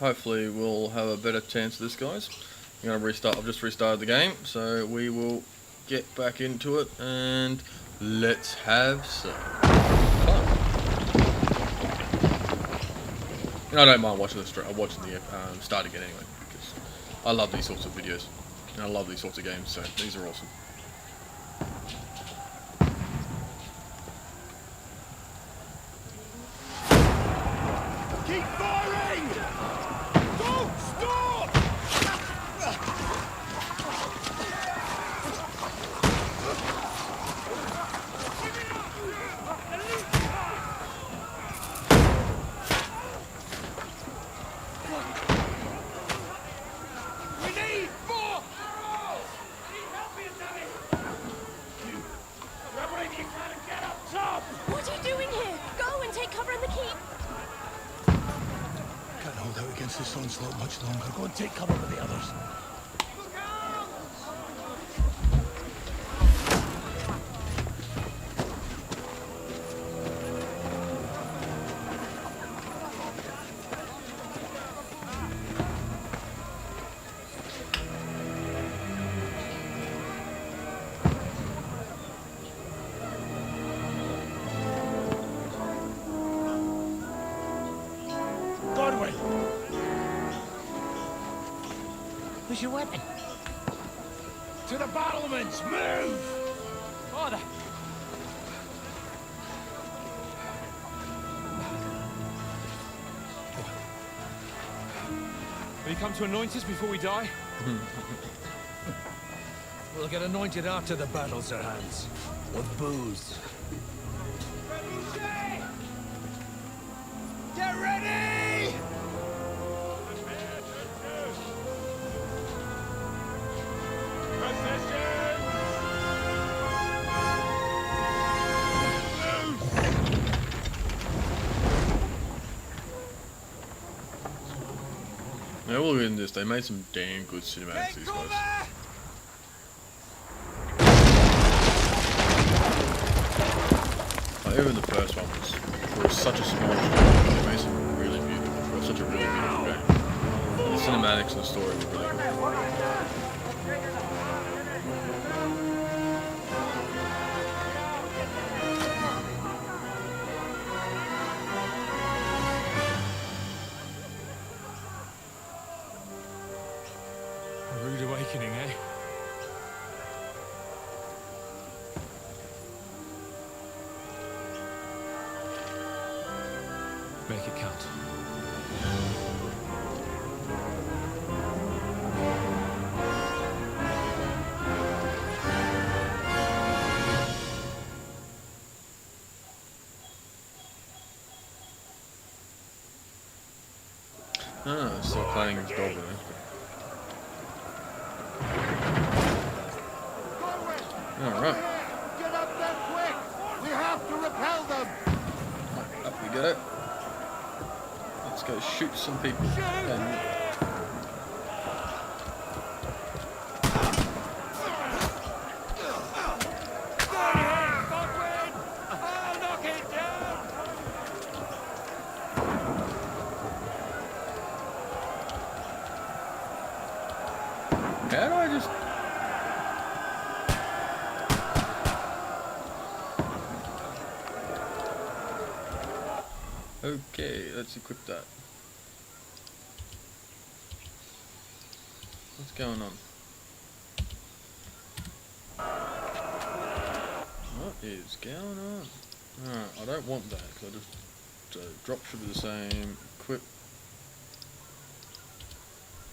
hopefully we'll have a better chance of this, guys. I'm going to restart. I've just restarted the game, so we will get back into it and let's have some fun. And I don't mind watching the start again anyway, because I love these sorts of videos and I love these sorts of games, so these are awesome. Keep firing! Don't stop! We need more arrows! Need help here, Danny! Grab whatever you can and get up top! What are you doing here? Go and take cover in the keep. Can't hold out against this onslaught much longer. Go and take cover with the others. Godwin! Where's your weapon? To the battlements! Move! Father! Will you come to anoint us before we die? We'll get anointed after the battles are hands. With booze. Get ready! Yeah, we'll get into this. They made some damn good cinematics, these guys. Like, even the first one was, for such a small studio, they made some really beautiful, for such a really beautiful game. And the cinematics and the story were really good. A rude awakening, eh? Make it count. Ah, still playing his dog there. Alright. Get up there quick! We have to repel them! Up we go. Let's go shoot some people. And I'll knock it down! how do I just... Okay, let's equip that. What's going on? What is going on? Alright, I don't want that, because I just... drop should be the same. Equip.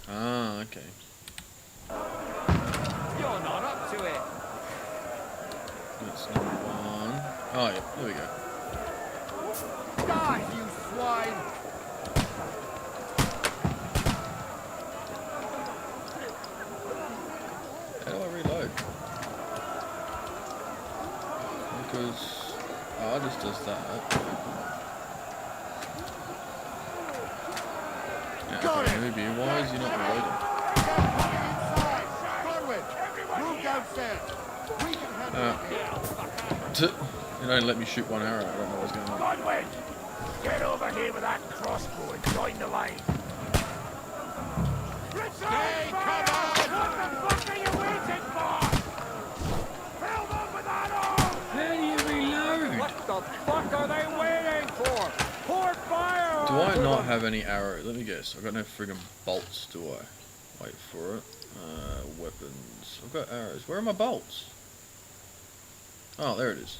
Ah, okay. You're not up to it! That's number one. Oh yeah, there we go. Die, you swine! How do I reload? Because oh, it just does that. Yeah, Got okay, it. maybe. Why is he not reloading? Godwin, move downstairs. We can handle it here. It only let me shoot one arrow. I don't know what's going on. Godwin, get over here with that crossbow and join the line. Hey, come on! What the fuck are you waiting for? Fill them with arrows! How do you reload? What the fuck are they waiting for? Pour fire! Do I not have any arrows? Let me guess. I've got no friggin' bolts, do I? Wait for it. Weapons. I've got arrows. Where are my bolts? Oh, there it is.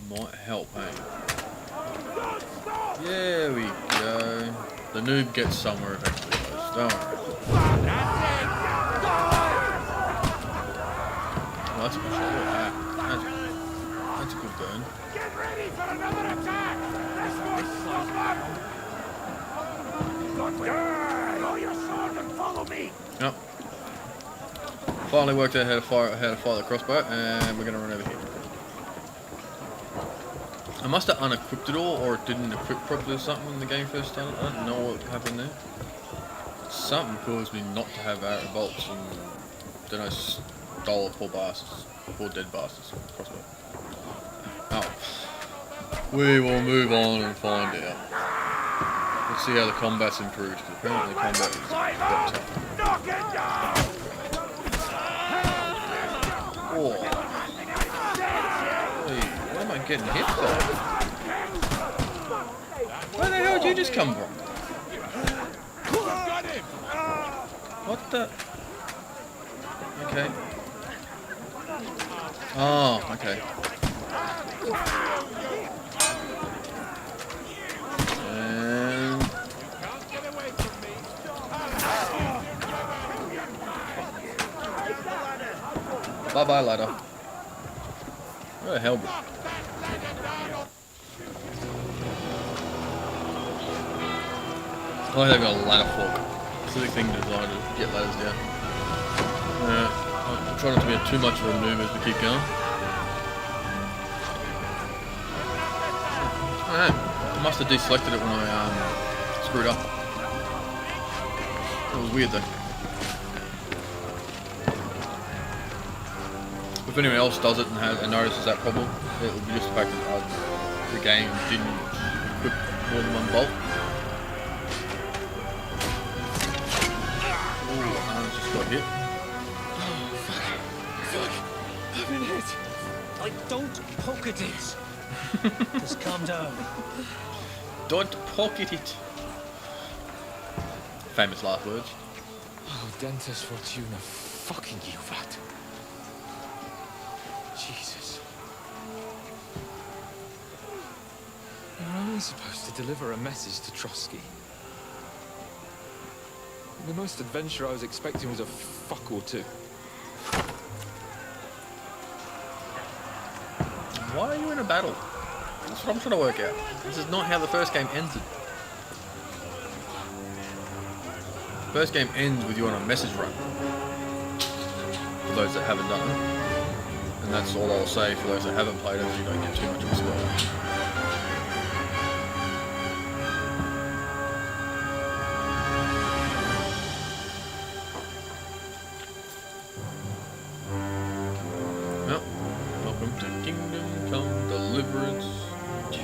Might help, hey? Don't stop! There we go. The noob gets somewhere eventually, guys. Don't worry. That's it! Oh, that's a good shot. That's a good burn. Get ready for another attack! This one's stop! Draw your sword and follow me! Yep. Finally worked out how to fire the crossbow, and we're gonna run over here. I must have unequipped it all, or it didn't equip properly or something when the game first started. I don't know what happened there. Something caused me not to have arrow bolts, and then I stole poor bastards. Poor dead bastards. Crossbow. Oh. We will move on and find out. Let's see how the combat's improved, because apparently combat is a bit tough. Knock it down! Oh. Hey, what am I getting hit by? Where the hell did you just come from? Got him! What the? Okay. Oh, okay. And Can't get away from me! bye-bye, ladder. Where the hell? I have got a ladder fork. Specific thing designed to get ladders down. I'll try not to be too much of a noob as we keep going. I don't know. I must have deselected it when I screwed up. It was weird though. If anyone else does it and notices that problem, it will be just the fact that the game didn't equip more than one bolt. Ooh, I just got hit. Fuck! I've been hit! Like, don't poke at it! Just calm down. Don't pocket it. Famous last words. Oh, Dentes Fortuna, fucking you, that. Jesus. You're only supposed to deliver a message to Trotsky. The most adventure I was expecting was a fuck or two. Why are you in a battle? That's what I'm trying to work out. This is not how the first game ended. The first game ends with you on a message run. For those that haven't done it. And that's all I'll say for those that haven't played it, so you don't get too much of a spoiler. Well, welcome to Kingdom Come Deliverance 2.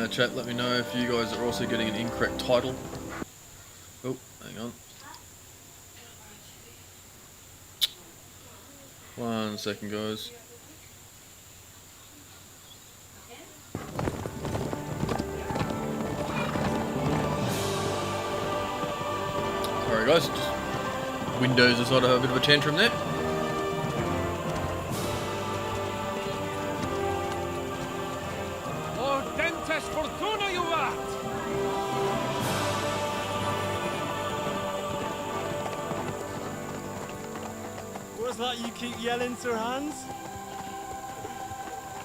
Chat, let me know if you guys are also getting an incorrect title. Oh, hang on. 1 second, guys. Sorry guys, just Windows decided to have a bit of a tantrum there. Oh, Dentes Fortuna, you rat! What's that you keep yelling, Sir Hans?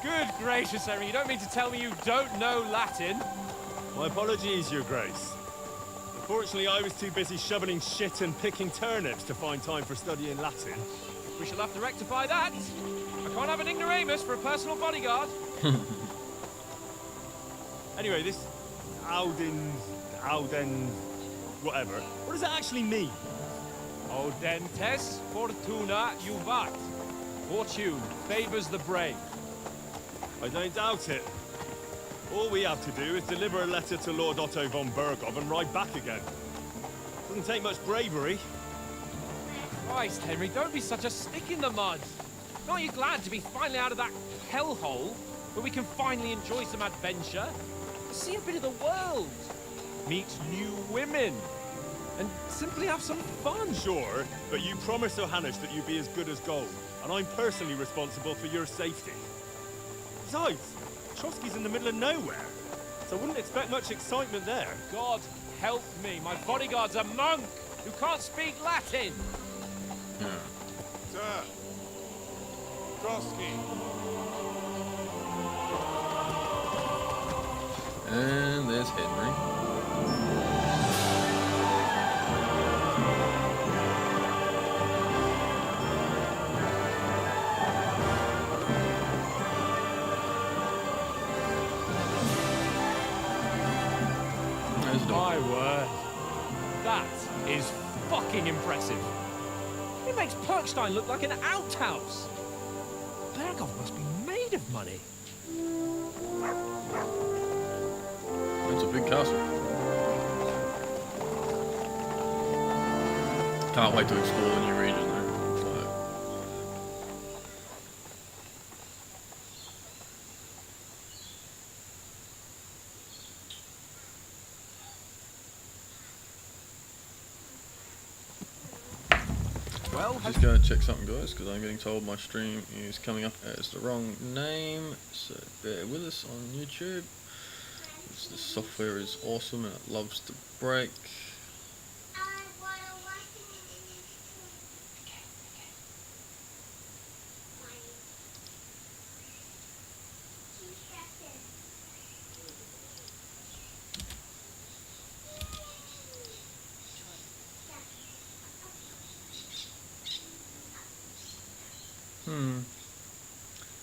Good gracious, Henry, you don't mean to tell me you don't know Latin? My apologies, Your Grace. Unfortunately, I was too busy shoveling shit and picking turnips to find time for studying Latin. We shall have to rectify that. I can't have an ignoramus for a personal bodyguard. Anyway, this Auden, whatever. What does that actually mean? Audentes fortuna juvat. Fortune favors the brave. I don't doubt it. All we have to do is deliver a letter to Lord Otto von Bergov and ride back again. Doesn't take much bravery. Christ, Henry, don't be such a stick in the mud. Aren't you glad to be finally out of that hellhole where we can finally enjoy some adventure? See a bit of the world, meet new women, and simply have some fun. Sure, but you promised Johannes that you'd be as good as gold, and I'm personally responsible for your safety. Besides, Trotsky's in the middle of nowhere, so I wouldn't expect much excitement there. God help me, my bodyguard's a monk who can't speak Latin. Sir. Trotsky. And there's Henry. There's My Doc. word. That is fucking impressive. It makes Perkstein look like an outhouse. Bergov must be made of money. It's a big castle. Can't wait to explore the new region though. Well, Just go check something, guys, because I'm getting told my stream is coming up as the wrong name. So bear with us on YouTube. The software is awesome and it loves to break.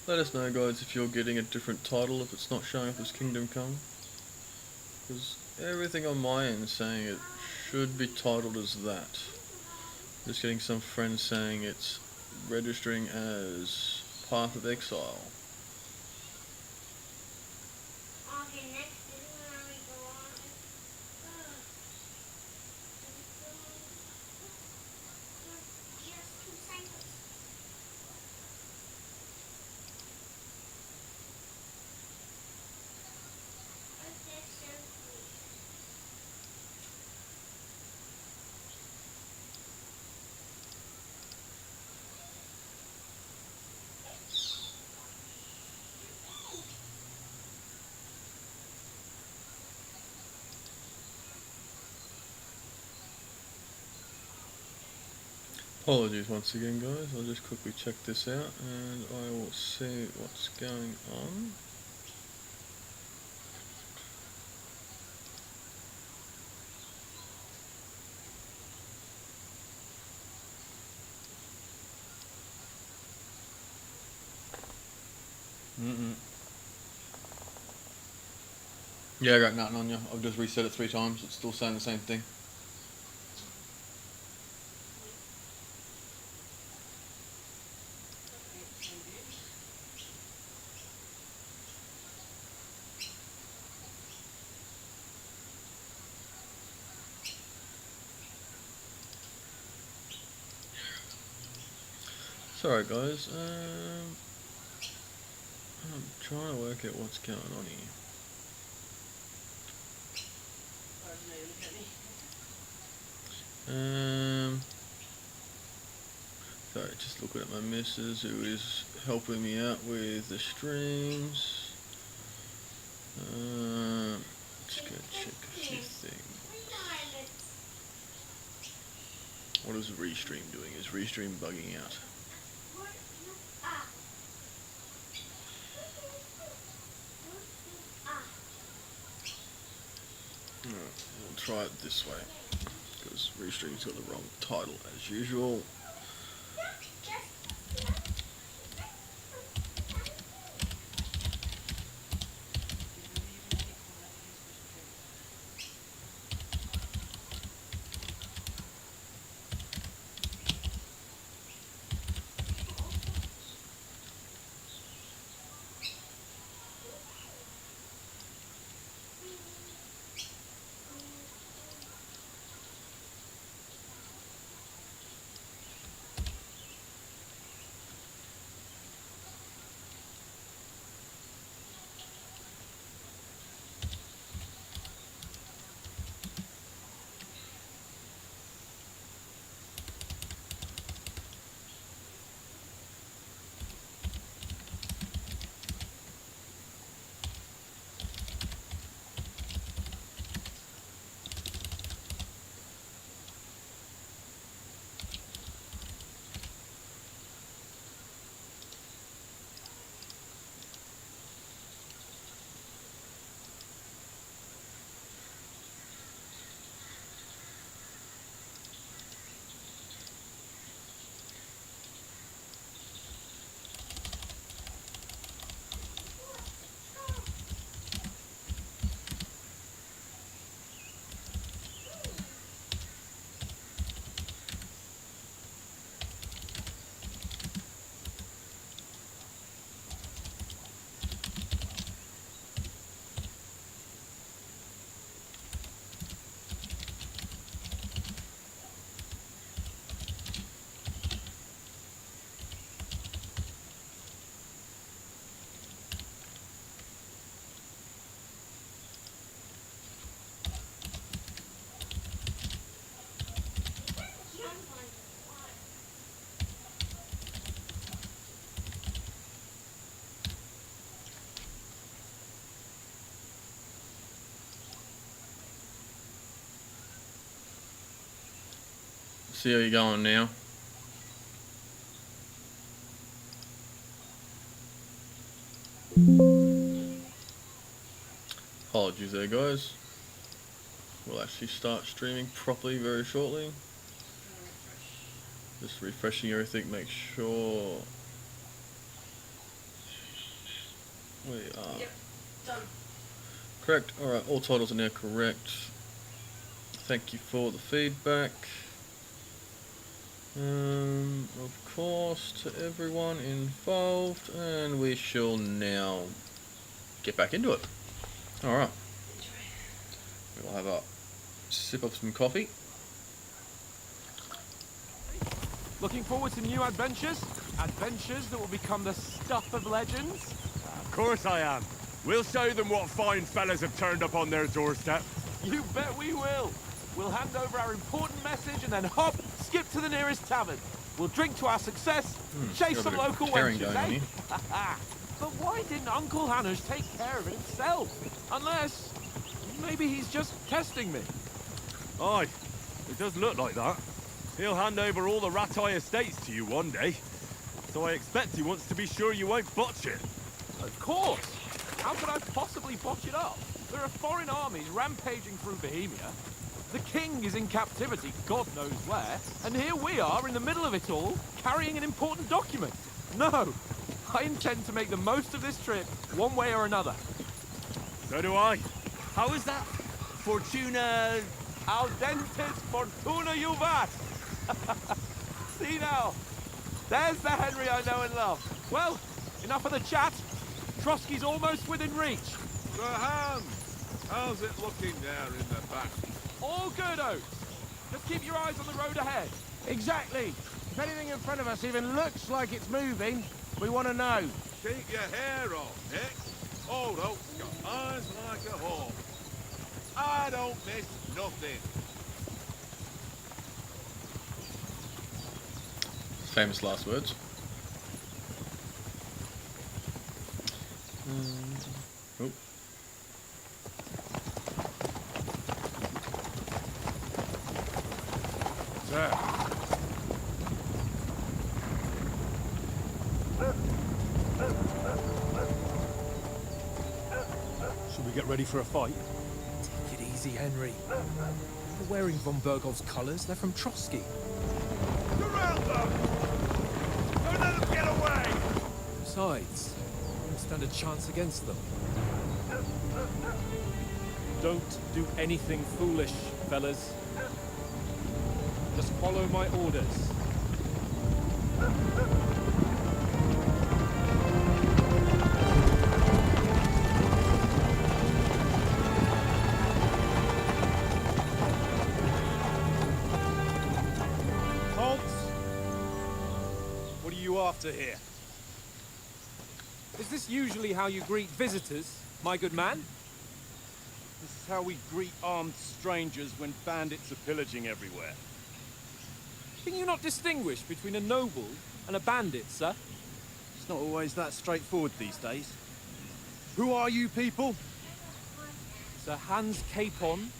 Let us know, guys, if you're getting a different title, if it's not showing up as Kingdom Come. Because everything on my end is saying it should be titled as that. Just getting some friends saying it's registering as Path of Exile. Apologies once again, guys. I'll just quickly check this out and I will see what's going on. Yeah, I got nothing on you. I've just reset it 3 times. It's still saying the same thing. Sorry guys, I'm trying to work out what's going on here. Sorry, just looking at my missus who is helping me out with the streams. Just gonna check a few things. What is Restream doing? Is Restream bugging out? try it this way, because Restream's got the wrong title as usual. See how you're going now. Apologies there, guys. We'll actually start streaming properly very shortly. Just refreshing everything, make sure we are correct. Alright, all titles are now correct. Thank you for the feedback. Of course, to everyone involved, and we shall now get back into it. Alright. We'll have a sip of some coffee. Looking forward to new adventures? Adventures that will become the stuff of legends? Of course I am. We'll show them what fine fellas have turned up on their doorstep. You bet we will. We'll hand over our important message and then hop, skip to the nearest tavern. We'll drink to our success, chase some local wenches, eh? But why didn't Uncle Hanush take care of it himself? Unless, maybe he's just testing me. Aye, it does look like that. He'll hand over all the Ratai estates to you one day. So I expect he wants to be sure you won't botch it. Of course. How could I possibly botch it up? There are foreign armies rampaging through Bohemia. The king is in captivity, God knows where, and here we are in the middle of it all, carrying an important document. No, I intend to make the most of this trip, one way or another. So do I. How is that? Fortuna... Audentes fortuna juvat! See now, there's the Henry I know and love. Well, enough of the chat. Trotsky's almost within reach. Sir Hans, how's it looking there in the back? All good, Oates. Just keep your eyes on the road ahead. Exactly. If anything in front of us even looks like it's moving, we want to know. Keep your hair on, Nick. Old Oak's got eyes like a hawk. I don't miss nothing. Famous last words. Oh. Sir. Should we get ready for a fight? Take it Easy, Henry. You're wearing von Bergov's colours. They're from Trotsky. Surround them! Don't let them get away! Besides, you don't stand a chance against them. Don't do anything foolish, fellas. Just follow my orders. What are you after here? Is this usually how you greet visitors, my good man? This is how we greet armed strangers when bandits are pillaging everywhere. Can you not distinguish between a noble and a bandit, sir? It's not always that straightforward these days. Who are you people? Sir Hans Capon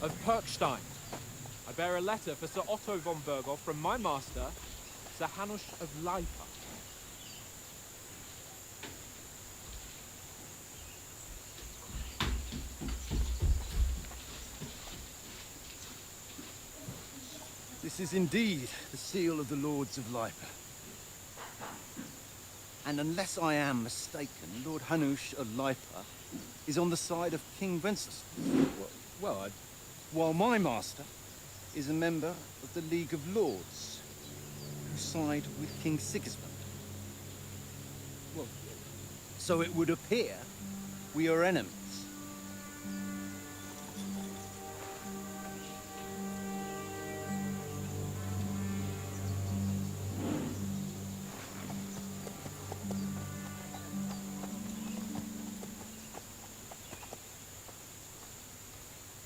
of Perkstein. I bear a letter for Sir Otto von Berghoff from my master, Sir Hanush of Leipa. This is indeed the seal of the Lords of Lipa. And unless I am mistaken, Lord Hanush of Lipa is on the side of King Wenceslas. Well, While my master is a member of the League of Lords, who side with King Sigismund. Well, so it would appear we are enemies.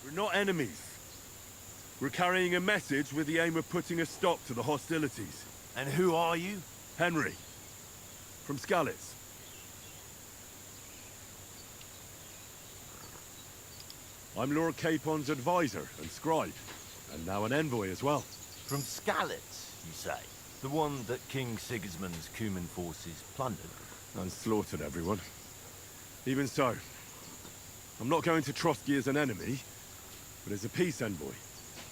We're not enemies. We're carrying a message with the aim of putting a stop to the hostilities. And who are you? Henry, from Skalitz. I'm Lord Capon's advisor and scribe, and now an envoy as well. From Skalitz, you say? The one that King Sigismund's Cuman forces plundered? And slaughtered everyone. Even so, I'm not going to Trotsky as an enemy, but as a peace envoy.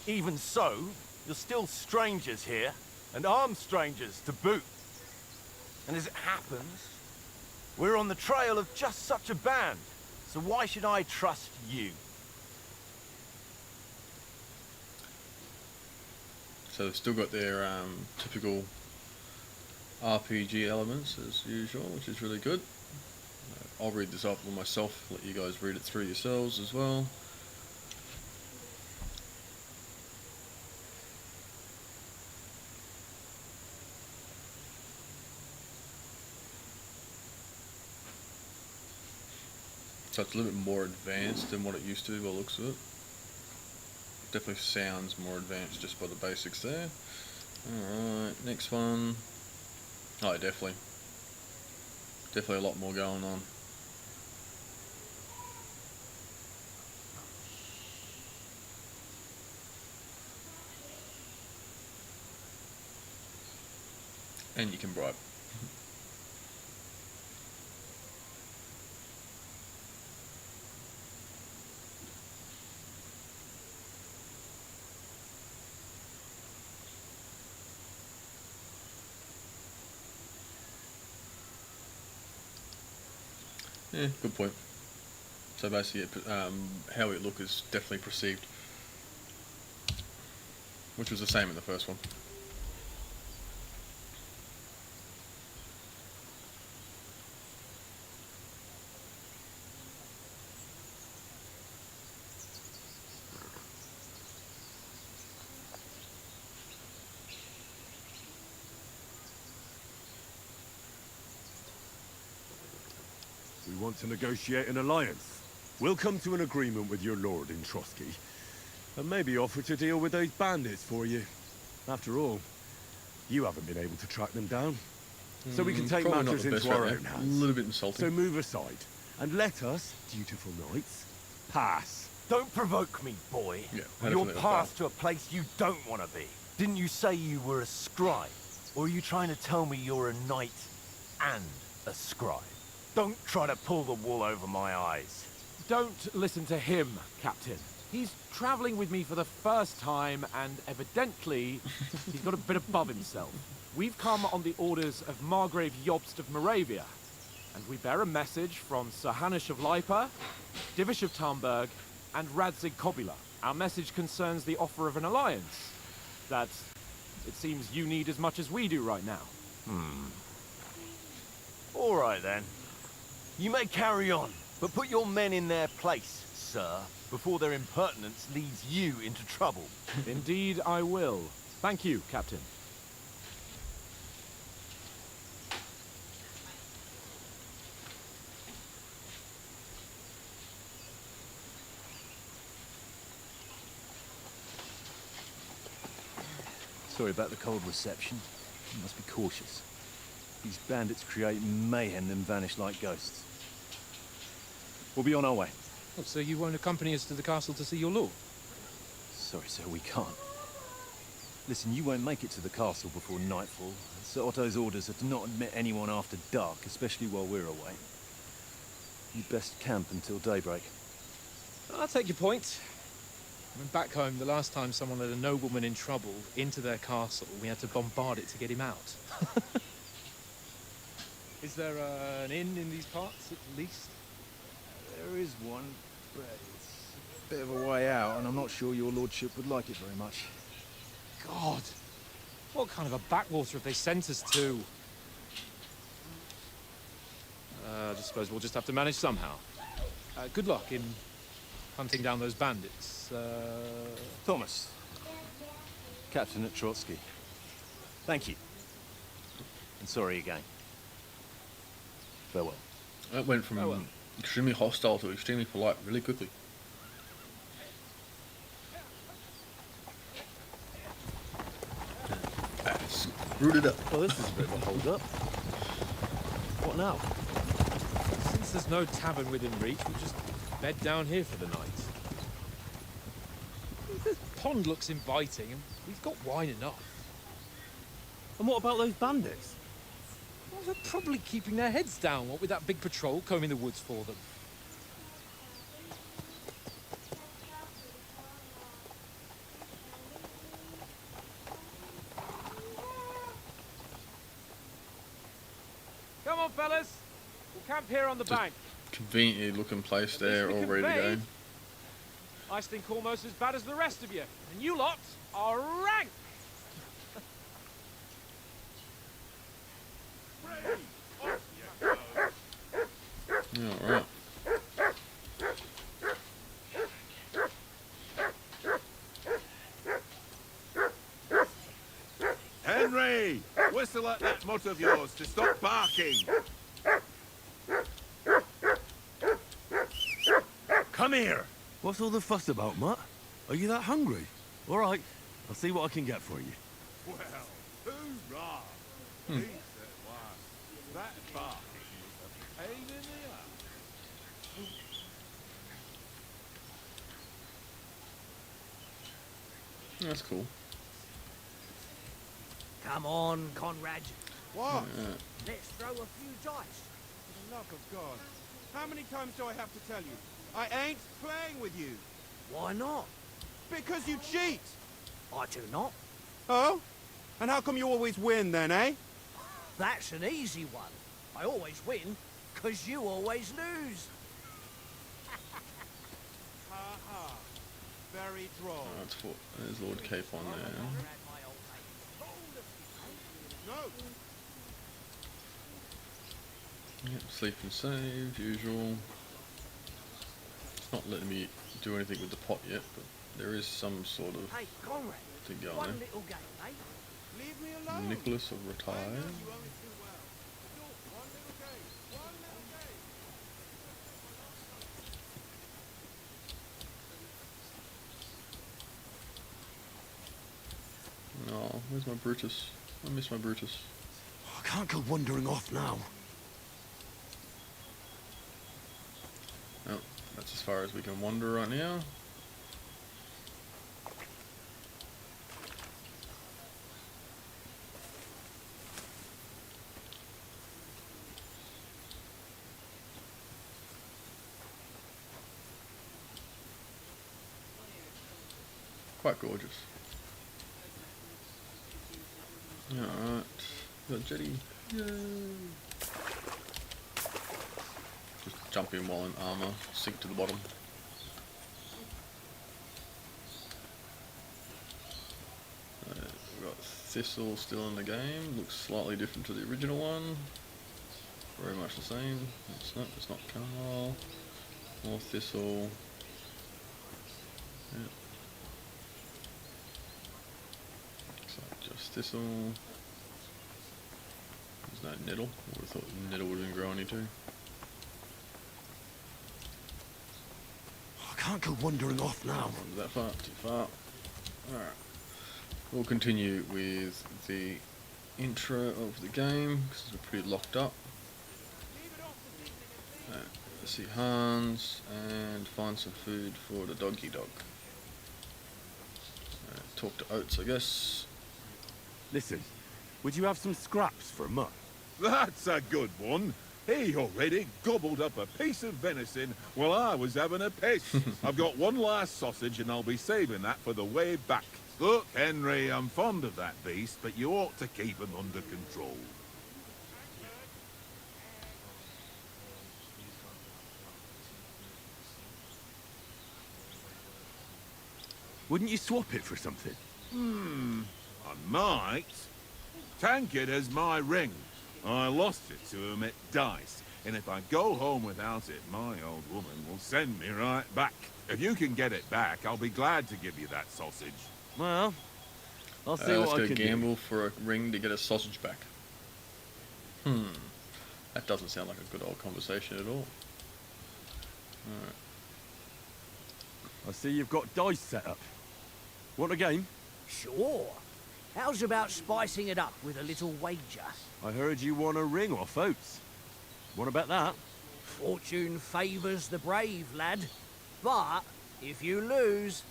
Even so, you're still strangers here, and armed strangers to boot. And as it happens, we're on the trail of just such a band, so why should I trust you? So they've still got their typical RPG elements as usual, which is really good. I'll read this article myself, let you guys read it through yourselves as well. So it's a little bit more advanced than what it used to be by the looks of it. Definitely sounds more advanced just by the basics there. Alright, next one. Oh, definitely. Definitely a lot more going on. And you can bribe. Yeah, good point. So basically, how it look is definitely perceived, which was the same in the first one. We want to negotiate an alliance. We'll come to an agreement with your lord in Trotsky, and maybe offer to deal with those bandits for you. After all, you haven't been able to track them down. So we can take Probably matters not the best into our right own there. hands. A little bit insulting. So move aside, and let us, dutiful knights, pass. Don't provoke me, boy. Yeah, You're definitely passed to a place you don't want to be. Didn't you say you were a scribe? Or are you trying to tell me you're a knight and a scribe? Don't try to pull the wool over my eyes. Don't listen to him, Captain. He's travelling with me for the first time, and evidently, he's got a bit above himself. We've come on the orders of Margrave Jobst of Moravia, and we bear a message from Sir Hanush of Lipa, Divish of Tarnberg, and Radzig Kobula. Our message concerns the offer of an alliance that it seems you need as much as we do right now. All right, then. You may carry on, but put your men in their place, sir, before their impertinence leads you into trouble. Indeed, I will. Thank you, Captain. Sorry about the cold reception. You must be cautious. These bandits create mayhem then vanish like ghosts. We'll be on our way. Oh, so you won't accompany us to the castle to see your lord? Sorry, sir, we can't. Listen, you won't make it to the castle before nightfall. Sir Otto's orders are to not admit anyone after dark, especially while we're away. You'd best camp until daybreak. I'll take your point. I mean, back home, the last time someone let a nobleman in trouble into their castle, we had to bombard it to get him out. Is there an inn in these parts, at least? There is one, but it's a bit of a way out, and I'm not sure your lordship would like it very much. God! What kind of a backwater have they sent us to? I suppose we'll just have to manage somehow. Good luck in hunting down those bandits. Thomas, Captain at Trotsky. Thank you. And sorry again. Farewell. That went from extremely hostile to extremely polite really quickly. Screwed it up. Well, this is a bit of a hold-up. What now? Since there's no tavern within reach, we'll just bed down here for the night. This pond looks inviting, and we've got wine enough. And what about those bandits? Well, they're probably keeping their heads down, what with that big patrol combing the woods for them. Come on, fellas. We'll camp here on the bank. Conveniently looking place there, all ready to go. I stink almost as bad as the rest of you, and you lot are rank. All right. Henry! Whistle at that mutt of yours to stop barking! Come here! What's all the fuss about, Mutt? Are you that hungry? All right, I'll see what I can get for you. Well, hoorah! Peace at last. That barking was a pain in the ass. That's cool. Come on, Conrad. What? Let's throw a few dice. For the love of God. How many times do I have to tell you? I ain't playing with you. Why not? Because you cheat! I do not. Oh? And how come you always win then, eh? That's an easy one. I always win, because you always lose. Ha ha. Very droll. That's what. There's Lord Cape on there. No! Yep, sleep and save, usual. It's not letting me do anything with the pot yet, but there is some sort of Hey, Conrad. thing going One there. little game, eh? Leave me alone! Nicholas of I know Retired. you only too well. Just one little game. One little game. No, where's my Brutus? I miss my Brutus. I can't go wandering off now. Oh, that's as far as we can wander right now. Quite gorgeous. Alright. Got jetty. Yay! Just jump in while in armour, sink to the bottom. We've got Thistle still in the game. Looks slightly different to the original one. Very much the same. It's not Carl. More Thistle. Yeah. Looks like just Thistle. There's no Nettle. I would have thought Nettle would have been growing too. I can't go wandering off now. That far? Too far. Alright. We'll continue with the intro of the game because we're pretty locked up. Let's see Hans and find some food for the doggy dog. Talk to Oates, I guess. Listen, would you have some scraps for Mutt? That's a good one. He already gobbled up a piece of venison while I was having a piss. I've got one last sausage and I'll be saving that for the way back. Look, Henry, I'm fond of that beast, but you ought to keep him under control. Wouldn't you swap it for something? I might. Tankard has my ring. I lost it to him at dice, and if I go home without it, my old woman will send me right back. If you can get it back, I'll be glad to give you that sausage. Well, I'll see let's what I go can gamble for a ring to get a sausage back. That doesn't sound like a good old conversation at all. Alright. I see you've got dice set up. Want a game? Sure. How's about spicing it up with a little wager? I heard you won a ring off Oates. What about that? Fortune favours the brave, lad. But if you lose,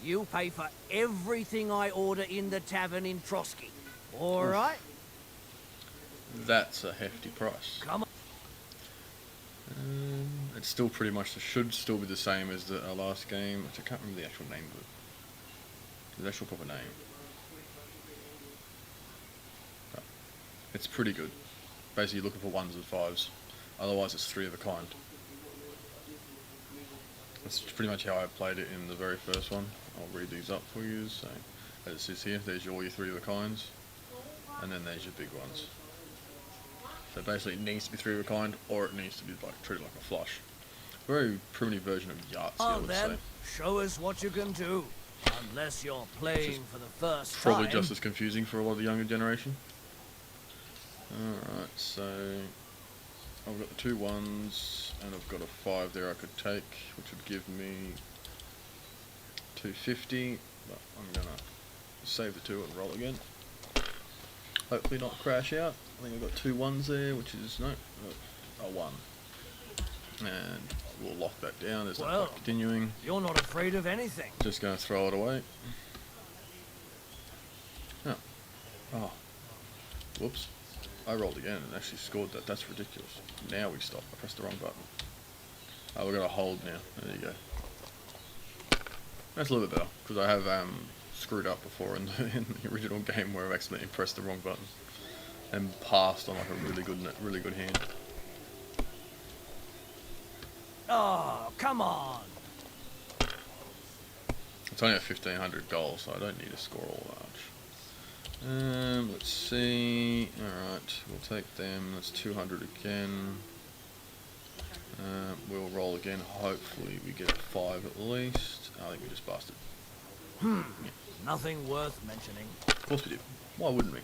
you'll pay for everything I order in the tavern in Trotsky. All right? That's a hefty price. Come on. It's still pretty much, should still be the same as our last game, which I can't remember the actual name of it. The actual proper name. But it's pretty good. Basically you're looking for 1s and 5s. Otherwise it's 3 of a kind. That's pretty much how I played it in the very first one. I'll read these up for you. So, as it says here, there's all your 3 of a kinds. And then there's your big ones. So basically it needs to be 3 of a kind, or it needs to be like treated like a flush. Very primitive version of Yahtzee, I would say. Show us what you can do. Unless you're playing for the first time. Probably just as confusing for a lot of the younger generation. Alright, so I've got the 2 1s and I've got a 5 there I could take, which would give me 250, but I'm gonna save the 2 and roll again. Hopefully not crash out. I think I've got 2 1s there, which is, no, a 1. And we'll lock that down, there's no point continuing. You're not afraid of anything. Just gonna throw it away. Oh. Whoops. I rolled again and actually scored that. That's ridiculous. Now we stop. I pressed the wrong button. Oh, we're gonna hold now. There you go. That's a little bit better, because I have screwed up before in the original game where I've accidentally pressed the wrong button and passed on like a really good hand. Oh, come on. It's only a 1500 goal, so I don't need to score all that much. Let's see. Alright, we'll take them. That's 200 again. We'll roll again. Hopefully we get a 5 at least. I think we just busted. Yeah. Nothing worth mentioning. Of course we did. Why wouldn't we?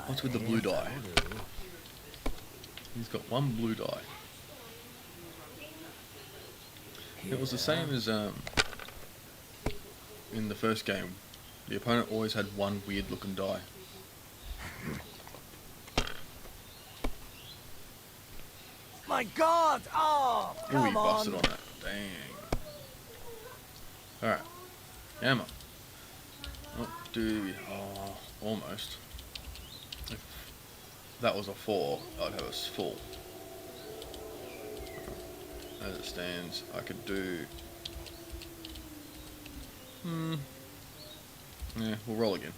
What's with the blue die? He's got 1 blue die. It was the same as in the first game. The opponent always had 1 weird looking die. My God! Oh, Ooh, come he busted on. on that. Dang. Alright. Hammer. What do we... Oh, almost. If that was a 4, I'd have us full. as it stands, I could do... Yeah, we'll roll again.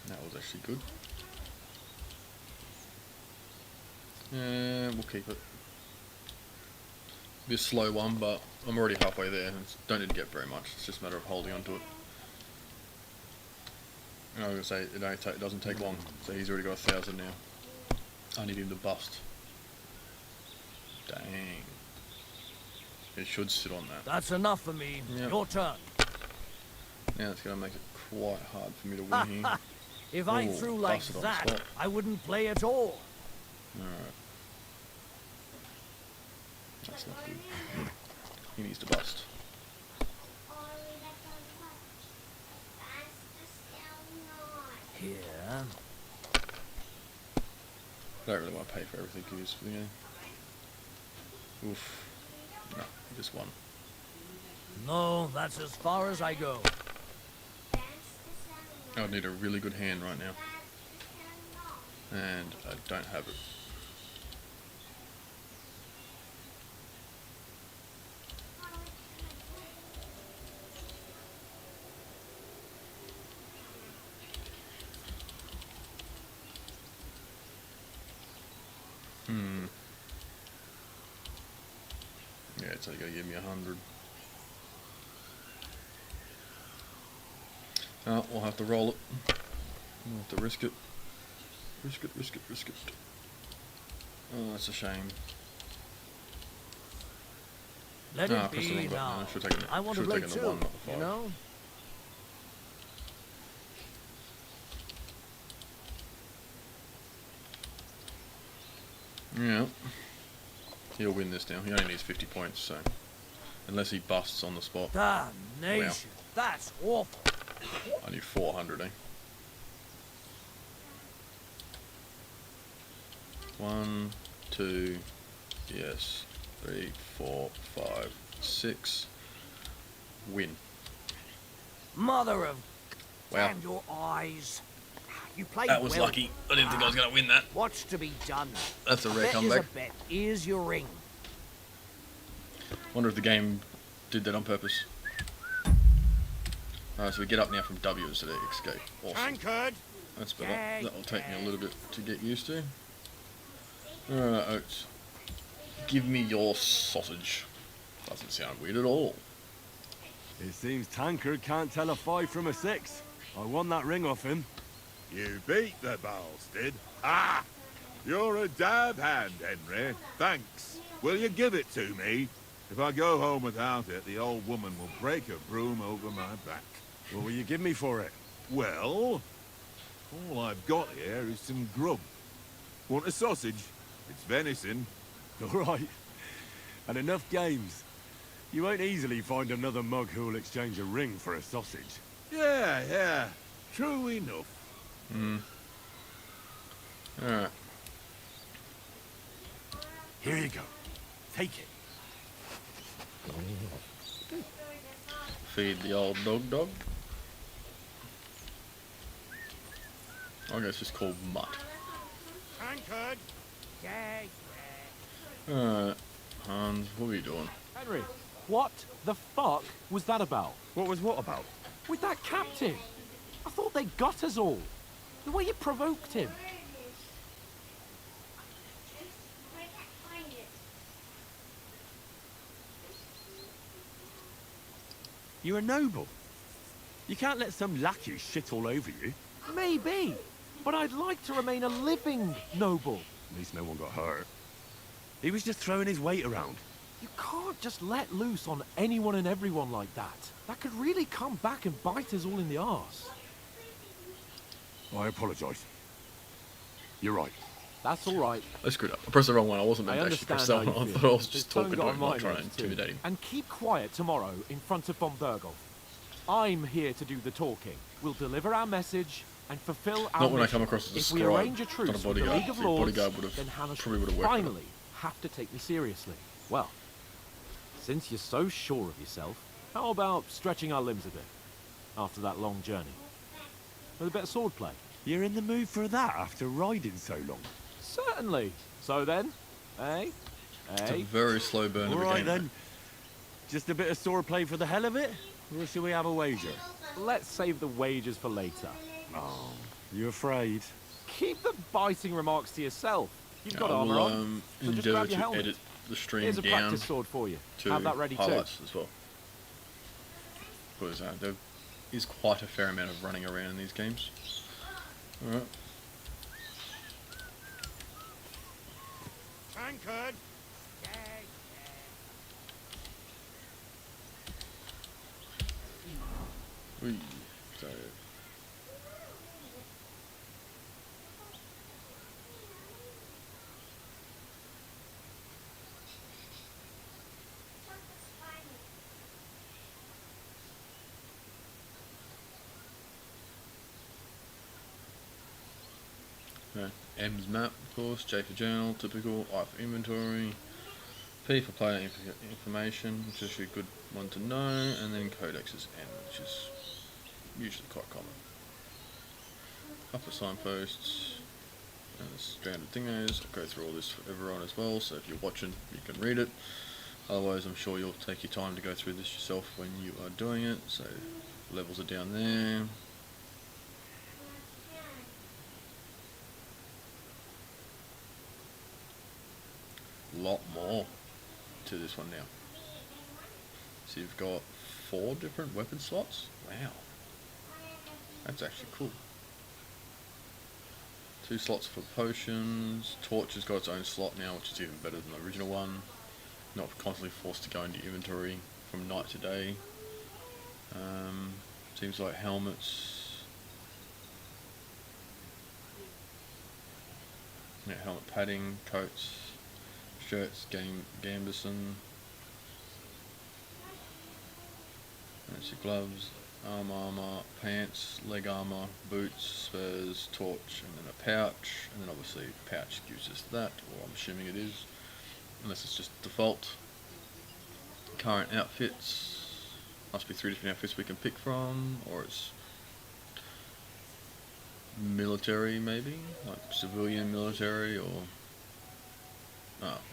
That was actually good. And we'll keep it. Be a slow one, but I'm already halfway there. Don't need to get very much. It's just a matter of holding on to it. And I was going to say, it doesn't take long. So he's already got 1,000 now. I need him to bust. Dang. It should sit on that. That's enough for me. Yep. Your turn. Now it's going to make it quite hard for me to win here. If I Ooh, threw like busted on the that, spot. I wouldn't play at all. Alright. That's not good. He needs to bust. Here. I don't really want to pay for everything he uses for the game. Oof. No, just one. No, that's as far as I go. I would need a really good hand right now. And I don't have it. Yeah, it's only going to give me 100. Oh, we'll have to roll it. We'll have to risk it. Risk it, risk it, risk it. Oh, that's a shame. Let I it pressed the be wrong button. now. I should have taken it. I want to Should play have taken the 1, too, not the 5. you know? Yeah. He'll win this now. He only needs 50 points, so... Unless he busts on the spot. Damnation. Wow. That's awful. I need 400, eh? 1, 2, yes, 3, 4, 5, 6. Win. Mother of... Wow. Damn your eyes. You played That was well. lucky. I didn't think I was going to win that. What's to be done? That's a rare Bet is comeback. a bet. Here's your ring. Wonder if the game did that on purpose. Alright, so we get up now from W instead of escape. Awesome. Tankard! That's better. That'll take me a little bit to get used to. Alright, Oates. Give me your sausage. Doesn't sound weird at all. It seems Tankard can't tell a 5 from a 6. I won that ring off him. You beat the bastard. Ah! You're a dab hand, Henry. Thanks. Will you give it to me? If I go home without it, the old woman will break a broom over my back. What will you give me for it? Well, all I've got here is some grub. Want a sausage? It's venison. All right. And enough games. You won't easily find another mug who'll exchange a ring for a sausage. Yeah. True enough. Alright. Here you go. Take it. Feed the old dog. I guess it's just called Mutt. Tankard! Alright, Hans, what are you doing? Henry, what the fuck was that about? What was what about? With that captain? I thought they got us all. The way you provoked him. You're a noble. You can't let some lackey shit all over you. Maybe, but I'd like to remain a living noble. At least no one got hurt. He was just throwing his weight around. You can't just let loose on anyone and everyone like that. That could really come back and bite us all in the arse. I apologise. You're right. That's all right. I screwed up. I pressed the wrong one. I wasn't meant I to actually press understand that how one. you I feel. thought I was just His tone talking to got him, on my not trying to nerves too. intimidate him. And keep quiet tomorrow in front of von Berghoff. I'm here to do the talking. We'll deliver our message and fulfill our Not when I mission. come across as a If we scribe, arrange a not a truce with the bodyguard. League of The Lords, bodyguard would have then Hannah probably should would have worked better. finally have to take me seriously. Well, since you're so sure of yourself, how about stretching our limbs a bit after that long journey? With a bit of swordplay? You're in the mood for that after riding so long? Certainly. So then, It's a very slow burn All of a right game. then. Just a bit of swordplay for the hell of it? Or shall we have a wager? Let's save the wagers for later. Oh, you afraid? Keep the biting remarks to yourself. You've got I armor will on, so just endeavour grab your to helmet. edit the stream Here's a down practice sword for you. to Have that ready too. highlights as well. Because there is quite a fair amount of running around in these games. Alright. Tankard! Whee. So, M's map, of course, J for journal, typical, I for inventory, P for player information, which is actually a good one to know, and then codex is N, which is usually quite common. Upper signposts, and the standard thingos. I'll go through all this for everyone as well, so if you're watching, you can read it. Otherwise, I'm sure you'll take your time to go through this yourself when you are doing it. So, levels are down there. Lot more to this one now. So you've got 4 different weapon slots. Wow, that's actually cool. 2 slots for potions. Torch has got its own slot now, which is even better than the original one. Not constantly forced to go into inventory from night to day. Seems like helmets. Yeah, helmet padding, coats, shirts, gambeson. Fancy gloves, armor, pants, leg armor, boots, spurs, torch, and then a pouch, and then obviously pouch gives us that, or I'm assuming it is, unless it's just default. Current outfits, must be 3 different outfits we can pick from, or it's military maybe, like civilian military, or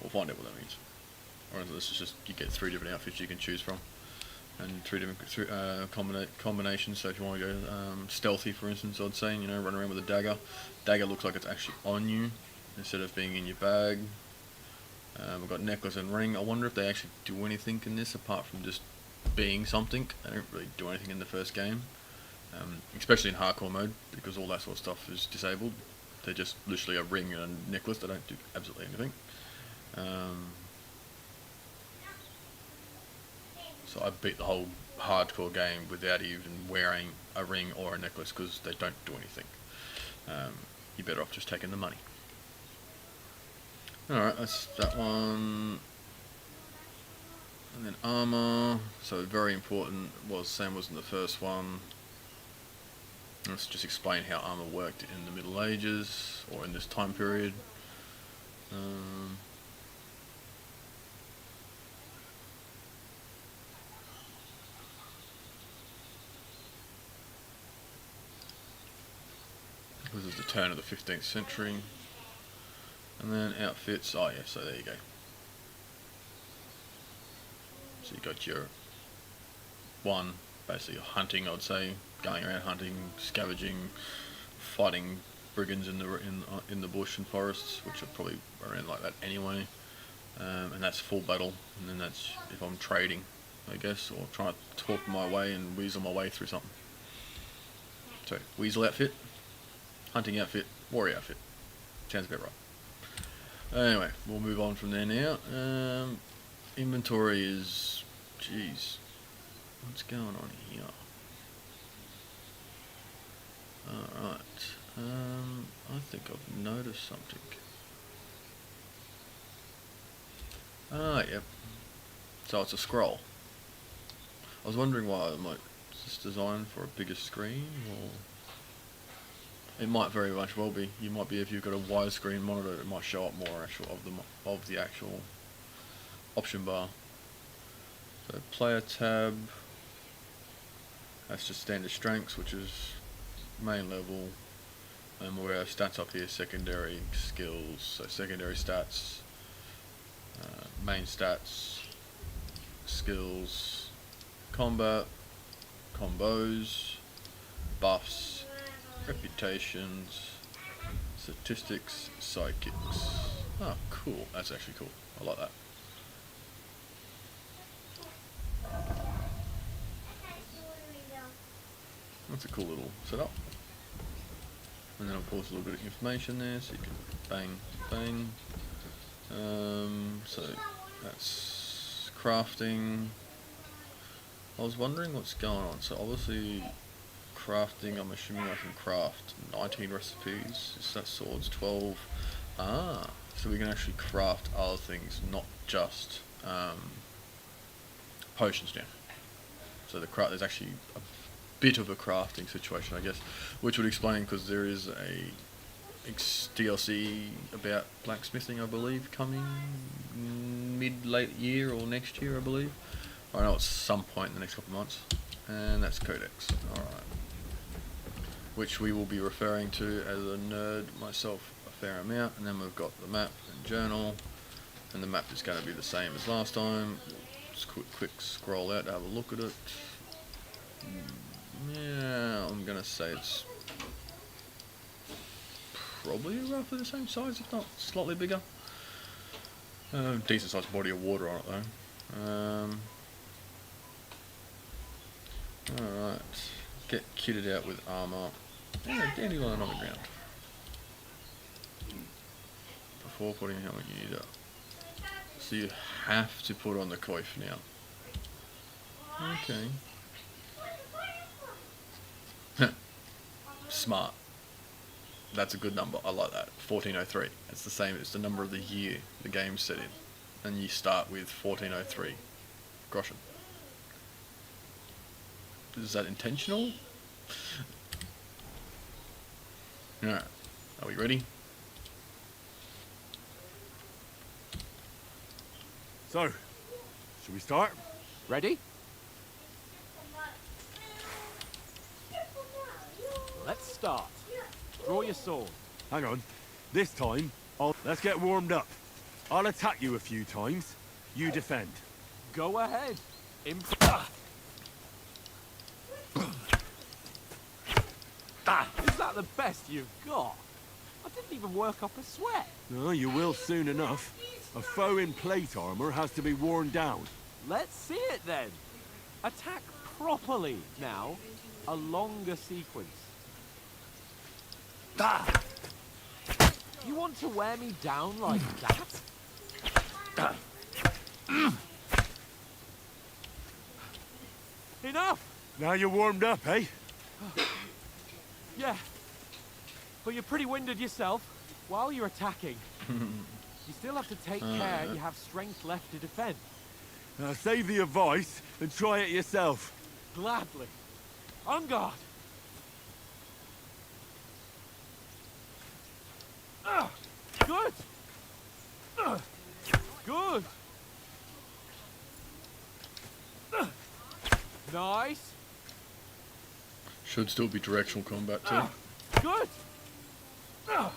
we'll find out what that means. Or this is just, you get 3 different outfits you can choose from. And 3 different combinations. So if you want to go stealthy, for instance, I'd say, you know, run around with a dagger. Dagger looks like it's actually on you instead of being in your bag. We've got necklace and ring. I wonder if they actually do anything in this apart from just being something. They don't really do anything in the first game, especially in hardcore mode, because all that sort of stuff is disabled. They're just literally a ring and a necklace. They don't do absolutely anything. So I beat the whole hardcore game without even wearing a ring or a necklace because they don't do anything. You're better off just taking the money. Alright, that's that one. And then armor. So very important, was same was in the first one. Let's just explain how armor worked in the Middle Ages, or in this time period. This is the turn of the 15th century. And then outfits, oh yeah, so there you go. So you got your one, basically hunting, I'd say, going around hunting, scavenging, fighting brigands in the bush and forests, which are probably around like that anyway. And that's full battle, and then that's if I'm trading, I guess, or trying to talk my way and weasel my way through something. So, weasel outfit, hunting outfit, warrior outfit. Sounds about right. Anyway, we'll move on from there now. Inventory is... Jeez. What's going on here? Alright. I think I've noticed something. Ah, yep. So it's a scroll. I was wondering why it might... Is this designed for a bigger screen, or... It might very much well be. You might be, if you've got a widescreen monitor, it might show up more of the actual option bar. So player tab, that's just standard strengths, which is main level. And we'll have stats up here, secondary skills, so secondary stats, main stats, skills, combat, combos, buffs, reputations, statistics, sidekicks. Oh, cool. That's actually cool. I like that. That's a cool little setup. And then of course a little bit of information there, so you can bang, bang. So that's crafting. I was wondering what's going on. So obviously crafting, I'm assuming I can craft 19 recipes. Is that swords? 12. Ah, so we can actually craft other things, not just potions now. So there's actually a bit of a crafting situation, I guess, which would explain because there is a DLC about blacksmithing, I believe, coming mid-late year or next year, I believe. I know it's some point in the next couple of months, and that's Codex. Alright. Which we will be referring to as a nerd myself a fair amount, and then we've got the map and journal, and the map is going to be the same as last time. Just quick scroll out to have a look at it. Yeah, I'm going to say it's probably roughly the same size, if not slightly bigger. Decent sized body of water on it though. Alright, get kitted out with armour. Yeah, dandelion on the ground. Before putting a helmet you need it. So you have to put on the coif now. Okay. Smart. That's a good number. I like that. 1403. It's the same. It's the number of the year the game's set in. And you start with 1403. Groschen. Is that intentional? Alright. Are we ready? So, should we start? Ready? Let's start. Draw your sword. Hang on. This time, let's get warmed up. I'll attack you a few times. You defend. Go ahead. Is that the best you've got? I didn't even work up a sweat. No, you will soon enough. A foe in plate armor has to be worn down. Let's see it then. Attack properly now. A longer sequence. You want to wear me down like that? Enough! Now you're warmed up, eh? Yeah. But you're pretty winded yourself while you're attacking. You still have to take care you have strength left to defend. Save the advice and try it yourself. Gladly. On guard. Good. Good. Nice. Should still be directional combat too. Good. Ow.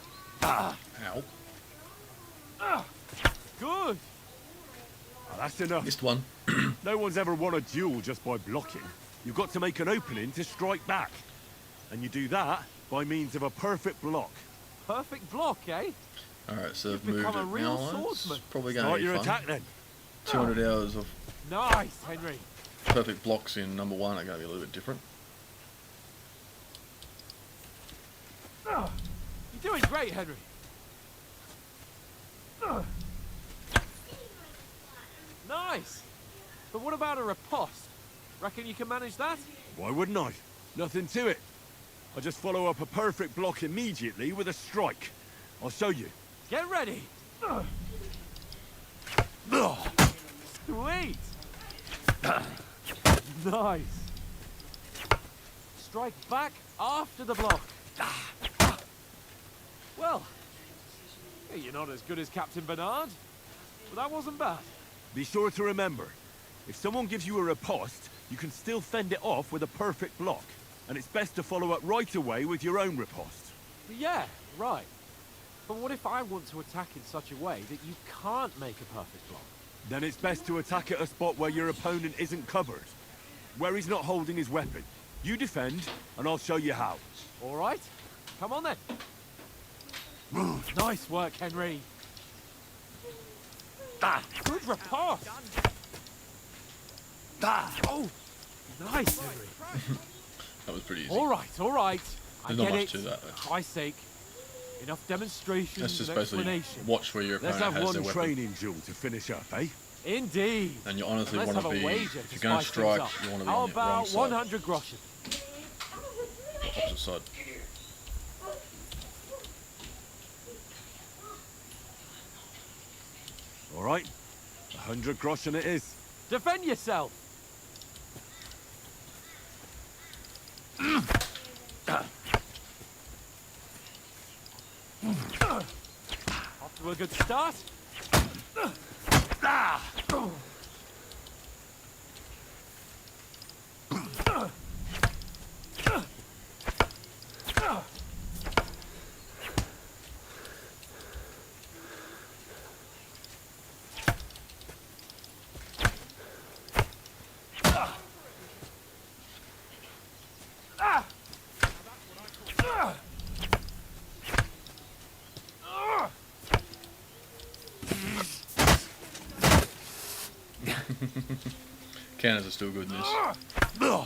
Good. Oh, that's enough. Missed one. No one's ever won a duel just by blocking. You've got to make an opening to strike back. And you do that by means of a perfect block. Perfect block, eh? Alright, so You've they've moved become a it real now. swordsman. It's probably going Start to be your fun. attack then. 200 hours of Nice, Henry. perfect blocks in number 1 are going to be a little bit different. You're doing great, Henry. Nice. But what about a riposte? Reckon you can manage that? Why wouldn't I? Nothing to it. I just follow up a perfect block immediately with a strike. I'll show you. Get ready. Sweet. Nice. Strike back after the block. Well, you're not as good as Captain Bernard, but that wasn't bad. Be sure to remember, if someone gives you a riposte, you can still fend it off with a perfect block. And it's best to follow up right away with your own riposte. Yeah, right. But what if I want to attack in such a way that you can't make a perfect block? Then it's best to attack at a spot where your opponent isn't covered. Where he's not holding his weapon. You defend, and I'll show you how. All right. Come on then. Nice work, Henry. Good repulse. Oh, nice, Henry. That was pretty easy. All right, all right. There's I not get much it. to that, though. For Christ's sake. Enough demonstrations That's just and basically explanation. watch where your Let's opponent have has their one weapon. training duel to finish up, eh? Indeed. And you honestly Let's want have to a be, wager if to you're going to spice things strike, up. you want to be How on the wrong about side. 100 groschen? Opposite side. All right. 100 groschen it is. Defend yourself. Off to a good start. Cannons are still good in this. Ooh.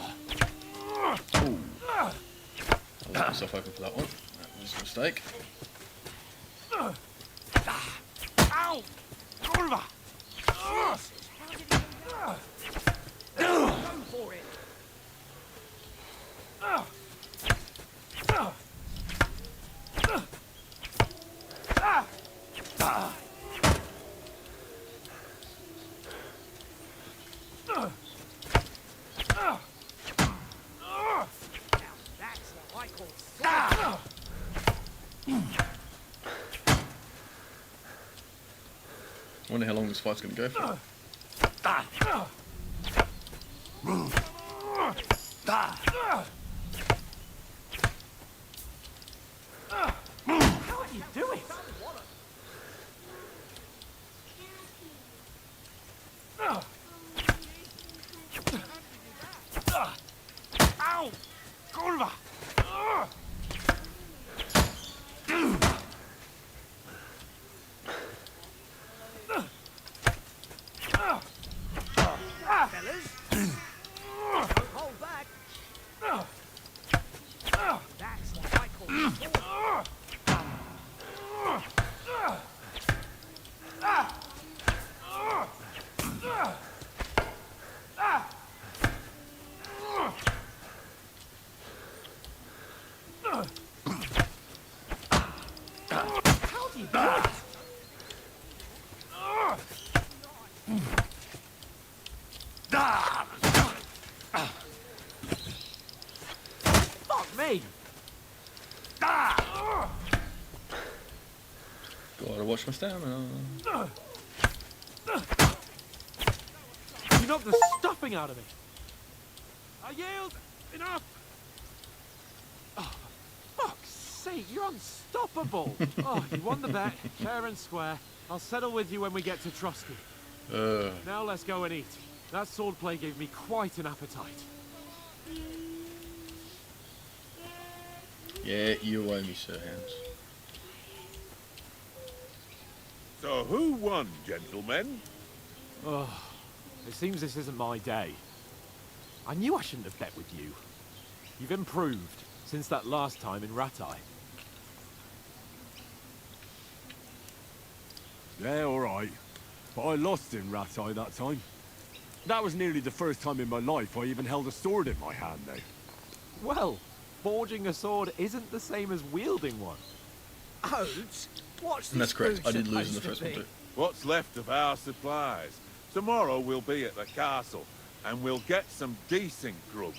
I left myself open for that one. That was a mistake. Ow! Kurva! Go for it. That's what I call sword. I wonder how long this fight's going to go for. How do you do it? Ow! Kurva! Fellas. Don't hold back. That's what I call sword. How do you do it? Fuck me! Gotta watch my stamina. You knocked the stuffing out of me. I yield. Enough. Oh, for fuck's sake, you're unstoppable. Oh, you won the bet, fair and square. I'll settle with you when we get to Trusky. Now let's go and eat. That swordplay gave me quite an appetite. Yeah, you owe me, Sir Hans. So who won, gentlemen? Oh, it seems this isn't my day. I knew I shouldn't have bet with you. You've improved since that last time in Ratai. Yeah, all right. But I lost in Ratai that time. That was nearly the first time in my life I even held a sword in my hand, though. Well, forging a sword isn't the same as wielding one. Oats? What's And this that's correct. food I did lose in the supposed first to one be? too. What's left of our supplies? Tomorrow we'll be at the castle, and we'll get some decent grub.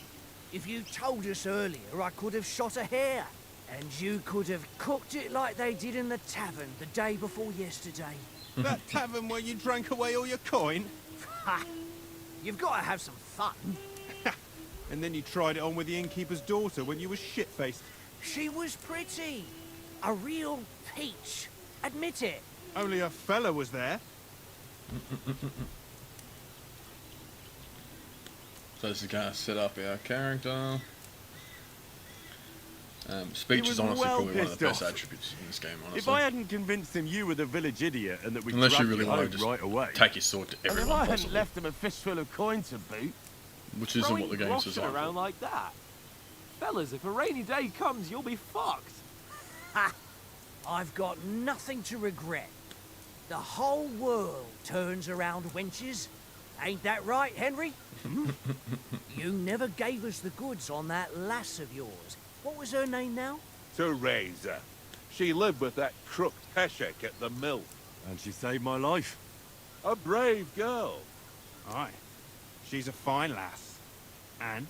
If you told us earlier, I could have shot a hare. And you could have cooked it like they did in the tavern the day before yesterday. That tavern where you drank away all your coin? Ha! You've got to have some fun. And then you tried it on with the innkeeper's daughter when you were shit-faced. She was pretty. A real peach. Admit it. Only a fella was there. So this is going to set up our character. Speech He is was honestly well probably one of the pissed best off. attributes in this game, honestly. If I hadn't convinced him you were the village idiot and that we Unless you dragged really you want to home just right away. take your sword to And if everyone I hadn't possible. left him a fistful of coin to boot, Which isn't what the game's Throwing designed around for. like that. Fellas, if a rainy day comes, you'll be fucked. Ha! I've got nothing to regret. The whole world turns around wenches. Ain't that right, Henry? You never gave us the goods on that lass of yours. What was her name now? Teresa. She lived with that crook Peshek at the mill. And she saved my life. A brave girl. Aye. She's a fine lass. And?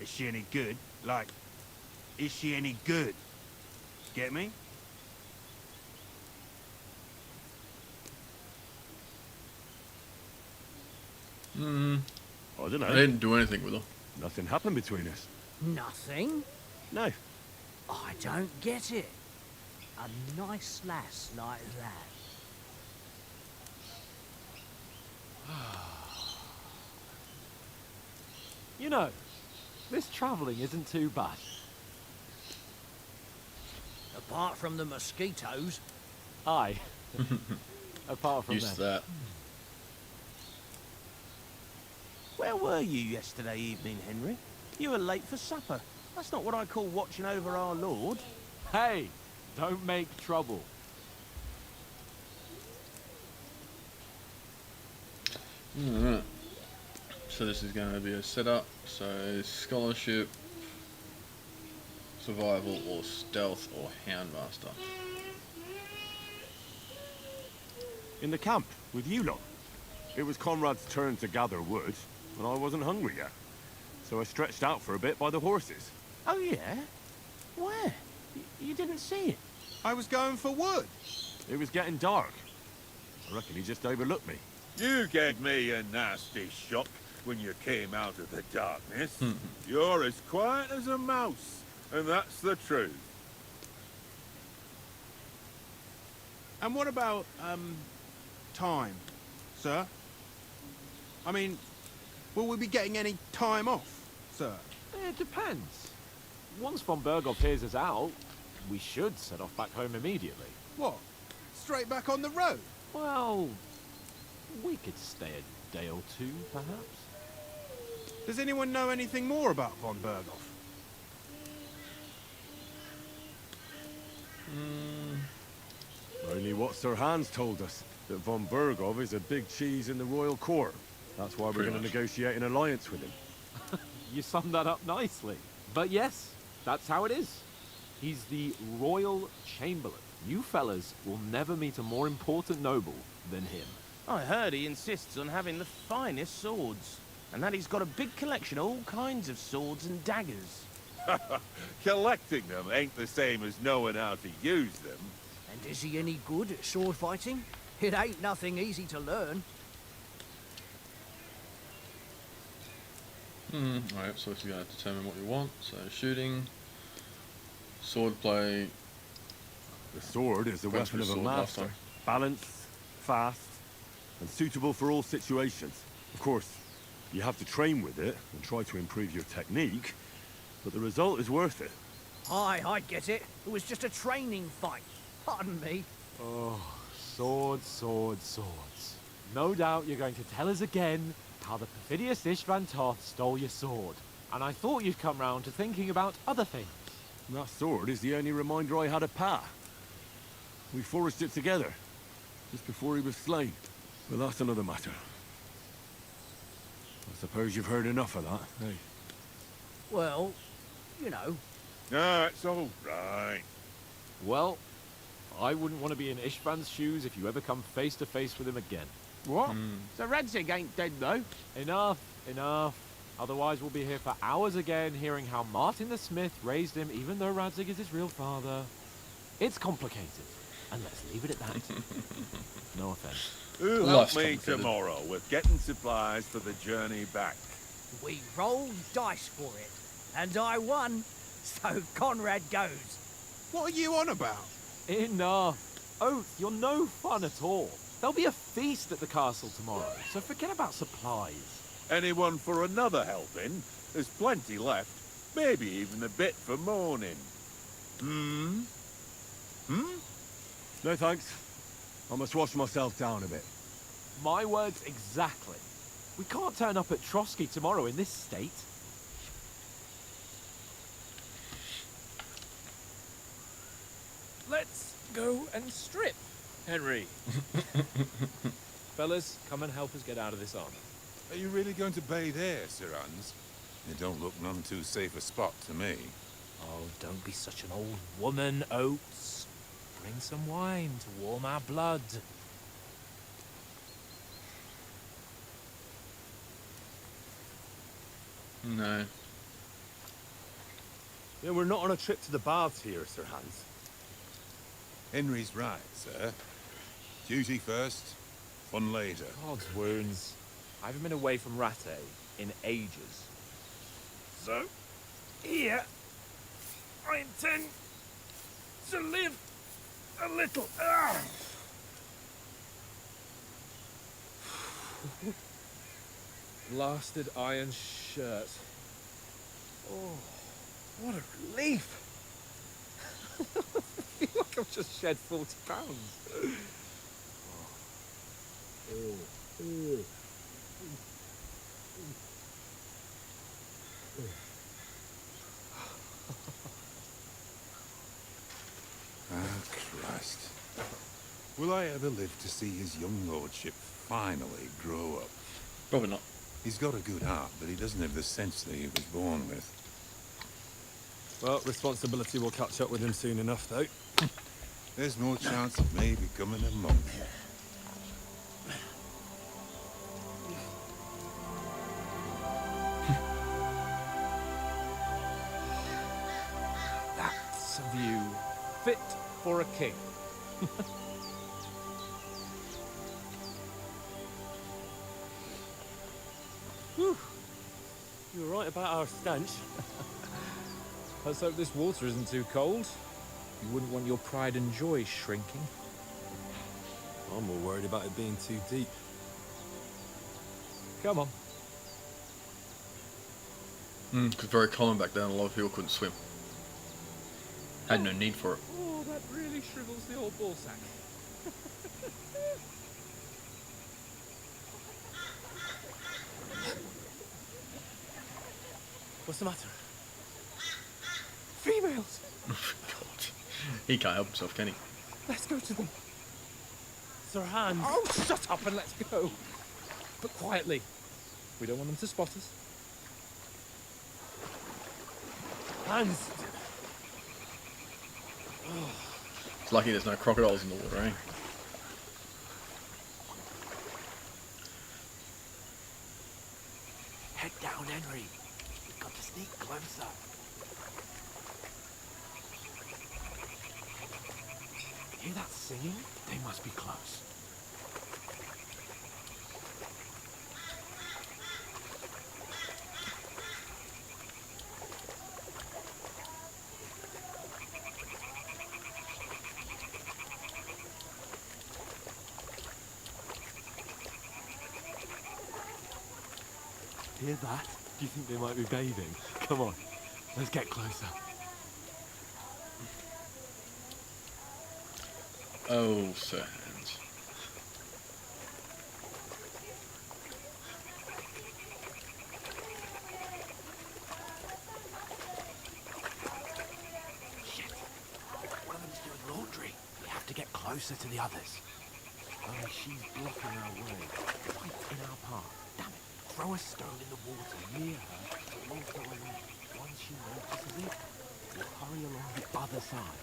Is she any good? Like, is she any good? Get me? I don't know. I didn't do anything with her. Nothing happened between us. Nothing? No. I don't get it. A nice lass like that. You know, this travelling isn't too bad. Apart from the mosquitoes. Aye. Apart from Used to them. that. Where were you yesterday evening, Henry? You were late for supper. That's not what I call watching over our Lord. Hey, don't make trouble. Alright. So this is going to be a setup. So scholarship, survival, or stealth, or houndmaster. In the camp, with you lot. It was Conrad's turn to gather wood, and I wasn't hungry yet. So I stretched out for a bit by the horses. Oh, yeah? Where? You didn't see it? I was going for wood. It was getting dark. I reckon he just overlooked me. You gave me a nasty shock when you came out of the darkness. You're as quiet as a mouse, and that's the truth. And what about, time, sir? I mean, will we be getting any time off, sir? It depends. Once von Berghoff hears us out, we should set off back home immediately. What? Straight back on the road? Well, we could stay a day or two, perhaps. Does anyone know anything more about von Berghoff? Only what Sir Hans told us, that von Berghoff is a big cheese in the royal court. That's why we're Pretty going to much. negotiate an alliance with him. You summed that up nicely. But yes, that's how it is. He's the Royal Chamberlain. You fellas will never meet a more important noble than him. I heard he insists on having the finest swords. And that he's got a big collection of all kinds of swords and daggers. Collecting them ain't the same as knowing how to use them. And is he any good at sword fighting? It ain't nothing easy to learn. Alright, so you're going to determine what you want. So shooting, swordplay. The sword is the Went weapon through of a sword last master. time. Balanced, fast, and suitable for all situations. Of course, you have to train with it and try to improve your technique, but the result is worth it. Aye, I get it. It was just a training fight. Pardon me. Oh, swords, swords, swords. No doubt you're going to tell us again how the perfidious Istvan Toth stole your sword. And I thought you'd come round to thinking about other things. And that sword is the only reminder I had of Pa. We forged it together, just before he was slain. But that's another matter. I suppose you've heard enough of that, eh? Well, you know. No, it's all right. Well, I wouldn't want to be in Istvan's shoes if you ever come face to face with him again. What? So Radzig ain't dead, though? Enough, enough. Otherwise we'll be here for hours again hearing how Martin the Smith raised him even though Radzig is his real father. It's complicated. And let's leave it at that. No offense. Who'll help me tomorrow with getting supplies for the journey back? We rolled dice for it. And I won. So Conrad goes. What are you on about? Enough. Oath, you're no fun at all. There'll be a feast at the castle tomorrow, so forget about supplies. Anyone for another helping? There's plenty left. Maybe even a bit for morning. Hmm? No thanks. I must wash myself down a bit. My words exactly. We can't turn up at Trotsky tomorrow in this state. Let's go and strip, Henry. Fellas, come and help us get out of this armor. Are you really going to bathe here, Sir Hans? It don't look none too safe a spot to me. Oh, don't be such an old woman, Oates. Bring some wine to warm our blood. No. Yeah, we're not on a trip to the baths here, Sir Hans. Henry's right, sir. Duty first, fun later. God's wounds. I haven't been away from Rattay in ages. So, here, I intend to live a little. Blasted iron shirt. Oh, what a relief! I feel like I've just shed 40 pounds. Ah, Christ. Will I ever live to see his young lordship finally grow up? Probably not. He's got a good heart, but he doesn't have the sense that he was born with. Well, responsibility will catch up with him soon enough, though. There's no chance of me becoming a monk. That's a view fit for a king. Whew. You were right about our stench. Let's hope this water isn't too cold. You wouldn't want your pride and joy shrinking. I'm more worried about it being too deep. Come on. Because very common back then, a lot of people couldn't swim. Had no need for it. Oh, that really shrivels the old ball sack. What's the matter? Females! God. He can't help himself, can he? Let's go to them. Sir Hans. Oh, shut up and let's go. But quietly. We don't want them to spot us. Hans. It's lucky there's no crocodiles in the water, eh? Head down, Henry. We've got to sneak closer. Hear that singing? They must be close. Hear that? Do you think they might be bathing? Come on, let's get closer. Oh, Sir Hans. Shit. One of them's doing laundry. We have to get closer to the others. Oh, she's blocking our way. Right in our path. Damn it. Throw a stone in the water near her. We'll go along. Once she notices it, we'll hurry along the other side.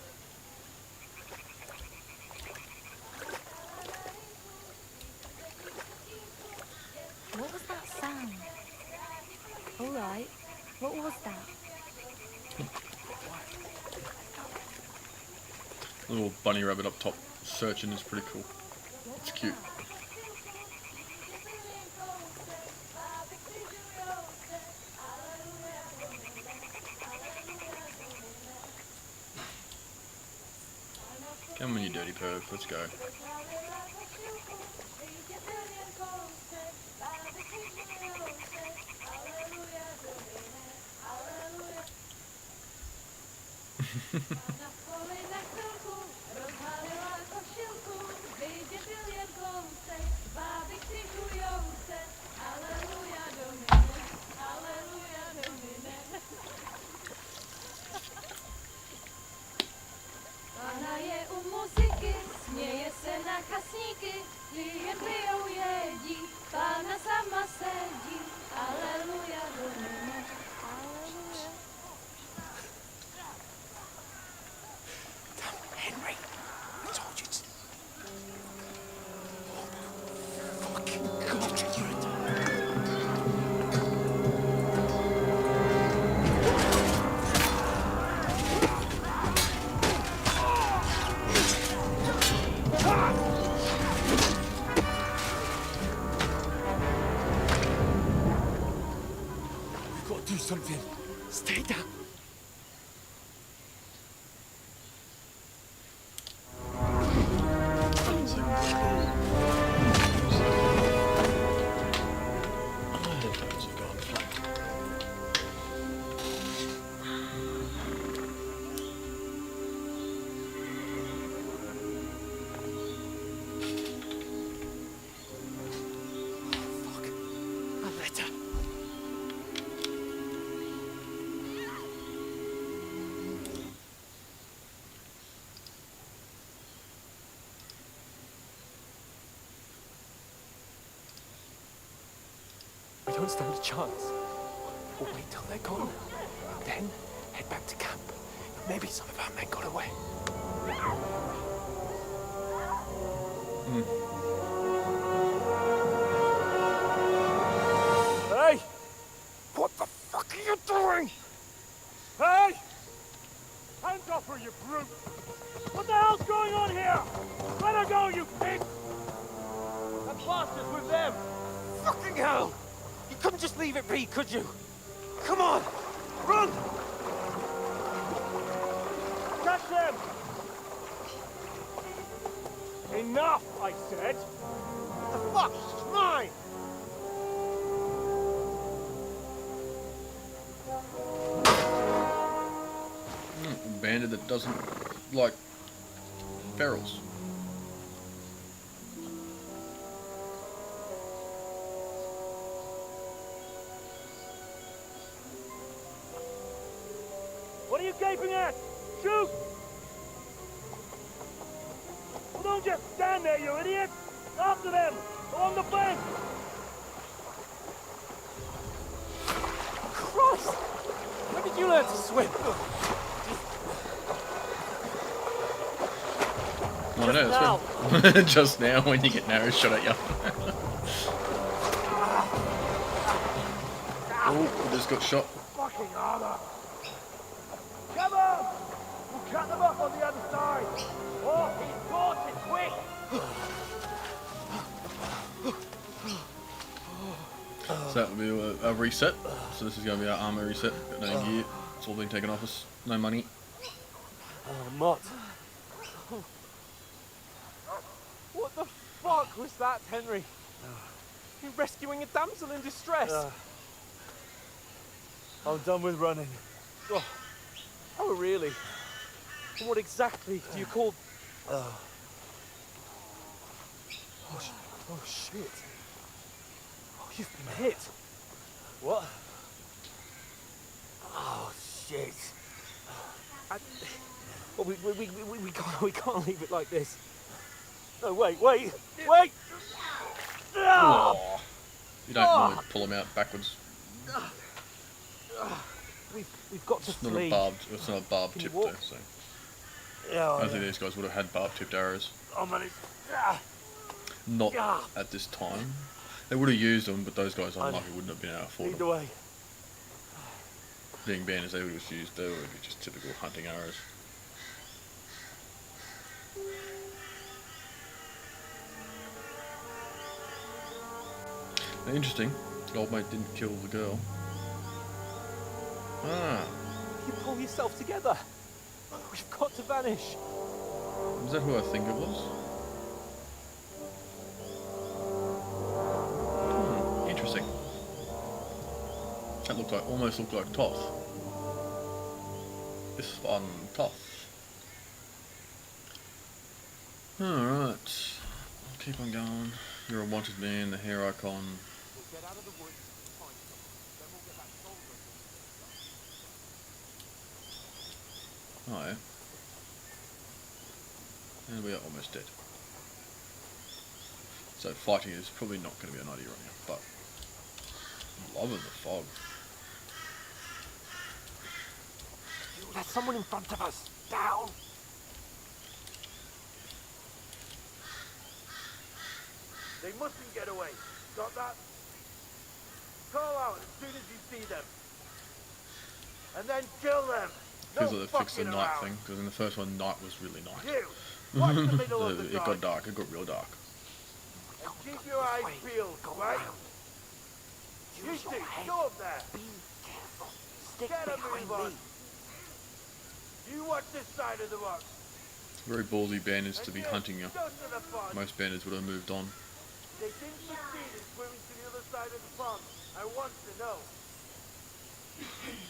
What was that sound? All right. What was that? Little bunny rabbit up top searching is pretty cool. It's cute. Come on, you dirty perv. Let's go. Pana je u muzyky, směje se na kasníky, klient pijou jedí, Pána sama sedí, aleluja domine, aleluja. Henry, I told you to... Oh, fucking God, you're a... We've got to do something. Stay down. We don't stand a chance. We'll wait till they're gone. Then head back to camp. Maybe some of our men got away. Hey! What the fuck are you doing? Hey! Hands off her, you brute! What the hell's going on here? Let her go, you pig! That bastard's with them! Fucking hell! You couldn't just leave it be, could you? Come on! Run! Catch them! Enough, I said! What the fuck? It's mine! A bandit that doesn't like ferals. What are you gaping at? Shoot! Well, don't just stand there, you idiot! After them! Along the bank! Christ! When did you learn to swim? I know, it's just now when you get arrows shot at you. Oh, we just got shot. Fucking armor! Come on! We'll cut them off on the other side! Oh, he's caught it, quick! So that would be a reset. So this is going to be our armor reset. Got no gear. It's all been taken off us. No money. Oh, Mott. What the fuck was that, Henry? You rescuing a damsel in distress? I'm done with running. Oh, really? And what exactly do you call... Oh, shit. Oh, you've been hit. What? Oh, shit. Well, we can't leave it like this. No, wait! Oh. You don't normally pull them out backwards. We've got to flee. It's not a barbed tip though, so. Yeah, I don't think these guys would have had barbed tipped arrows. Not at this time. They would have used them, but those guys unlikely wouldn't have been able to afford them. way. Being bandits, they would have used, they would be just typical hunting arrows. Now, interesting, the old mate didn't kill the girl. Ah. You pull yourself together. We've got to vanish. Was that who I think it was? Interesting. That looked like, almost looked like Toth. This one, Toth. Alright. I'll keep on going. You're a wanted man, the hair icon. Oh yeah. And we are almost dead. So fighting is probably not going to be an idea right now, but I'm loving the fog. There's someone in front of us. Down. They mustn't get away. Got that? Call out as soon as you see them. And then kill them. Feels like they fixed the night thing, because in the first one, night was really night. You, watch the middle of the It got dark, it got real dark. And keep your eyes peeled, right? You two, go up there. Be careful. Stick behind me. You watch this side of the rock. Very ballsy bandits to be hunting you. Most bandits would have moved on. They didn't succeed in swimming to the other side of the pond. I want to know.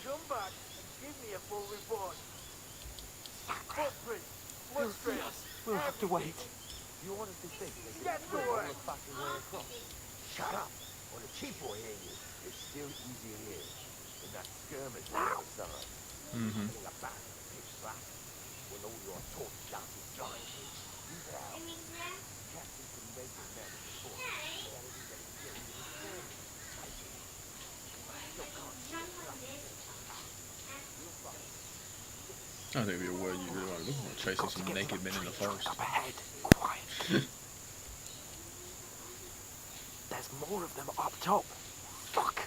Come back and give me a full report. Footprints, footprints. We'll have to wait. You honestly think they can swim all the fucking way across? Shut up, or the chief will hear you. It's still easier here than that skirmish on the side. Getting a back in the pitch black when all your talk down is giant. Leave it out. Captain can make a man before. I think it'd be a word you really want to look for. Chasing some naked men in the forest. Up ahead. Quiet. There's more of them up top. Fuck.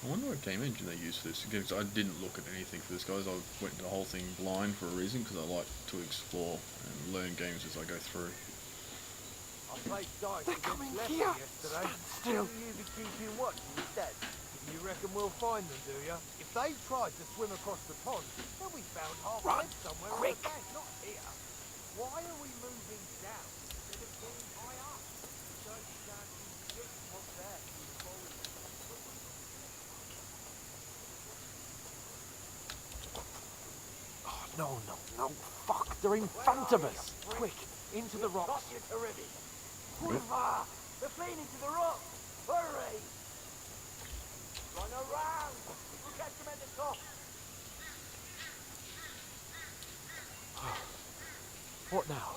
I wonder what game engine they use for this, because I didn't look at anything for this, guys. I went into the whole thing blind for a reason, because I like to explore and learn games as I go through. I played dice. They're coming Leslie here. yesterday. Stand still. You be keeping watch instead. You reckon we'll find them, do you? If they tried to swim across the pond, they'll be found half dead somewhere on the bank, not here. Why are we moving down instead of going high up? Don't stand shit up there. Oh, no. Fuck, they're in front of us. Quick, into the rocks. Got you already. Quiver! They're fleeing into the rock. Hurry! Run around! We'll catch them at the top. What now?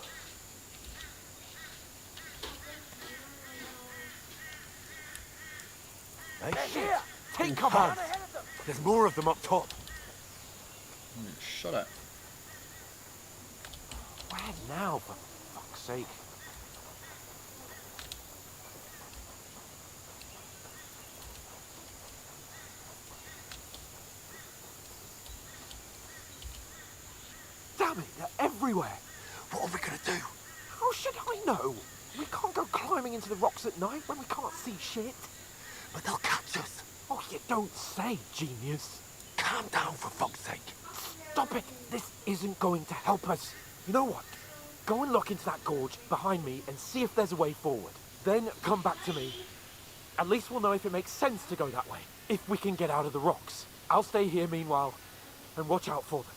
They're here! Take cover! Run ahead of them! There's more of them up top. Shut up. Where now, for fuck's sake? Damn it, they're everywhere. What are we gonna do? How should I know? We can't go climbing into the rocks at night when we can't see shit. But they'll catch us. Oh, you don't say, genius. Calm down, for fuck's sake. Stop it! This isn't going to help us. You know what? Go and look into that gorge behind me and see if there's a way forward. Then come back to me. At least we'll know if it makes sense to go that way. If we can get out of the rocks. I'll stay here meanwhile and watch out for them.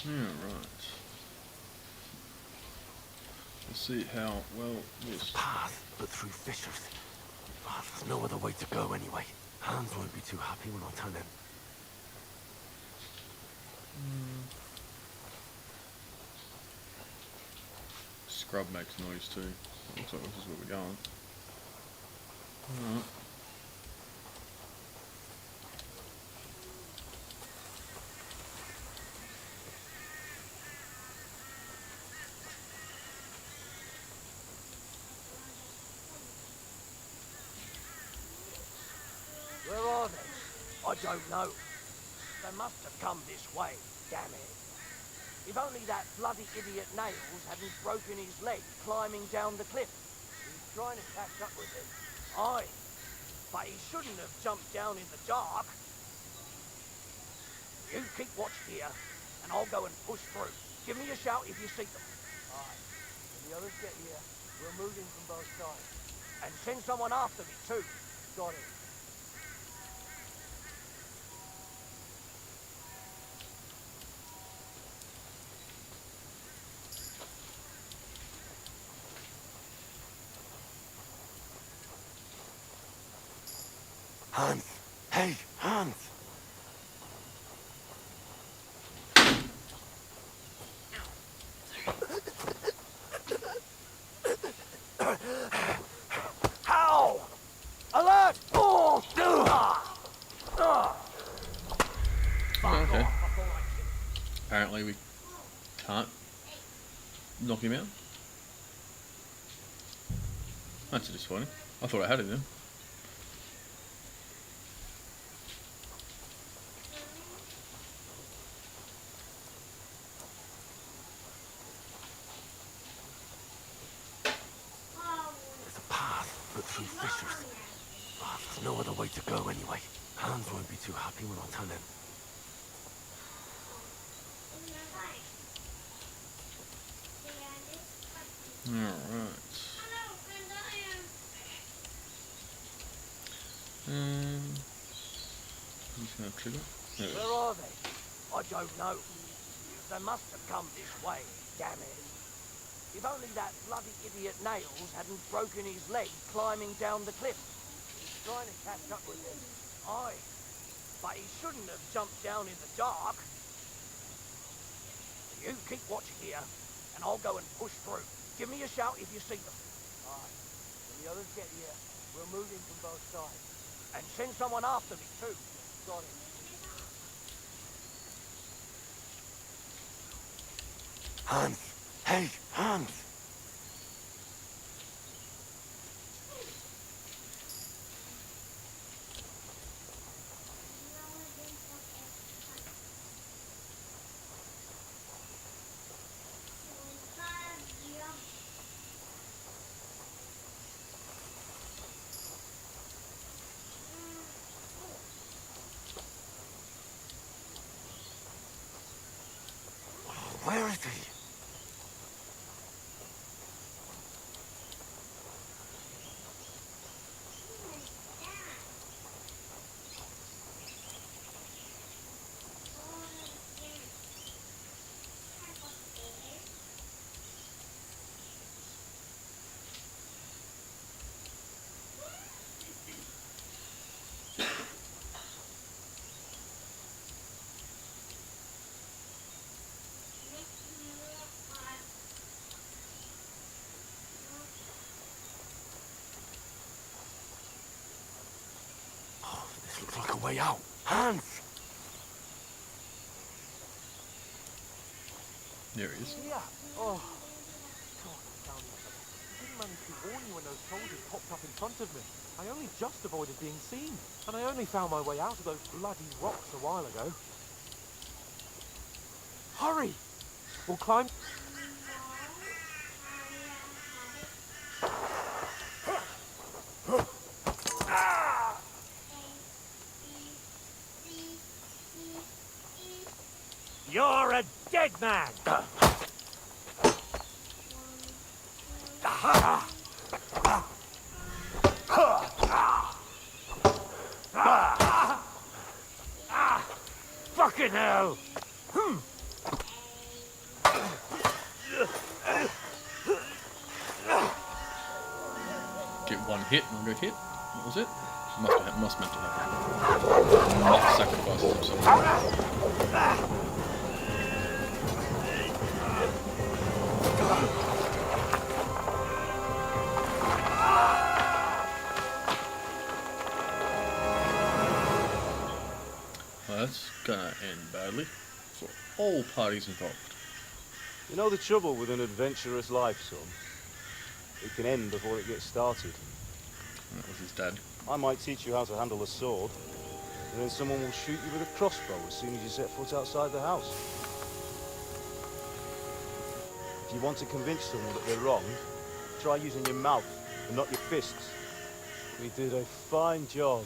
Yeah, right. Let's see how well this... Path, but through fissures. Oh, there's no other way to go anyway. Hans won't be too happy when I tell him. Scrub makes noise too. Looks like this is where we're going. Alright. Where are they? I don't know. They must have come this way, damn it. If only that bloody idiot Nails hadn't broken his leg climbing down the cliff. He'd trying to catch up with him. Aye, but he shouldn't have jumped down in the dark. You keep watch here, and I'll go and push through. Give me a shout if you see them. Aye. When the others get here, we'll move in from both sides. And send someone after me, too. Got it. Hans! Hey, Hans! Ow! Alert! Oh! Okay. Apparently we can't knock him out. That's disappointing. I thought I had it then. There's a path put through fissures. Oh, there's no other way to go anyway. Hans won't be too happy when I tell him. Alright. Who's gonna trigger? There it is. Where are they? I don't know. They must have come this way, damn it. If only that bloody idiot Nails hadn't broken his leg climbing down the cliff. He's trying to catch up with him. Aye, but he shouldn't have jumped down in the dark. You keep watch here, and I'll go and push through. Give me a shout if you see them. Aye, when the others get here, we'll move in from both sides. And send someone after me, too. Got it. Hans! Hey, Hans! Where is he? This looks like a way out. Hans! There he is. Yeah. Oh. God, I found it. I didn't manage to warn you when those soldiers popped up in front of me. I only just avoided being seen. And I only found my way out of those bloody rocks a while ago. Hurry! We'll climb... You're a dead man! Fucking hell! Get one hit and I'll go hit. What was it? Must meant to happen. Not sacrifices himself. Well, that's gonna end badly for all parties involved. You know the trouble with an adventurous life, son? It can end before it gets started. That was his dad. I might teach you how to handle a sword, and then someone will shoot you with a crossbow as soon as you set foot outside the house. If you want to convince someone that they're wrong, try using your mouth. and not your fists. We did a fine job.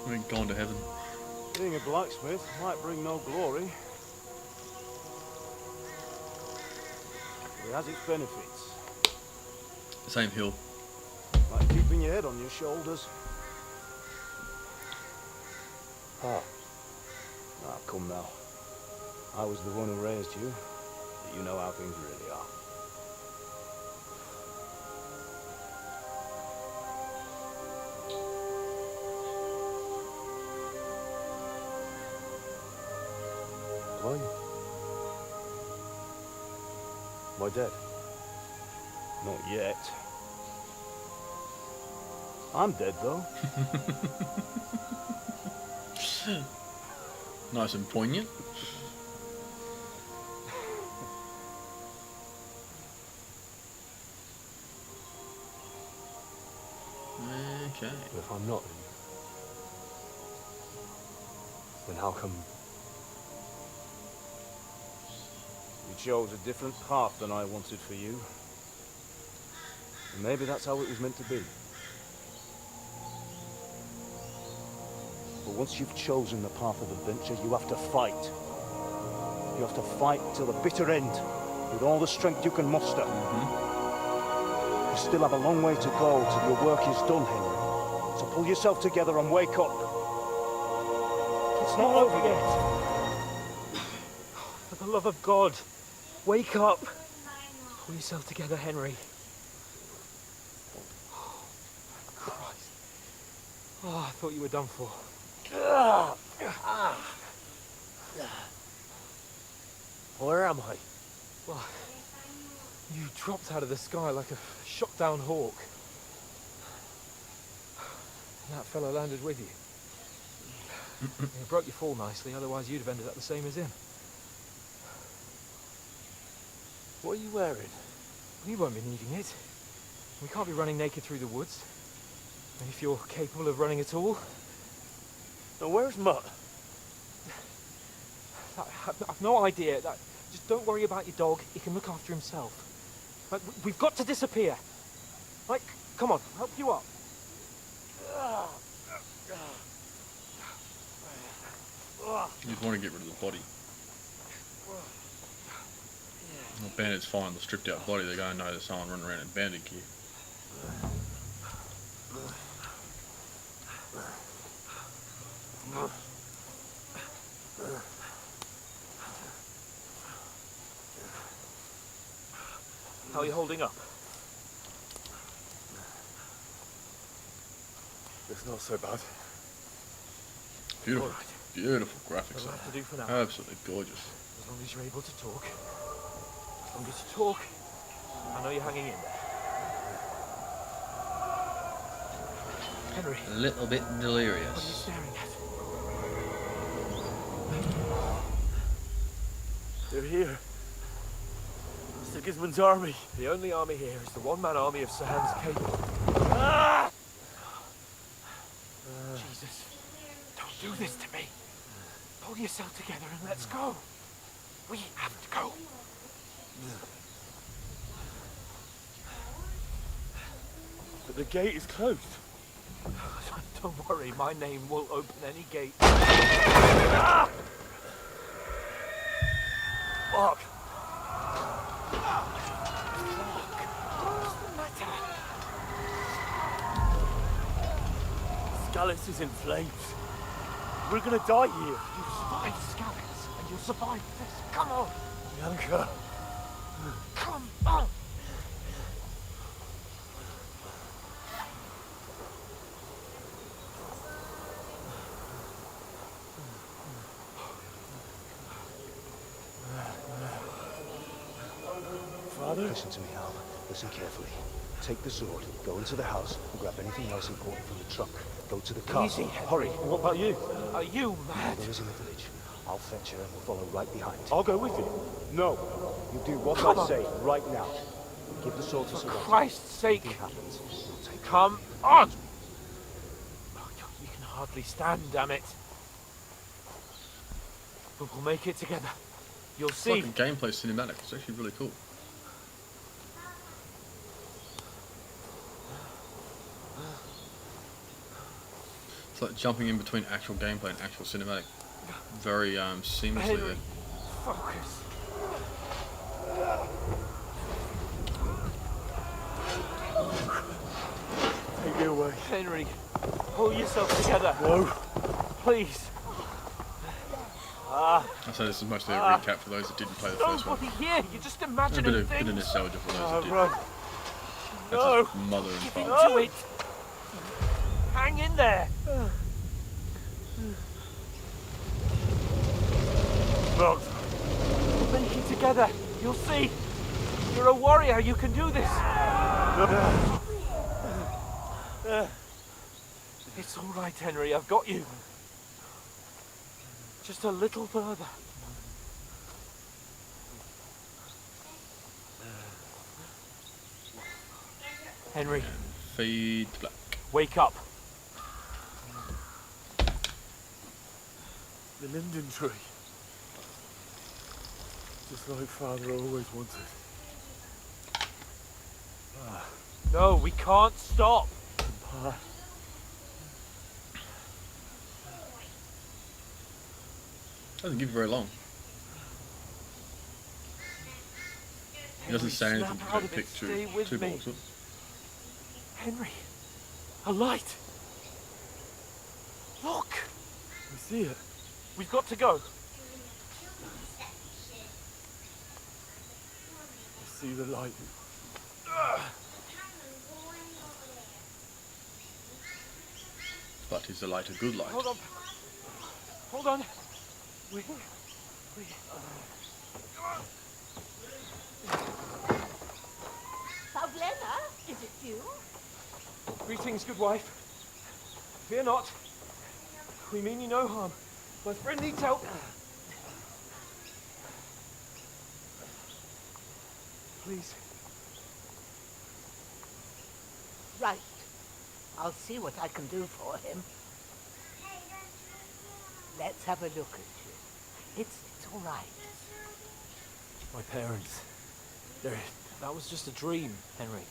We ain't gone to heaven. Being a blacksmith might bring no glory. But it has its benefits. Same hill. Like keeping your head on your shoulders. Come now. I was the one who raised you, but you know how things really are. Why? Am I dead? Not yet. I'm dead, though. Nice and poignant. Okay. But if I'm not, then how come you chose a different path than I wanted for you? And maybe that's how it was meant to be. But once you've chosen the path of adventure, you have to fight. You have to fight till the bitter end, with all the strength you can muster. You still have a long way to go till your work is done, Henry. So pull yourself together and wake up. It's not over yet. For the love of God, wake up. Pull yourself together, Henry. Christ. Oh, I thought you were done for. Where am I? Well, you dropped out of the sky like a shot-down hawk. And that fellow landed with you. You broke your fall nicely, otherwise you'd have ended up the same as him. What are you wearing? We won't be needing it. We can't be running naked through the woods. And if you're capable of running at all... Now, where's Mutt? I've no idea. Just don't worry about your dog. He can look after himself. Like, we've got to disappear. Like, come on, help you up. You just want to get rid of the body. Well, bandits find the stripped out body, they're going to know there's someone running around in bandit gear. How are you holding up? It's not so bad. Beautiful, beautiful graphics. That'll have to do for now. Absolutely gorgeous. As long as you're able to talk. As long as you talk, I know you're hanging in there. Henry. A little bit What are you delirious. staring at? They're here. Sigismund's army. The only army here is the one-man army of Sir Hans Cable. Jesus, don't do this to me. Pull yourself together and let's go. We have to go. But the gate is closed. Don't worry, my name will open any gate. Fuck! What's the matter? Scallis is in flames. We're gonna die here. You survived Scallis, and you'll survive this. Come on! Bianca. Come on! Father? Listen to me, Hal. Listen carefully. Take the sword, go into the house, and grab anything else important from the truck. Go to the car. Easy, Hurry. What about you? Are you mad? There is in the village. I'll fetch her and we'll follow right behind. I'll go with you. No. You do what Come I on. say right now. Give the sword to For Sir Christ's sake, Anything happens, we'll take care. come on! Oh, you can hardly stand, damn it. But we'll make it together. You'll It's see. like a gameplay cinematic. It's actually really cool. It's like jumping in between actual gameplay and actual cinematic. Very seamlessly Henry, there. focus. Take me away. Henry, pull yourself together. No. Please. I say this is mostly a recap for those that didn't play the first one. Nobody here. You're just A imagining bit of things. nostalgia for those that did. Run. That's No. his mother and Give father. into it. Hang in there. Look. We'll make it together. You'll see. You're a warrior. You can do this. It's all right, Henry. I've got you. Just a little further. Henry, Fade to black. wake up. The linden tree. Just like Father always wanted. No, we can't stop. Pa. Doesn't give very long. He doesn't say anything snap to out don't of it. pick Stay two with me. balls. Henry, a light. Look, We see it. we've got to go. I see the light. But is the light a good light? Hold on. Hold on. We... Pavlena, is it you? Greetings, good wife. Fear not. We mean you no harm. My friend needs help. Please. Right. I'll see what I can do for him. Let's have a look at you. It's all right. My parents. That was just a dream, Henry.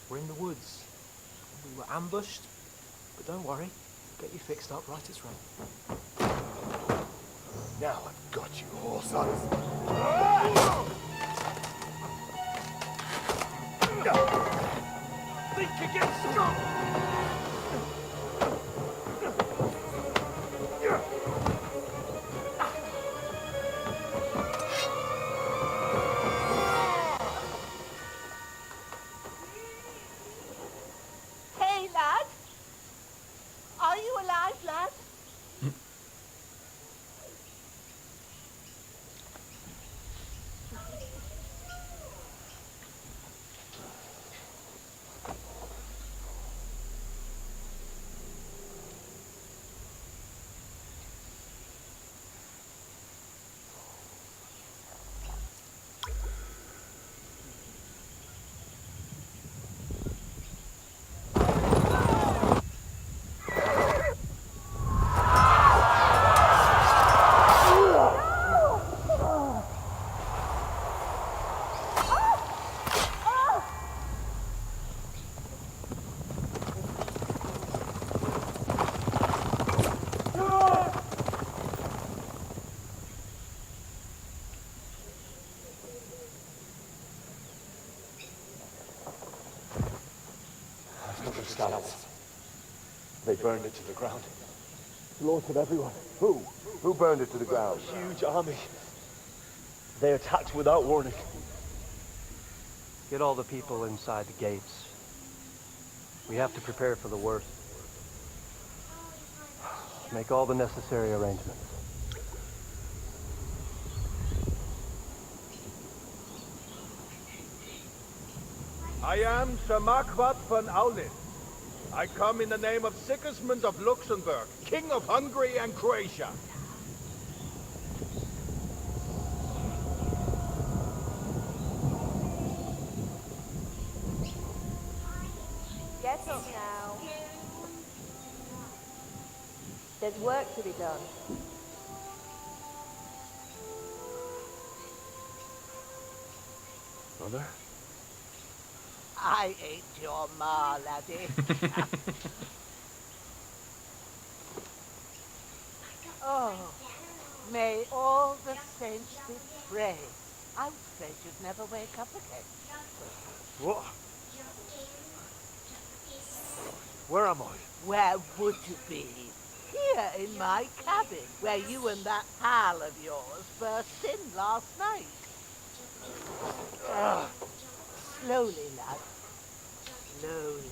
We're in the woods. We were ambushed. But don't worry. We'll get you fixed up right as rain. Now I've got you, horse eyes. Think again, Scott! Hey, lad. Are you alive, lad? Scouts. They burned it to the ground. Slaughtered everyone. Who? Who burned it to the ground? Huge army. They attacked without warning. Get all the people inside the gates. We have to prepare for the worst. Make all the necessary arrangements. I am Sir Marquardt von Aulin. I come in the name of Sigismund of Luxembourg, King of Hungary and Croatia. There's work to be done. Mother? I ain't your ma, laddie. Oh, may all the saints be praised. I was afraid you'd never wake up again. What? Where am I? Where would you be? Here in my cabin, where you and that pal of yours burst in last night. Slowly, lad. Slowly.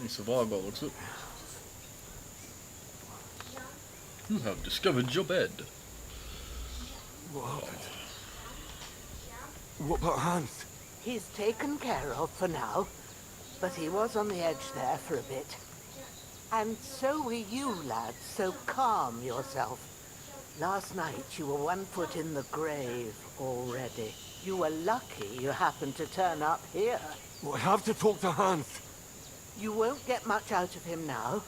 You survived by the looks of it. You have discovered your bed. What happened? What about Hans? He's taken care of for now, but he was on the edge there for a bit. And so were you, lad, so calm yourself. Last night you were 1 foot in the grave already. You were lucky you happened to turn up here. Well, I have to talk to Hans. You won't get much out of him now.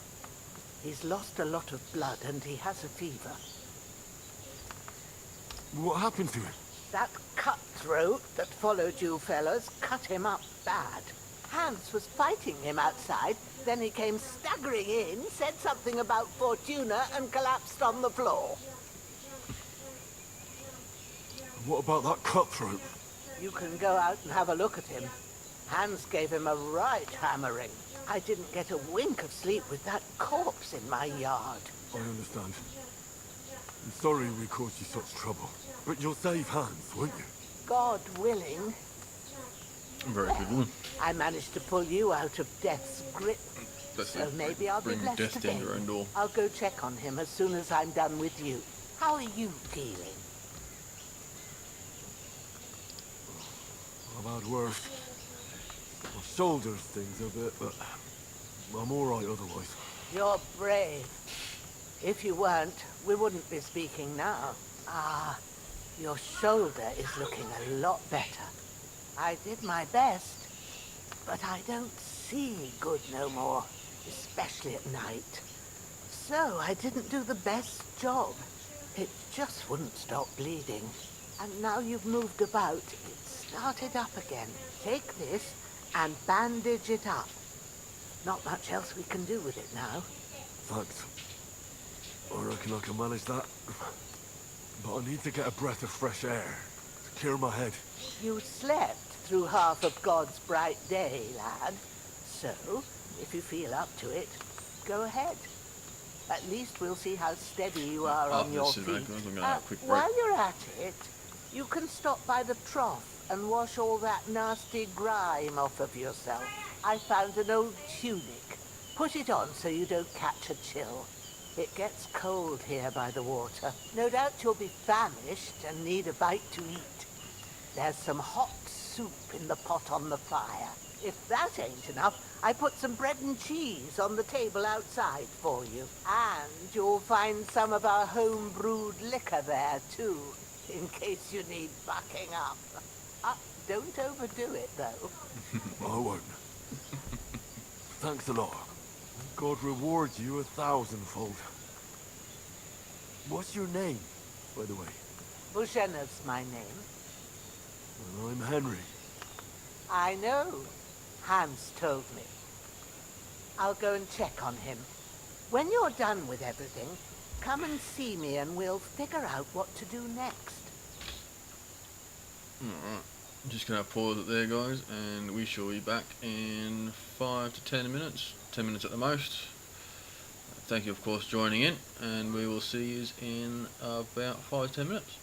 He's lost a lot of blood and he has a fever. What happened to him? That cutthroat that followed you fellas cut him up bad. Hans was fighting him outside, then he came staggering in, said something about Fortuna and collapsed on the floor. What about that cutthroat? You can go out and have a look at him. Hans gave him a right hammering. I didn't get a wink of sleep with that corpse in my yard. I understand. I'm sorry we caused you such trouble. But you'll save Hans, won't you? God willing. Very good one. I managed to pull you out of death's grip. So maybe I'll be bring blessed death again. to your own door. I'll go check on him as soon as I'm done with you. How are you feeling? I've had worse. My shoulder stings a bit, but I'm all right otherwise. You're brave. If you weren't, we wouldn't be speaking now. Ah, your shoulder is looking a lot better. I did my best, but I don't see good no more, especially at night. So I didn't do the best job. It just wouldn't stop bleeding. And now you've moved about, it started up again. Take this and bandage it up. Not much else we can do with it now. Thanks. I reckon I can manage that. But I need to get a breath of fresh air to clear my head. You slept through half of God's bright day, lad. So, if you feel up to it, go ahead. At least we'll see how steady you are on your feet. While you're at it, you can stop by the trough and wash all that nasty grime off of yourself. I found an old tunic. Put it on so you don't catch a chill. It gets cold here by the water. No doubt you'll be famished and need a bite to eat. There's some hot soup in the pot on the fire. If that ain't enough, I put some bread and cheese on the table outside for you. And you'll find some of our home-brewed liquor there, too, in case you need bucking up. Don't overdo it, though. I won't. Thanks a lot. God rewards you 1,000-fold. What's your name, by the way? Bushenna's my name. Well, I'm Henry. I know. Hans told me. I'll go and check on him. When you're done with everything, come and see me and we'll figure out what to do next. Alright. I'm just going to pause it there, guys, and we shall be back in 5 to 10 minutes. 10 minutes at the most. Thank you, of course, joining in, and we will see you in about 5 to 10 minutes.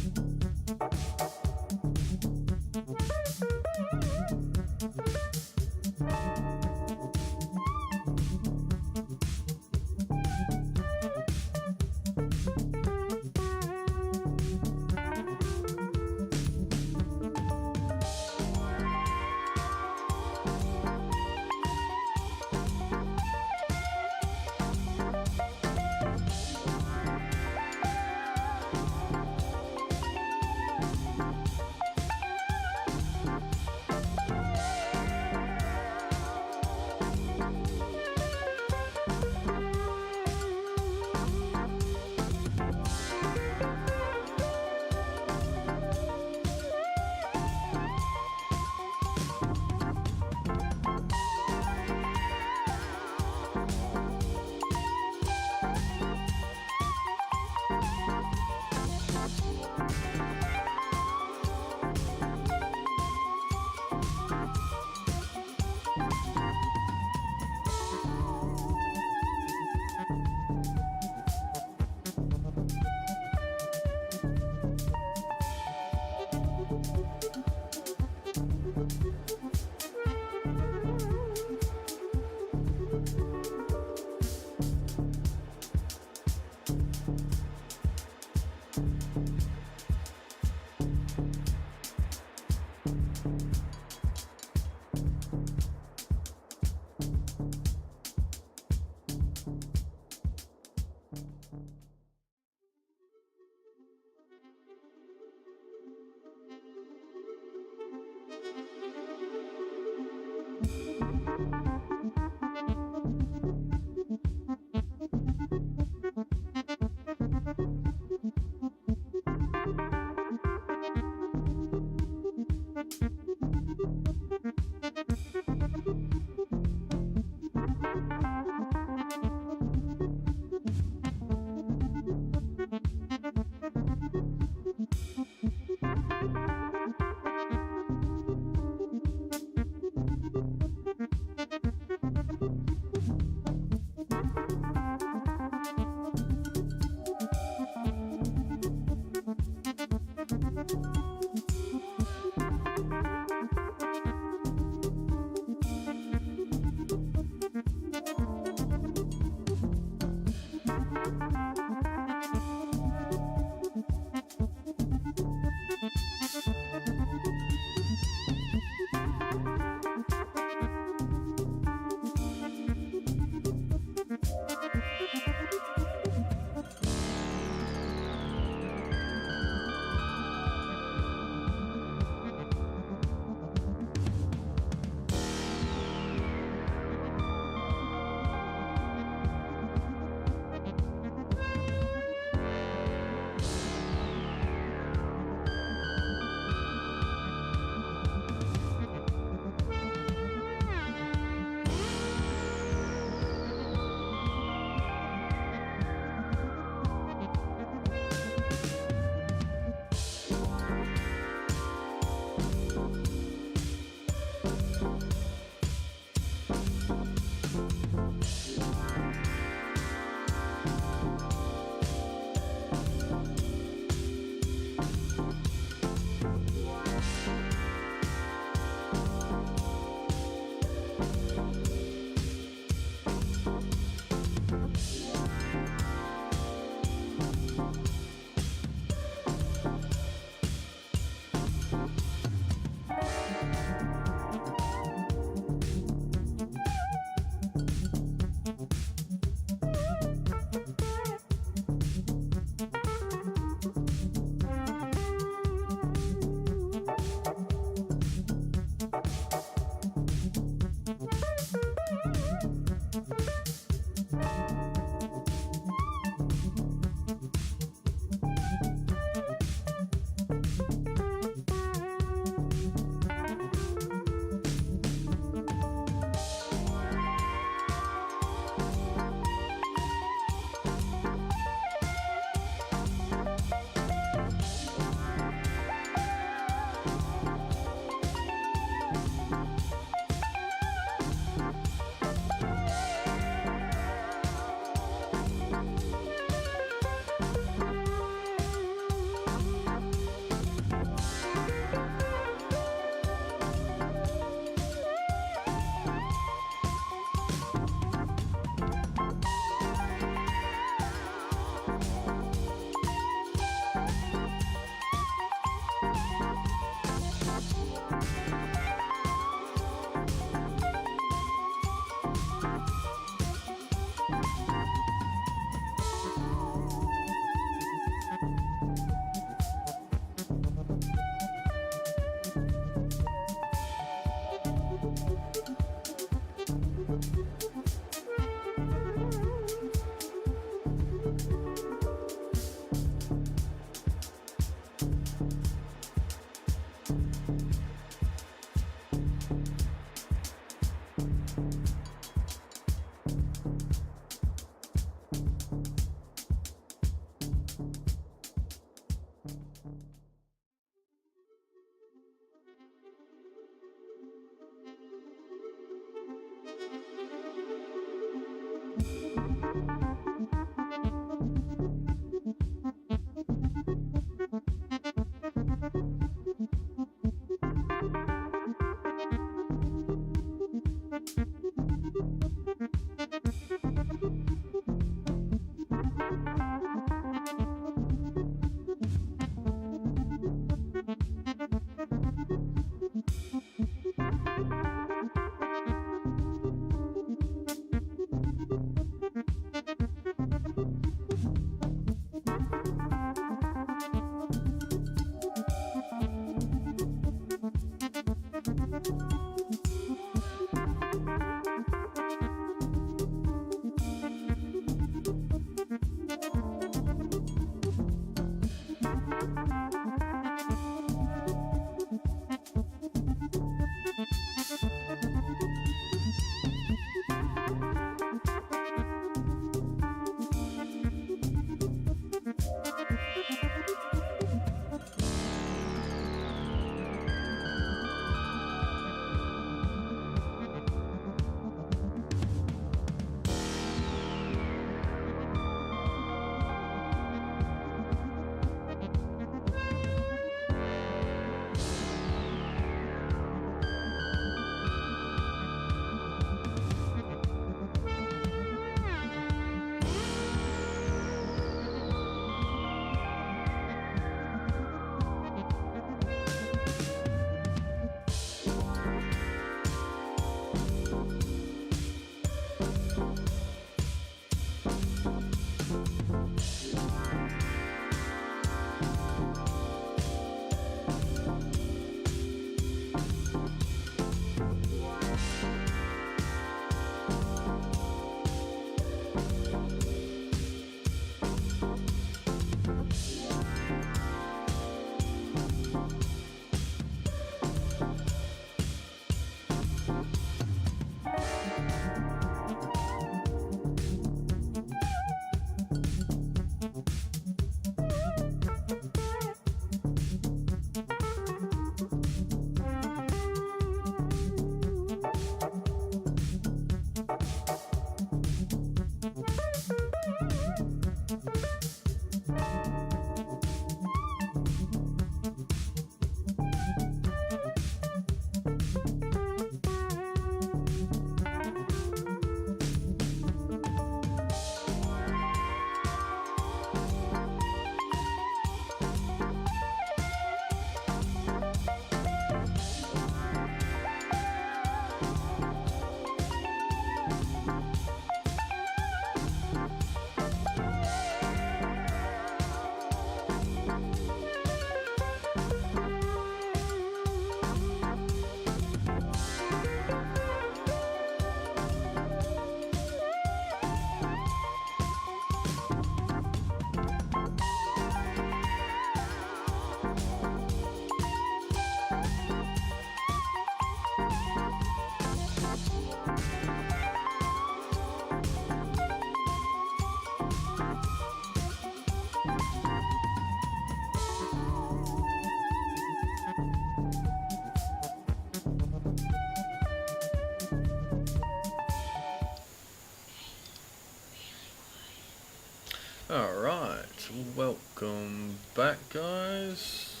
Alright, welcome back, guys.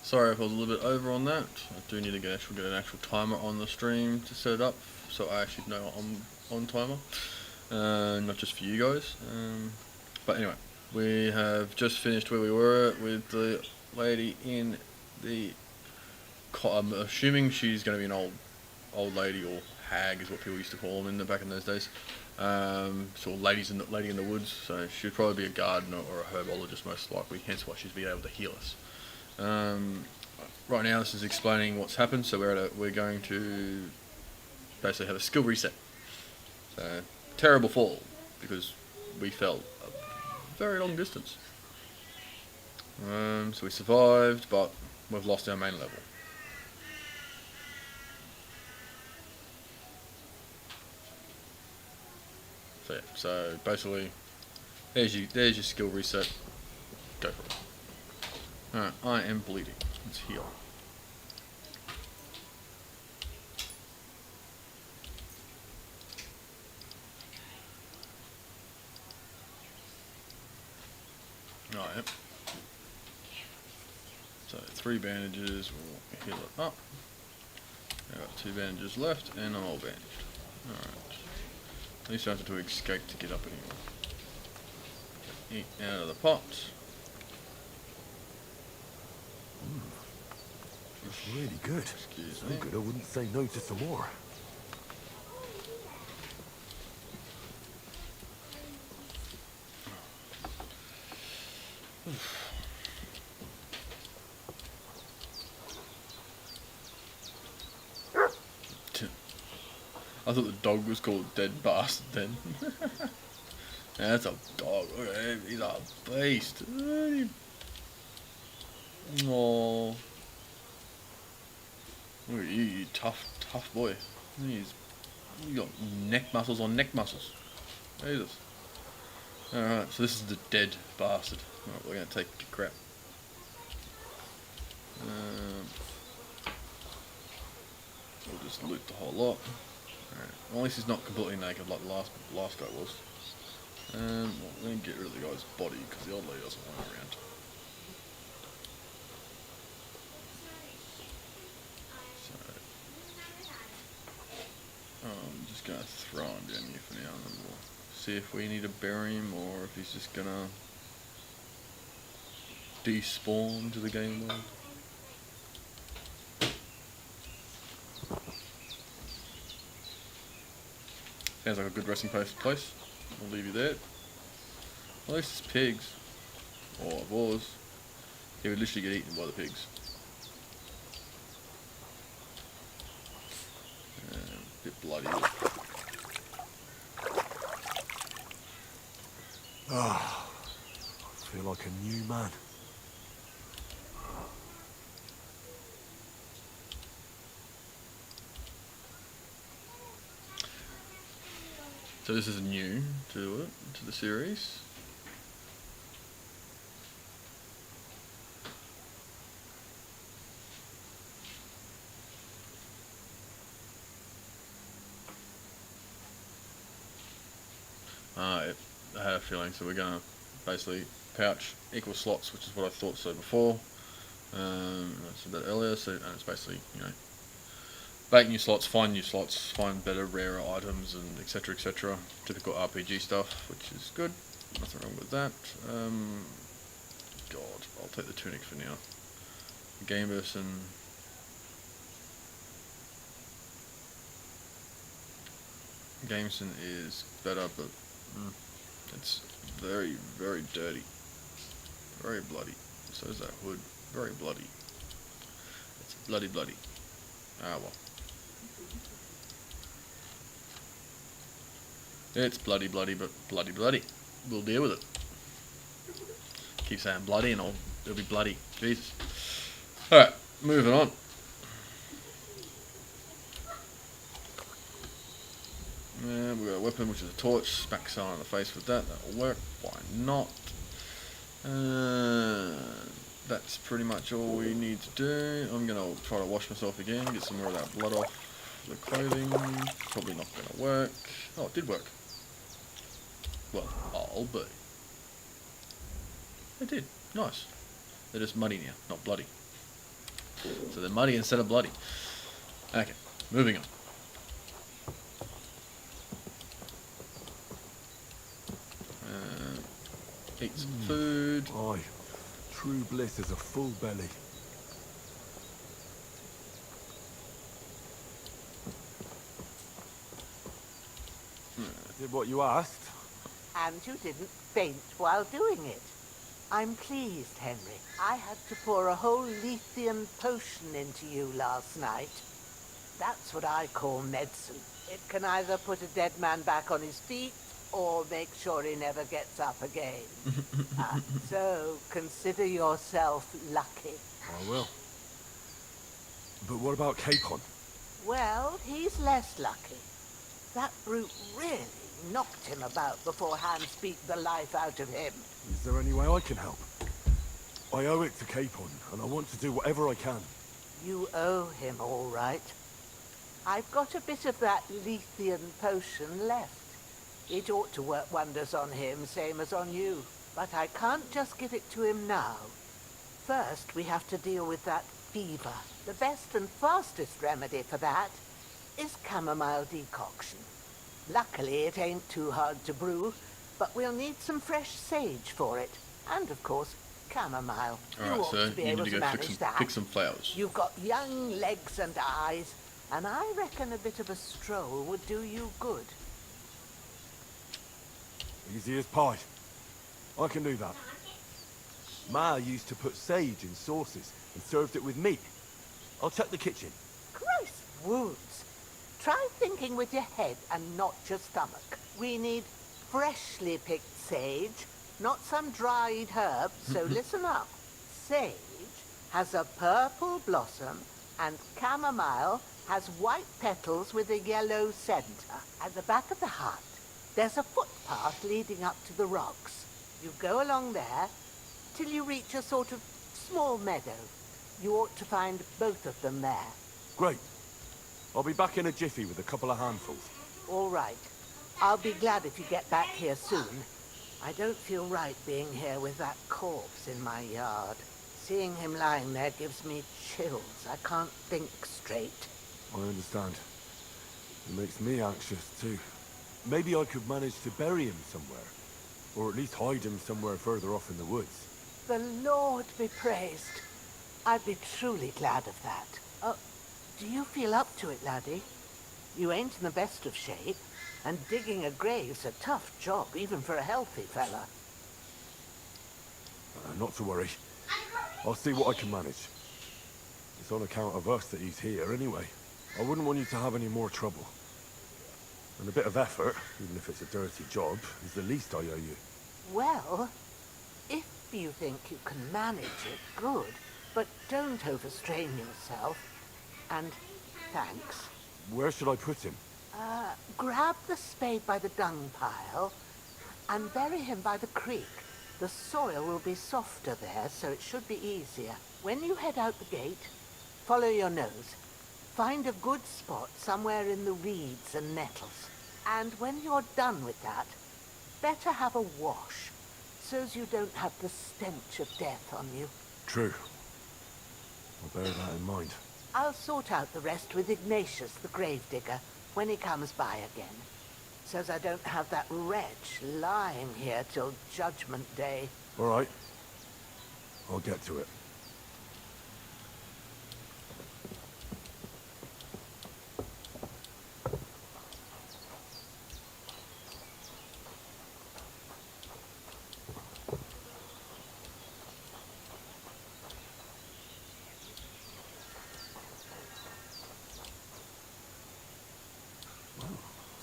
Sorry if I was a little bit over on that. I do need to get an actual timer on the stream to set it up, so I actually know I'm on timer, not just for you guys. But anyway, we have just finished where we were with the lady in the. I'm assuming she's going to be an old lady, or hag is what people used to call them back in those days. Sort of lady in the woods, so she'd probably be a gardener or a herbologist most likely, hence why she's been able to heal us. Right now this is explaining what's happened, so we're going to basically have a skill reset. So, terrible fall, because we fell a very long distance. So we survived, but we've lost our main level. So yeah, so basically, there's your skill reset. Go for it. Alright, I am bleeding. Let's heal. Alright. So 3 bandages, we'll heal it up. I've got 2 bandages left, and I'm all bandaged. Alright. At least I have to escape to get up anymore. Eat out of the pot. That's really good. Excuse So me. good I wouldn't say no to some more. I thought the dog was called Dead Bastard then. That's a dog. Look at him. He's a beast. Aww. Look at you tough boy. You got neck muscles on neck muscles. Jesus. Alright, so this is the Dead Bastard. Alright, we're going to take a crap. We'll just loot the whole lot. Alright, well, at least he's not completely naked like the last guy was. Well, we're going to get rid of the guy's body because the old lady doesn't want him around. So, I'm just going to throw him down here for now, and then we'll see if we need to bury him or if he's just going to despawn to the game world. Sounds like a good resting place. We'll leave you there. At least it's pigs. Or it was. He would literally get eaten by the pigs. A bit bloody. Ah, I feel like a new man. So this is new to the series. I had a feeling, so we're gonna basically pouch equal slots, which is what I thought so before. I said that earlier, so it's basically, you know, make new slots, find better, rarer items, and etc, etc. Typical RPG stuff, which is good. Nothing wrong with that. God, I'll take the tunic for now. Gambus and Gameson is better, but it's very, very dirty. Very bloody. So is that hood. Very bloody. It's bloody. Ah well. It's bloody, but bloody. We'll deal with it. Keep saying bloody and it'll be bloody. Jesus. Alright, moving on. And we've got a weapon, which is a torch. Smack someone in the face with that. That'll work. Why not? That's pretty much all we need to do. I'm going to try to wash myself again. Get some more of that blood off the clothing. Probably not going to work. Oh, it did work. Well, I'll be. They did. Nice. They're just muddy now, not bloody. So they're muddy instead of bloody. Okay, moving on. Eat some food. Aye, true bliss is a full belly. Did what you asked. And you didn't faint while doing it. I'm pleased, Henry. I had to pour a whole Lethean potion into you last night. That's what I call medicine. It can either put a dead man back on his feet or make sure he never gets up again. So consider yourself lucky. I will. But what about Capon? Well, he's less lucky. That brute really knocked him about before Hans beat the life out of him. Is there any way I can help? I owe it to Capon, and I want to do whatever I can. You owe him, all right. I've got a bit of that Lethean potion left. It ought to work wonders on him, same as on you. But I can't just give it to him now. First, we have to deal with that fever. The best and fastest remedy for that is chamomile decoction. Luckily, it ain't too hard to brew, but we'll need some fresh sage for it. And, of course, chamomile. Alright, you ought so to be you able need to to go manage pick some flowers. You've got young legs and eyes, and I reckon a bit of a stroll would do you good. Easy as pie. I can do that. Ma used to put sage in sauces and served it with meat. I'll check the kitchen. Christ wounds. Try thinking with your head and not your stomach. We need freshly picked sage, not some dried herb, so listen up. Sage has a purple blossom and chamomile has white petals with a yellow center. At the back of the hut, there's a footpath leading up to the rocks. You go along there till you reach a sort of small meadow. You ought to find both of them there. Great. I'll be back in a jiffy with a couple of handfuls. All right. I'll be glad if you get back here soon. I don't feel right being here with that corpse in my yard. Seeing him lying there gives me chills. I can't think straight. I understand. It makes me anxious too. Maybe I could manage to bury him somewhere. Or at least hide him somewhere further off in the woods. The Lord be praised. I'd be truly glad of that. Do you feel up to it, laddie? You ain't in the best of shape, and digging a grave's a tough job, even for a healthy fella. Not to worry. I'll see what I can manage. It's on account of us that he's here anyway. I wouldn't want you to have any more trouble. And a bit of effort, even if it's a dirty job, is the least I owe you. Well, if you think you can manage it, good. But don't overstrain yourself. And thanks. Where should I put him? Grab the spade by the dung pile and bury him by the creek. The soil will be softer there, so it should be easier. When you head out the gate, follow your nose. Find a good spot somewhere in the reeds and nettles. And when you're done with that, better have a wash, so's you don't have the stench of death on you. True. I'll bear that in mind. I'll sort out the rest with Ignatius, the gravedigger, when he comes by again. So's I don't have that wretch lying here till Judgment Day. All right. I'll get to it.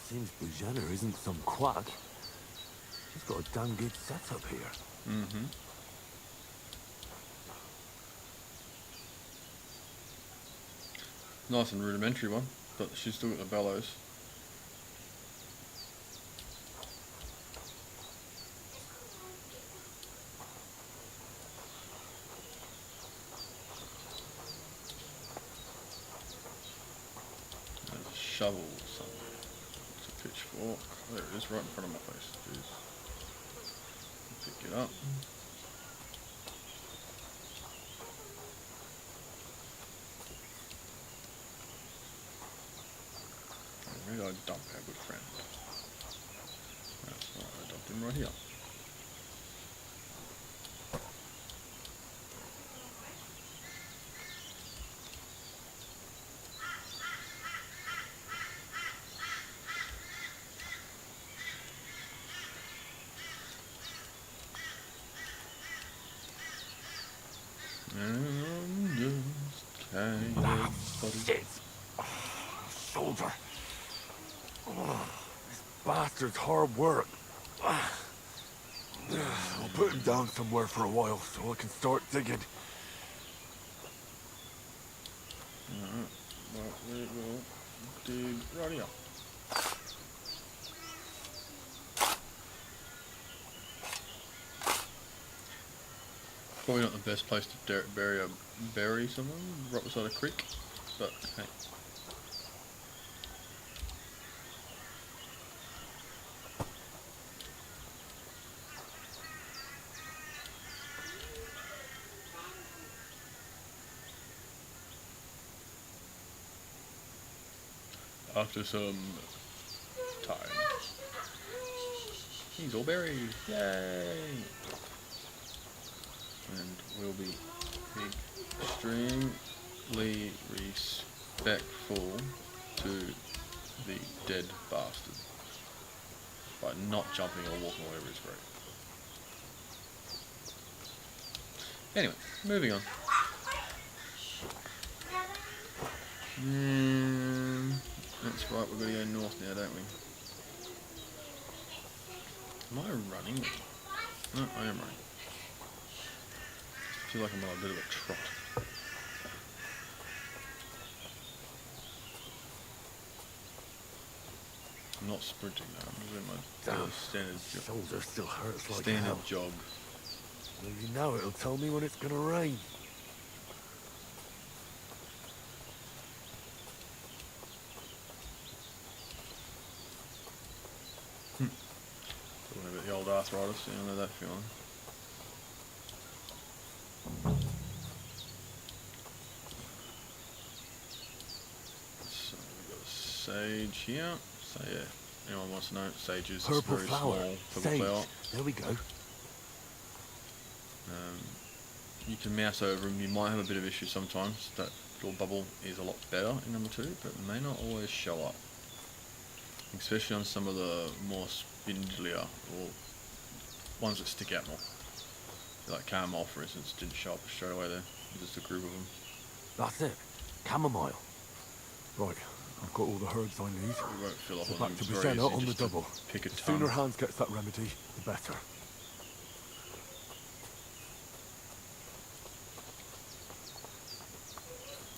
Seems Bujana isn't some quack. She's got a damn good setup here. Mm-hmm. Nice and rudimentary one, but she's still got the bellows. There's a shovel somewhere. It's a pitchfork. There it is, right in front of my face. Jeez. Pick it up. Where did I dump our good friend? That's right, I dumped him right here. Shit! Shoulder. This bastard's hard work. I'll put him down somewhere for a while so I can start digging. Alright, well, we will dig right here. Probably not the best place to bury someone right beside a creek, but hey. After some time. He's all buried. Yay! And we'll be extremely respectful to the dead bastard by not jumping or walking all over his grave. Anyway, moving on. That's right, we're going to go north now, don't we? Am I running? No, I am running. I feel like I'm on a bit of a trot. I'm not sprinting now, I'm doing my standard jog. Shoulder still hurts like standard hell. jog. Well, you know it'll tell me when it's gonna rain. Talking about the old arthritis, yeah, I know that feeling. So we've got a sage here. So yeah, anyone wants to know, sage is Purple very flower. small purple Sage. flower. There we go. You can mouse over them. You might have a bit of issue sometimes. That little bubble is a lot better in number 2, but it may not always show up. Especially on some of the more spindlier or ones that stick out more. Like chamomile, for instance, didn't show up straight away there. Just a group of them. That's it. Chamomile. Right, I've got all the herbs I need. We won't fill up So on back them. to It's very Brazena easy on the just to double. pick a The ton. sooner Hans gets that remedy, the better.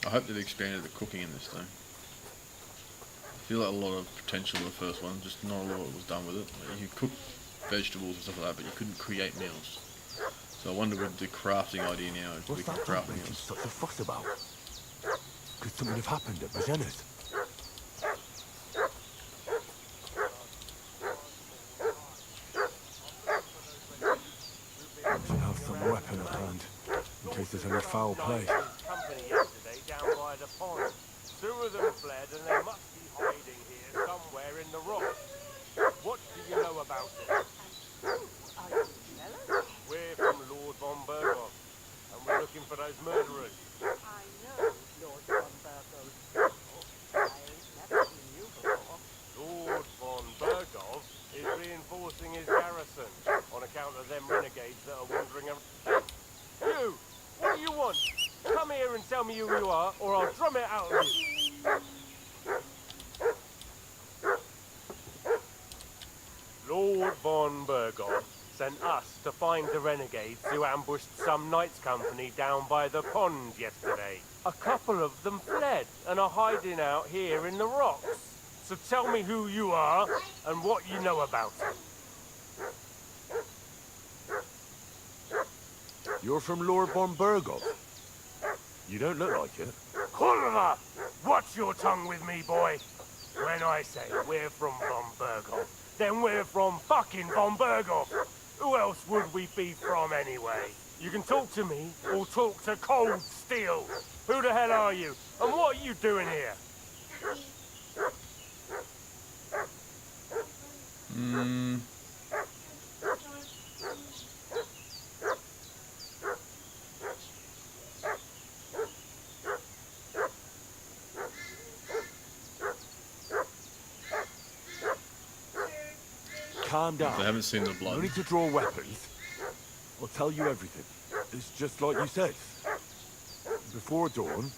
I hope they've expanded the cooking in this though. I feel like a lot of potential in the first one, just not a lot was done with it. Like you could cook vegetables and stuff like that, but you couldn't create meals. So I wonder what the crafting idea now is. We What's can that craft making meals. such a fuss about? Could something have happened at Bazena's? I should have some weapon at hand, in case there's any foul play. Company yesterday down by the pond. 2 of them fled and they must be hiding here somewhere in the rocks. What do you know about it? We're from Lord von Burgos, and we're looking for those murderers. I know Lord von Burgos. I've never seen you before. Lord von Burgos is reinforcing his garrison on account of them renegades that are wandering around. You! What do you want? Come here and tell me who you are, or I'll drum it out of you. Lord von Burgos sent us to find the renegades who ambushed some knights' company down by the pond yesterday. A couple of them fled and are hiding out here in the rocks. So tell me who you are and what you know about it. You're from Lord von Burgos? You don't look like it. Hulva! Watch your tongue with me, boy. When I say we're from von Burgos, then we're from fucking von Burgos. Who else would we be from anyway? You can talk to me or talk to cold steel. Who the hell are you? And what are you doing here? Calm down. I haven't seen the blood. No need to draw weapons. I'll tell you everything. It's just like you said. Before dawn,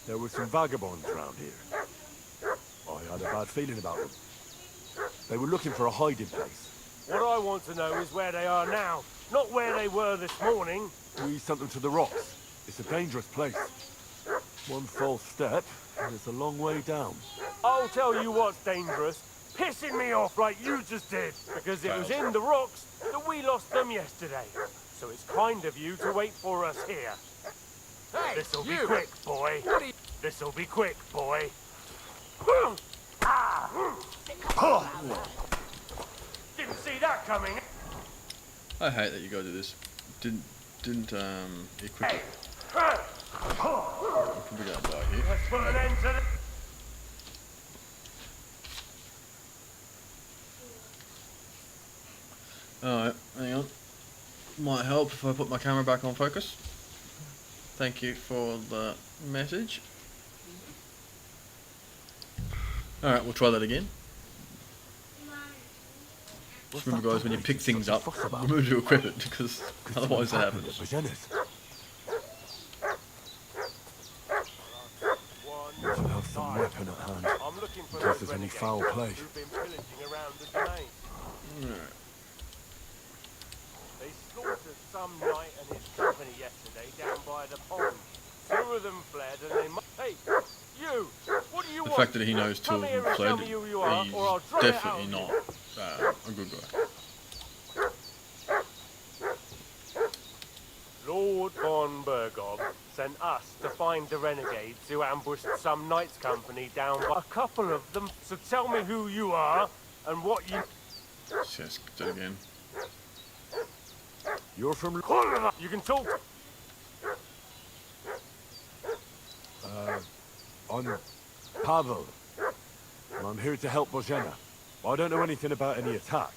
there were some vagabonds around here. I had a bad feeling about them. They were looking for a hiding place. What I want to know is where they are now, not where they were this morning. We sent them to the rocks. It's a dangerous place. One false step, and it's a long way down. I'll tell you what's dangerous. Pissing me off like you just did. Because it was in the rocks that we lost them yesterday. So it's kind of you to wait for us here. Hey, This'll be you! quick, boy. This'll be quick, boy. Didn't see that coming. I hate that you gotta do this. Didn't equip it. I'm probably gonna die here. Let's put an end to this. Alright, hang on. Might help if I put my camera back on focus. Thank you for the message. Alright, we'll try that again. Just remember guys, when you pick things up, remember to equip it, because otherwise it happens. You should have some weapon at hand, in case there's any foul play. Alright. They slaughtered some knight and his company yesterday down by the pond. Two of them fled and they Hey, you! What do you want? The fact that he knows two of them fled, he's definitely not a good guy. Lord von Bergov sent us to find the renegades who ambushed some knight's company down by a couple of them. So tell me who you are and what you... Yes, do it again. You're from... You can talk. I'm Pavel. And I'm here to help Bozhena. I don't know anything about any attack.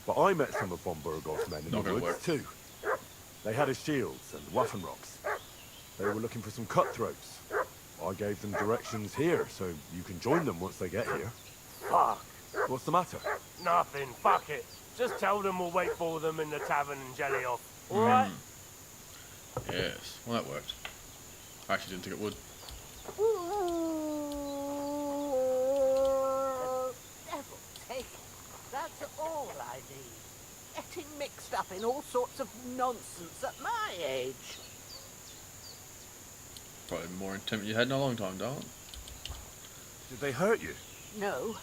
But I met some of von Bergov's men in the woods too. They had his shields and Waffenrocks. They were looking for some cutthroats. I gave them directions here, so you can join them once they get here. Fuck. What's the matter? Nothing. Fuck it. Just tell them we'll wait for them in the tavern in Jelioff. Alright? Yes, well that worked. I actually didn't think it would. Devil take it. That's all I need. Getting mixed up in all sorts of nonsense at my age. Probably more intent you had in a long time, darling. Did they hurt you? No.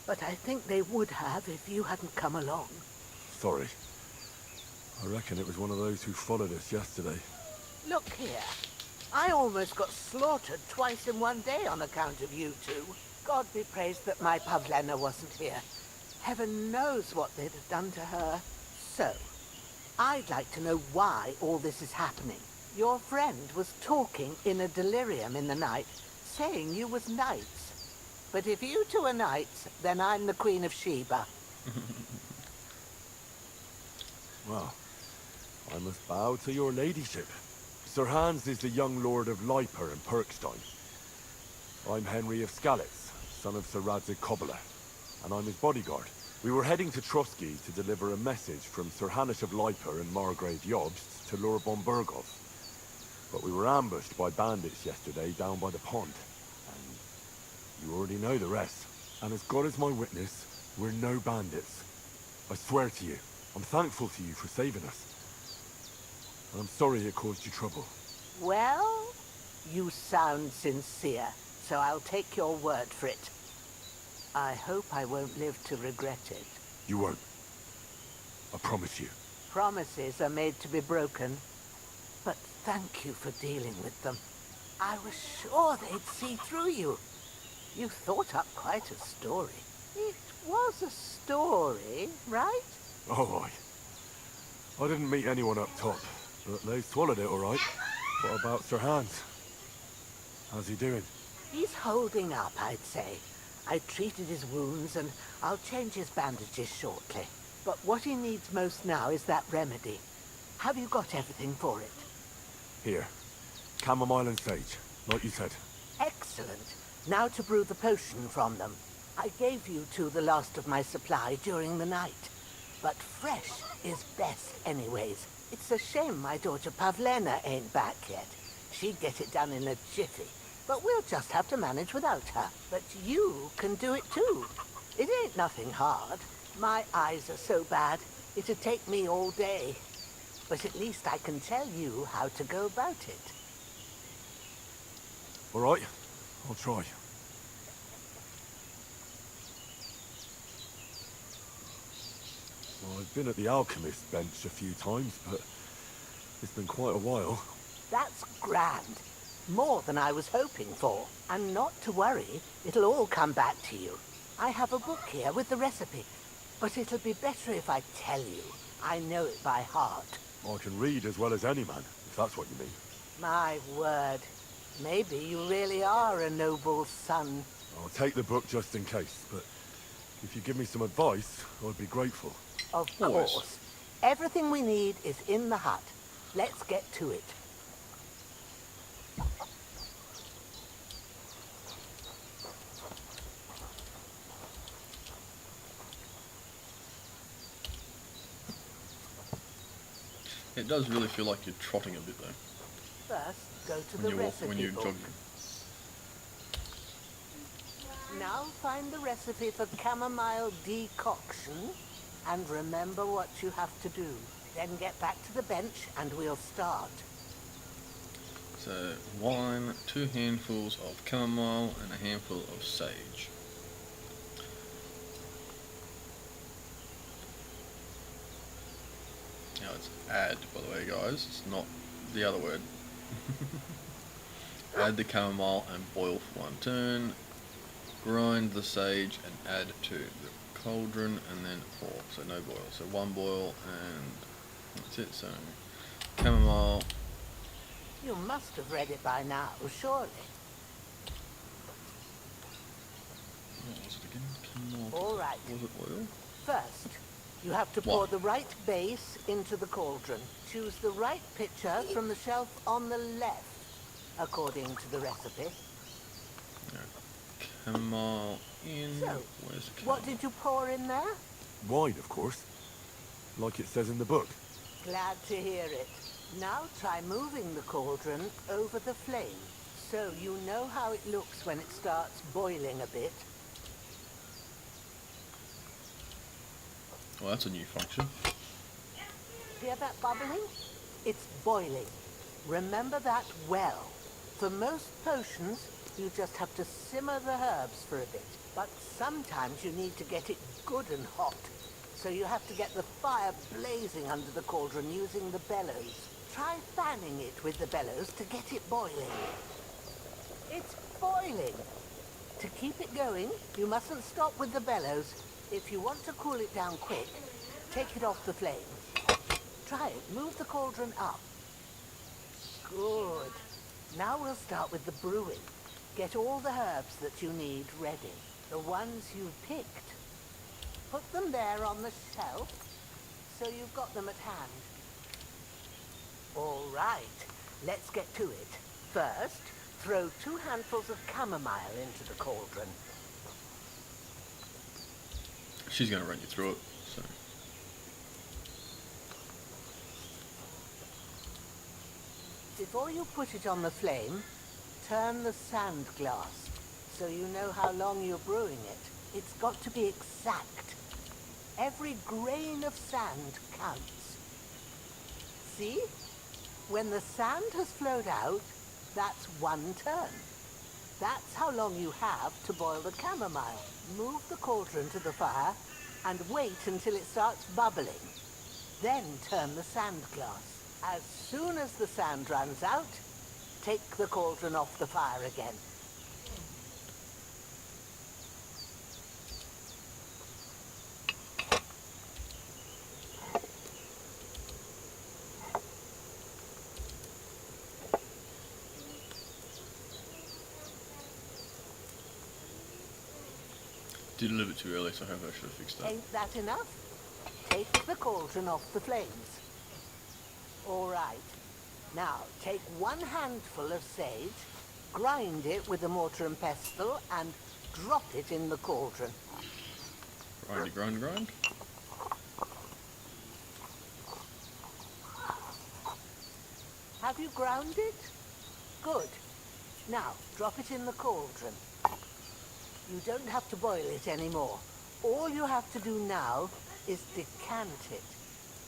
But I think they would have if you hadn't come along. Sorry. I reckon it was one of those who followed us yesterday. Look here. I almost got slaughtered twice in one day on account of you two. God be praised that my Pavlena wasn't here. Heaven knows what they'd have done to her. So, I'd like to know why all this is happening. Your friend was talking in a delirium in the night, saying you was knights. But if you two are knights, then I'm the Queen of Sheba. Well, I must bow to your ladyship. Sir Hans is the young lord of Leiper and Perkstein. I'm Henry of Skalitz, son of Sir Radzig Kobyla, and I'm his bodyguard. We were heading to Trotsky to deliver a message from Sir Hanish of Leiper and Margrave Jobst to Lord von Bergov. But we were ambushed by bandits yesterday down by the pond. And you already know the rest. And as God is my witness, we're no bandits. I swear to you, I'm thankful to you for saving us. And I'm sorry it caused you trouble. Well, you sound sincere, so I'll take your word for it. I hope I won't live to regret it. You won't. I promise you. Promises are made to be broken. But thank you for dealing with them. I was sure they'd see through you. You thought up quite a story. It was a story, right? Oh, I didn't meet anyone up top, but they swallowed it all right. What about Sir Hans? How's he doing? He's holding up, I'd say. I treated his wounds and I'll change his bandages shortly. But what he needs most now is that remedy. Have you got everything for it? Here. Chamomile and sage, like you said. Excellent. Now to brew the potion from them. I gave you two the last of my supply during the night. But fresh is best anyways. It's a shame my daughter Pavlena ain't back yet. She'd get it done in a jiffy. But we'll just have to manage without her. But you can do it too. It ain't nothing hard. My eyes are so bad, it'd take me all day. But at least I can tell you how to go about it. All right, I'll try. Well, I've been at the alchemist's bench a few times, but it's been quite a while. That's grand. More than I was hoping for. And not to worry, it'll all come back to you. I have a book here with the recipe, but it'll be better if I tell you. I know it by heart. I can read as well as any man, if that's what you mean. My word. Maybe you really are a noble son. I'll take the book just in case, but if you give me some advice, I'd be grateful. Of course. Everything we need is in the hut. Let's get to it. It does really feel like you're trotting a bit though. First, go to the recipe when you're book. jogging. Now find the recipe for chamomile decoction and remember what you have to do. Then get back to the bench and we'll start. So, wine, 2 handfuls of chamomile and a handful of sage. Now it's add, by the way guys, it's not the other word. Add the chamomile and boil for 1 turn. Grind the sage and add to the cauldron and then pour. So no boil. So 1 boil and that's it. So chamomile. You must have read it by now, surely. What was it again? Chamomile. All right. Was it oil? First, you have to pour the right base into the cauldron. Choose the right pitcher from the shelf on the left, according to the recipe. Chamomile in. So, where's the chamomile? What did you pour in there? Wine, of course. Like it says in the book. Glad to hear it. Now try moving the cauldron over the flame, so you know how it looks when it starts boiling a bit. Well, that's a new function. Hear that bubbling? It's boiling. Remember that well. For most potions, you just have to simmer the herbs for a bit. But sometimes you need to get it good and hot. So you have to get the fire blazing under the cauldron using the bellows. Try fanning it with the bellows to get it boiling. It's boiling. To keep it going, you mustn't stop with the bellows. If you want to cool it down quick, take it off the flame. Try it. Move the cauldron up. Good. Now we'll start with the brewing. Get all the herbs that you need ready. The ones you picked. Put them there on the shelf, so you've got them at hand. All right, let's get to it. First, throw 2 handfuls of chamomile into the cauldron. She's going to run you through it, so. Before you put it on the flame, turn the sand glass, so you know how long you're brewing it. It's got to be exact. Every grain of sand counts. See? When the sand has flowed out, that's 1 turn. That's how long you have to boil the chamomile. Move the cauldron to the fire and wait until it starts bubbling. Then turn the sand glass. As soon as the sand runs out, take the cauldron off the fire again. Did a little bit too early, so I hope I should have fixed that. Ain't that enough? Take the cauldron off the flames. All right. Now, take 1 handful of sage, grind it with a mortar and pestle, and drop it in the cauldron. Grind. Have you ground it? Good. Now, drop it in the cauldron. You don't have to boil it anymore. All you have to do now is decant it.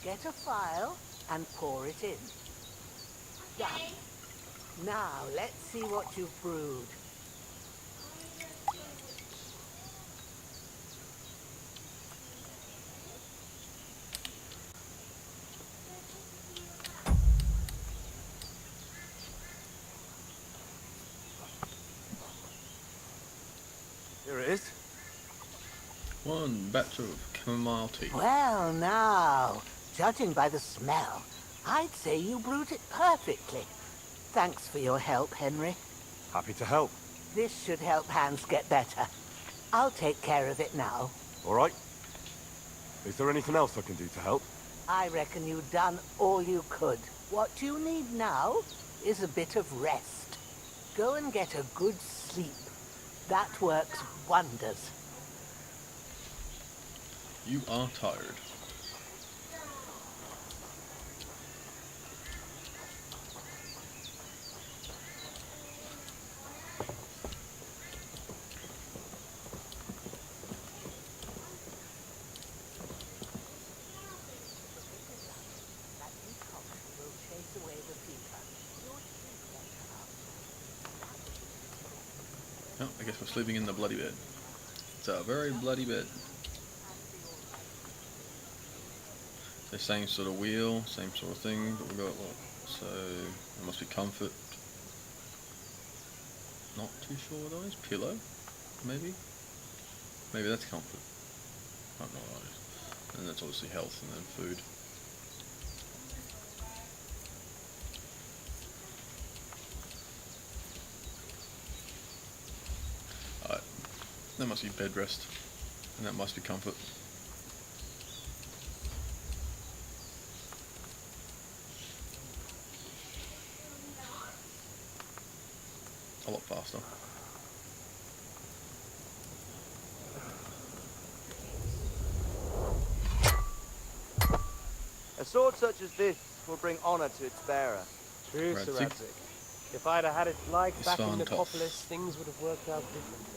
Get a phial and pour it in. Done. Now, let's see what you've brewed. Here it is. 1 batch of chamomile tea. Well, now, judging by the smell, I'd say you brewed it perfectly. Thanks for your help, Henry. Happy to help. This should help Hans get better. I'll take care of it now. All right. Is there anything else I can do to help? I reckon you've done all you could. What you need now is a bit of rest. Go and get a good sleep. That works wonders. You are tired. Oh, I guess we're sleeping in the bloody bed. It's a very bloody bed. The same sort of wheel, same sort of thing, but we've got what? So, it must be comfort. Not too sure what that is. Pillow? Maybe? Maybe that's comfort. I don't know what that is. And that's obviously health and then food. Alright. That must be bed rest. And that must be comfort. A lot faster. A sword such as this will bring honor to its bearer. True, Sir Right, Radzik. If I'd have had its like It's back in fine, tough. Nicopolis, things would have worked out differently.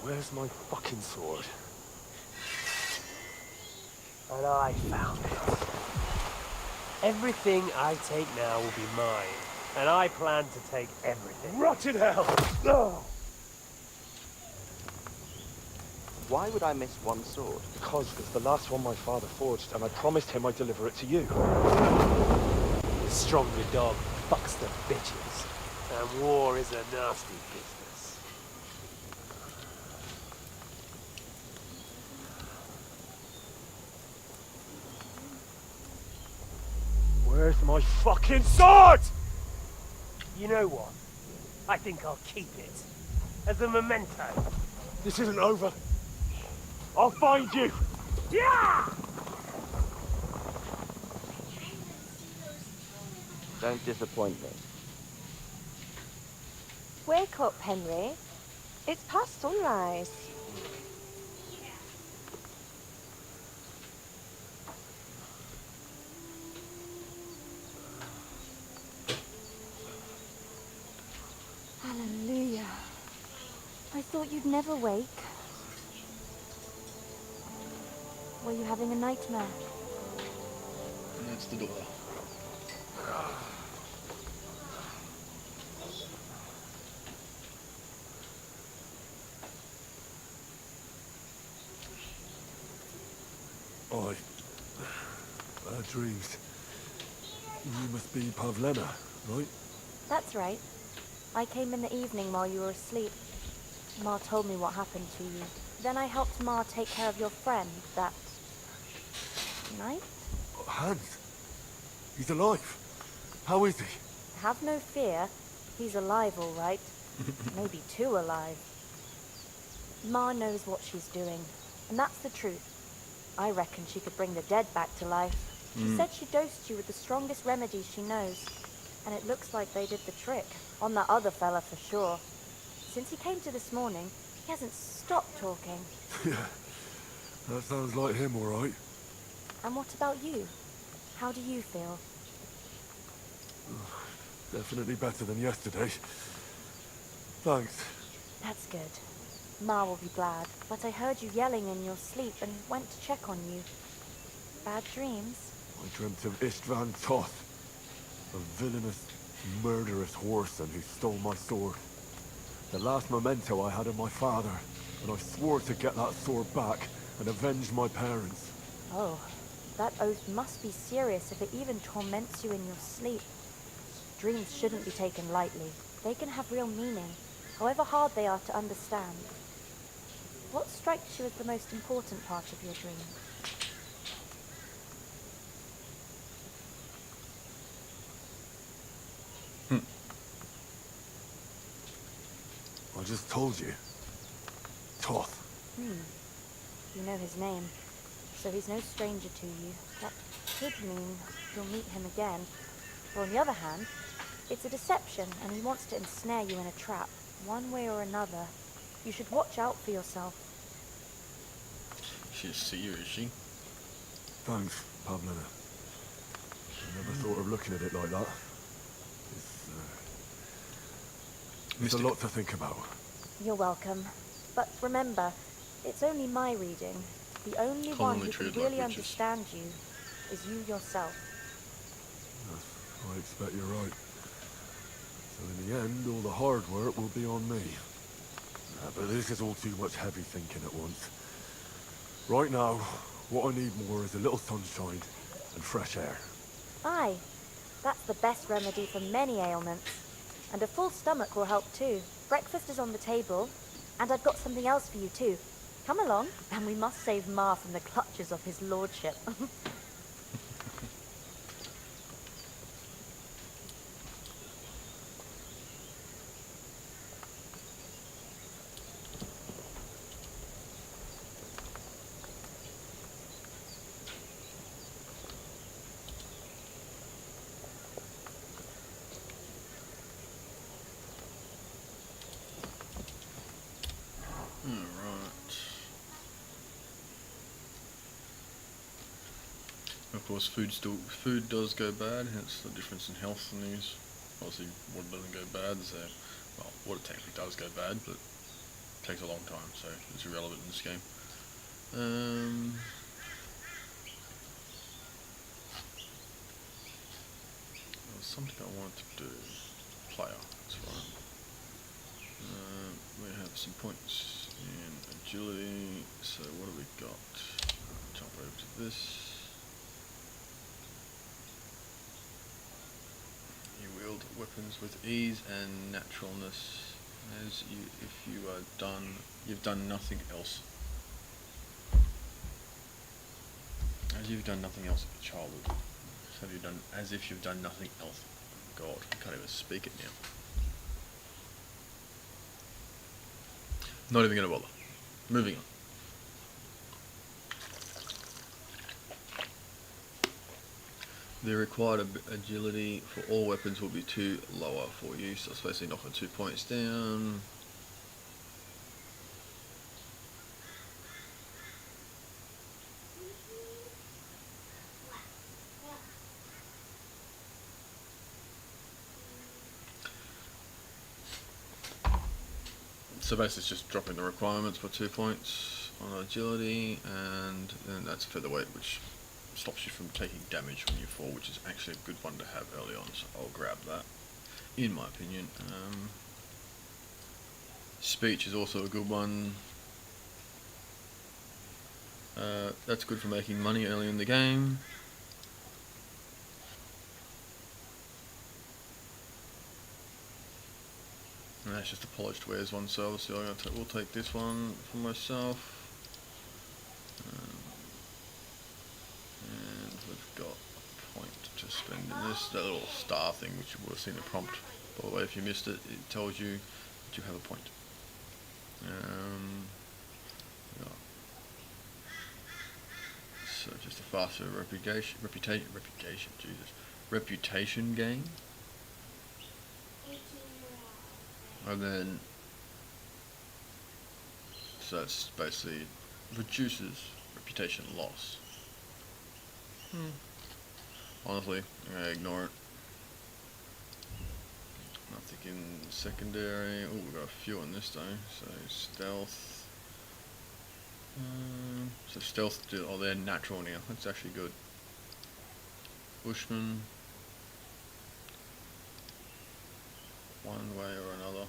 Where's my fucking sword? And I found it. Everything I take now will be mine, and I plan to take everything. Rotted hell! Ugh. Why would I miss one sword? Because it's the last one my father forged, and I promised him I'd deliver it to you. The stronger dog fucks the bitches, and war is a nasty business. Where's my fucking sword? You know what? I think I'll keep it. As a memento. This isn't over. I'll find you! Yeah! Don't disappoint me. Wake up, Henry. It's past sunrise. Hallelujah. I thought you'd never wake. Were you having a nightmare? And that's the door. Dreams. You must be Pavlena, right? That's right. I came in the evening while you were asleep. Ma told me what happened to you. Then I helped Ma take care of your friend that night. Hans. He's alive. How is he? Have no fear. He's alive, all right. Maybe too alive. Ma knows what she's doing, and that's the truth. I reckon she could bring the dead back to life. She said she dosed you with the strongest remedies she knows, and it looks like they did the trick. On that other fella for sure. Since he came to this morning, he hasn't stopped talking. Yeah, that sounds like him, all right. And what about you? How do you feel? Definitely better than yesterday. Thanks. That's good. Ma will be glad, but I heard you yelling in your sleep and went to check on you. Bad dreams? I dreamt of Istvan Toth, a villainous, murderous whoreson who stole my sword. The last memento I had of my father, and I swore to get that sword back and avenge my parents. Oh, that oath must be serious if it even torments you in your sleep. Dreams shouldn't be taken lightly. They can have real meaning, however hard they are to understand. What strikes you as the most important part of your dream? I just told you. Toth. You know his name, so he's no stranger to you. That could mean you'll meet him again. Or on the other hand, it's a deception, and he wants to ensnare you in a trap, one way or another. You should watch out for yourself. She's seer, is she? Thanks, Pavlina. I never thought of looking at it like that. It's a lot to think about. You're welcome. But remember, it's only my reading. The only one who can really understand you is you yourself. I expect you're right. So in the end, all the hard work will be on me. But this is all too much heavy thinking at once. Right now, what I need more is a little sunshine and fresh air. Aye, that's the best remedy for many ailments. And a full stomach will help too. Breakfast is on the table, and I've got something else for you too. Come along, and we must save Ma from the clutches of his lordship. Of course, food does go bad, hence the difference in health in these. Obviously, water doesn't go bad, so, well, water technically does go bad, but it takes a long time, so it's irrelevant in this game. There was something I wanted to do. Player, that's right. We have some points in agility, so what have we got? Jump over to this. You wield weapons with ease and naturalness, as you've done nothing else. As you've done nothing else in childhood. So have you done as if you've done nothing else. God, I can't even speak it now. Not even gonna bother. Moving on. The required agility for all weapons will be 2 lower for you, so it's basically knocking 2 points down. So basically it's just dropping the requirements by 2 points on agility, and then that's featherweight, which stops you from taking damage when you fall, which is actually a good one to have early on, so I'll grab that, in my opinion. Speech is also a good one. That's good for making money early in the game. And that's just a polished wares one, so obviously we'll take this one for myself. And we've got a point to spend And there's that little star thing which you would have seen the prompt. By the way, if you missed it, it tells you that you have a point. Yeah. So just a faster reputation gain. And then, so it's basically reduces reputation loss. Honestly, I'm gonna ignore it. Nothing in secondary. Oh, we've got a few on this though. So stealth. So stealth, oh, they're natural now. That's actually good. Bushman. One way or another.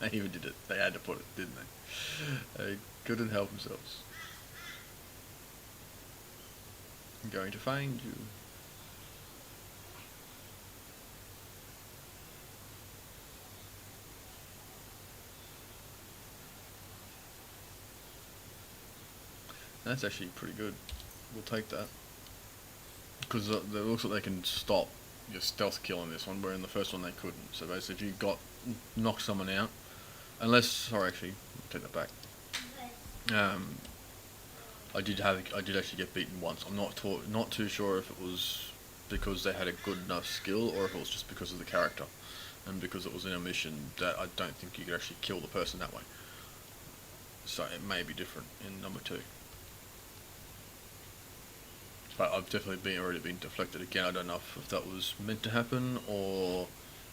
They even did it. They had to put it, didn't they? They couldn't help themselves. I'm going to find you. That's actually pretty good. We'll take that. Because it looks like they can stop your stealth kill in this one, where in the first one they couldn't. So basically if you knock someone out, unless, sorry actually, I'll take that back. I did actually get beaten once. I'm not too sure if it was because they had a good enough skill or if it was just because of the character. And because it was in a mission that I don't think you could actually kill the person that way. So it may be different in number 2. But I've definitely already been deflected again. I don't know if that was meant to happen or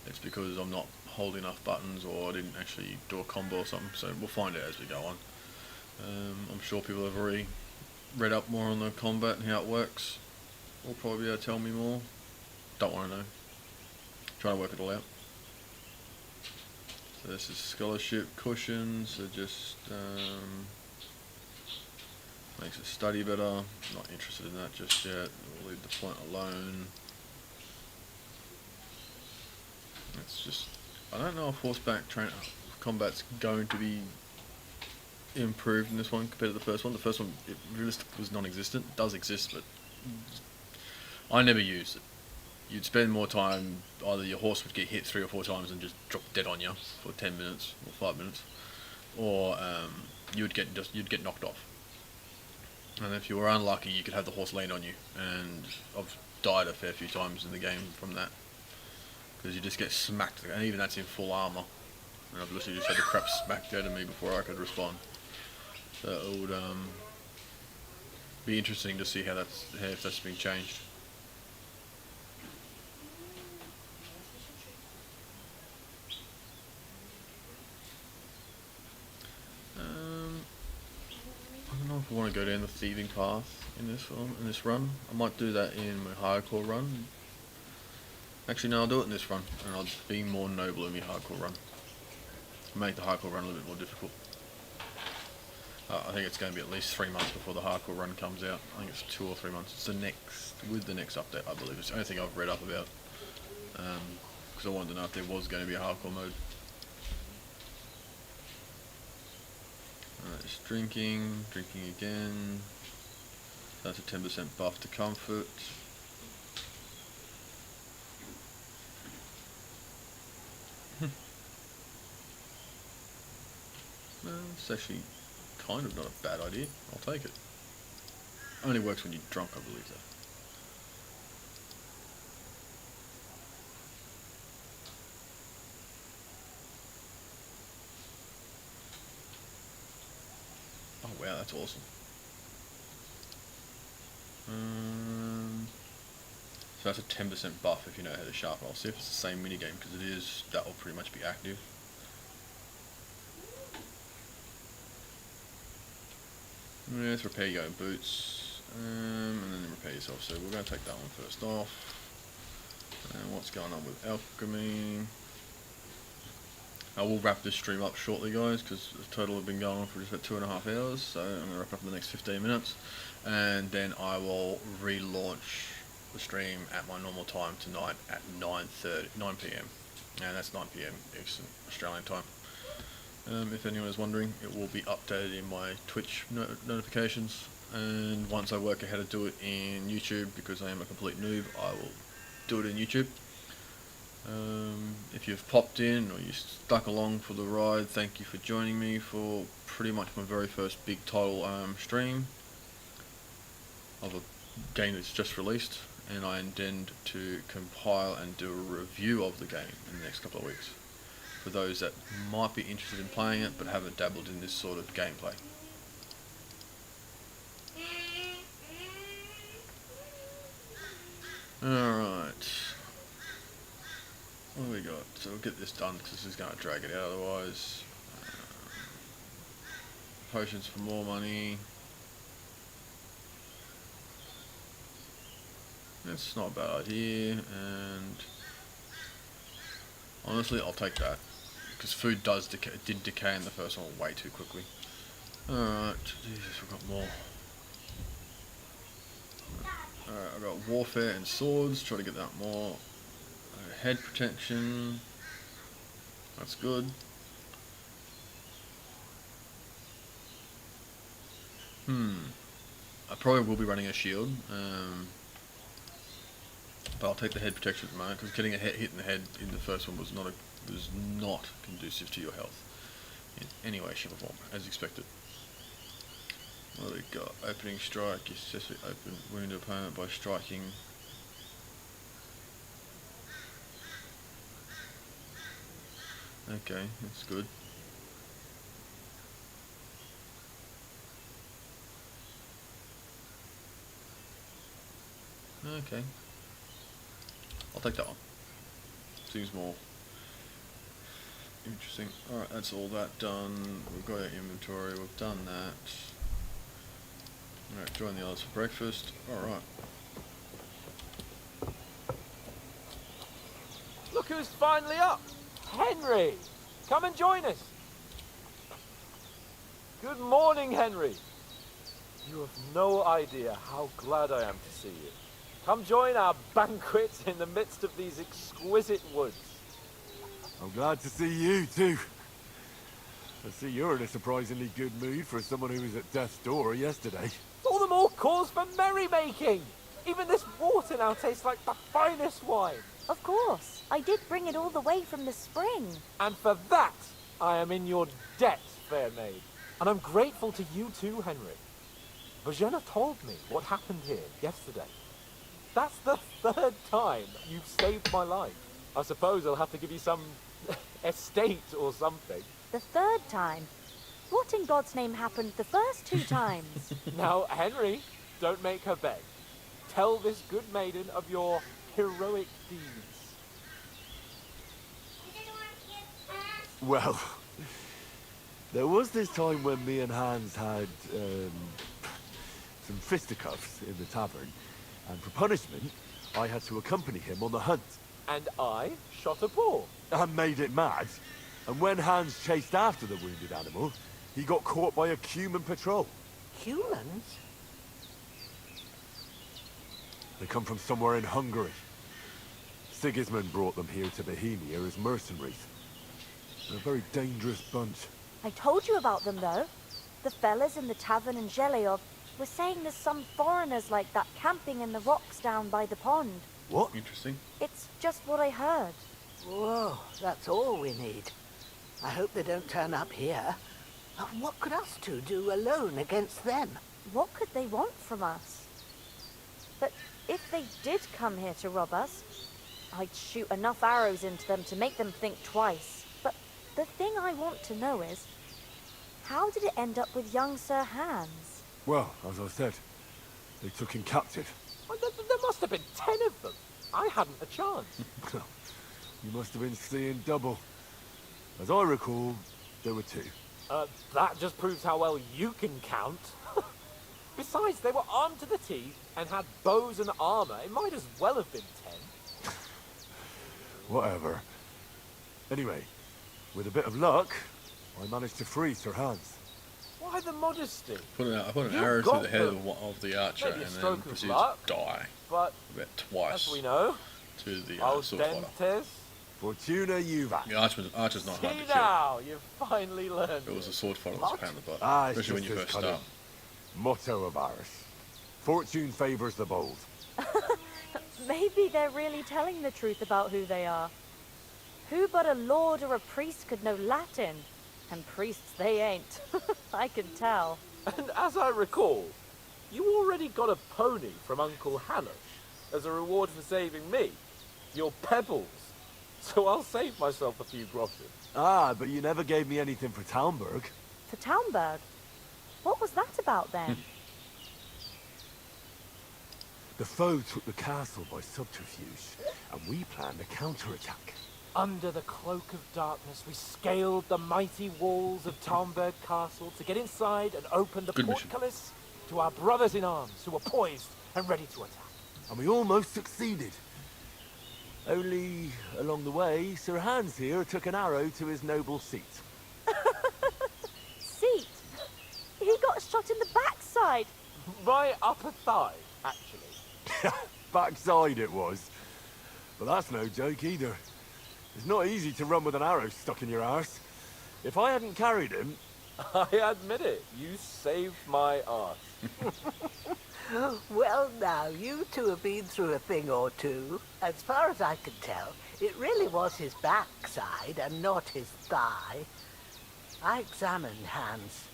it's because I'm not holding enough buttons or I didn't actually do a combo or something. So we'll find out as we go on. I'm sure people have already read up more on the combat and how it works. Will probably be able to tell me more. Don't want to know. Trying to work it all out. So this is scholarship cushion. So just makes it study better. Not interested in that just yet. We'll leave the point alone. It's just, I don't know if horseback combat's going to be improved in this one compared to the first one. The first one, it realistically was non-existent. It does exist, but I never used it. You'd spend more time, either your horse would get hit 3 or 4 times and just drop dead on you for 10 minutes or 5 minutes, or you'd get knocked off. And if you were unlucky, you could have the horse land on you, and I've died a fair few times in the game from that, because you just get smacked, and even that's in full armour, and I've literally just had the crap smacked out of me before I could respond. So it would be interesting to see if that's been changed. I don't know if I want to go down the thieving path in this run. I might do that in my hardcore run. Actually, no, I'll do it in this run, and I'll be more noble in my hardcore run. Make the hardcore run a little bit more difficult. I think it's going to be at least 3 months before the hardcore run comes out. I think it's 2 or 3 months. It's with the next update, I believe. It's the only thing I've read up about, because I wanted to know if there was going to be a hardcore mode. Just drinking again. That's a 10% buff to comfort. It's actually kind of not a bad idea. I'll take it. Only works when you're drunk, I believe, though. Oh wow, that's awesome. So that's a 10% buff if you know how to sharpen. I'll see if it's the same minigame, because it is. That will pretty much be active. Yeah, let's repair your own boots, and then repair yourself. So we're going to take that one first off. And what's going on with alchemy? I will wrap this stream up shortly, guys, because the total have been going on for just about 2.5 hours. So I'm going to wrap up in the next 15 minutes, and then I will relaunch the stream at my normal time tonight at 9 p.m. and that's 9 p.m. Eastern Australian time. If anyone is wondering, it will be updated in my Twitch notifications and once I work out how to do it in YouTube, because I am a complete noob, I will do it in YouTube. If you've popped in or you stuck along for the ride, thank you for joining me for pretty much my very first big title stream of a game that's just released, and I intend to compile and do a review of the game in the next couple of weeks for those that might be interested in playing it but haven't dabbled in this sort of gameplay. Alright, what do we got? So we'll get this done because this is going to drag it out otherwise. Potions for more money. That's not a bad idea, and honestly I'll take that because food did decay in the first one way too quickly. Alright, Jesus, we've got more. Alright, I've got warfare and swords, try to get that more. Head protection, that's good. I probably will be running a shield, but I'll take the head protection at the moment because getting a hit in the head in the first one was not conducive to your health in any way, shape or form, as expected. What do we got? Opening strike, you successfully open wound opponent by striking. Okay, that's good. Okay. I'll take that one. Seems more interesting. Alright, that's all that done. We've got our inventory, we've done that. Alright, join the others for breakfast. Alright. Look who's finally up! Henry! Come and join us! Good morning, Henry! You have no idea how glad I am to see you. Come join our banquet in the midst of these exquisite woods. I'm glad to see you too. I see you're in a surprisingly good mood for someone who was at death's door yesterday. All the more cause for merrymaking! Even this water now tastes like the finest wine. Of course. I did bring it all the way from the spring. And for that, I am in your debt, fair maid. And I'm grateful to you too, Henry. Virginia told me what happened here yesterday. That's the third time you've saved my life. I suppose I'll have to give you some estate or something. The third time? What in God's name happened the first 2 times? Now, Henry, don't make her beg. Tell this good maiden of your heroic deeds. Well, there was this time when me and Hans had some fisticuffs in the tavern, and for punishment, I had to accompany him on the hunt. And I shot a boar. And made it mad. And when Hans chased after the wounded animal, he got caught by a human patrol. Humans? They come from somewhere in Hungary. Sigismund brought them here to Bohemia as mercenaries. They're a very dangerous bunch. I told you about them, though. The fellas in the tavern in Zheleov were saying there's some foreigners like that camping in the rocks down by the pond. What? Interesting. It's just what I heard. Whoa, that's all we need. I hope they don't turn up here. What could us two do alone against them? What could they want from us? But if they did come here to rob us, I'd shoot enough arrows into them to make them think twice. But the thing I want to know is, how did it end up with young Sir Hans? Well, as I said, they took him captive. Well, there must have been 10 of them. I hadn't a chance. You must have been seeing double. As I recall, there were 2. That just proves how well you can count. Besides, they were armed to the teeth and had bows and armor. It might as well have been 10. Whatever. Anyway, with a bit of luck, I managed to free Sir Hans. Why the modesty? I put an You arrow got through the head them. of the archer Maybe a and then stroke of proceeded luck, to die but about twice as we know, to the al sword fighter. dentes. Fortuna Juva. The archer's not hard See to kill. now, you've finally learned. It was a sword fighter that was a pound in the butt, Ah, it's especially when just you as first cunning. start. Motto of ours. Fortune favors the bold. Maybe they're really telling the truth about who they are. Who but a lord or a priest could know Latin? And priests they ain't. I can tell. And as I recall, you already got a pony from Uncle Hanosh as a reward for saving me. Your pebbles. So I'll save myself a few groschen. Ah, but you never gave me anything for Talmberg. For Talmberg? What was that about then? The foe took the castle by subterfuge, and we planned a counterattack. Under the cloak of darkness, we scaled the mighty walls of Talmberg Castle to get inside and open the portcullis to our brothers in arms who were poised and ready to attack. And we almost succeeded. Only, along the way, Sir Hans here took an arrow to his noble seat. Seat? He got shot in the backside. My upper thigh, actually. Backside it was. But that's no joke either. It's not easy to run with an arrow stuck in your arse. If I hadn't carried him... I admit it. You saved my arse. Well, now, you two have been through a thing or two. As far as I can tell, it really was his backside and not his thigh. I examined Hans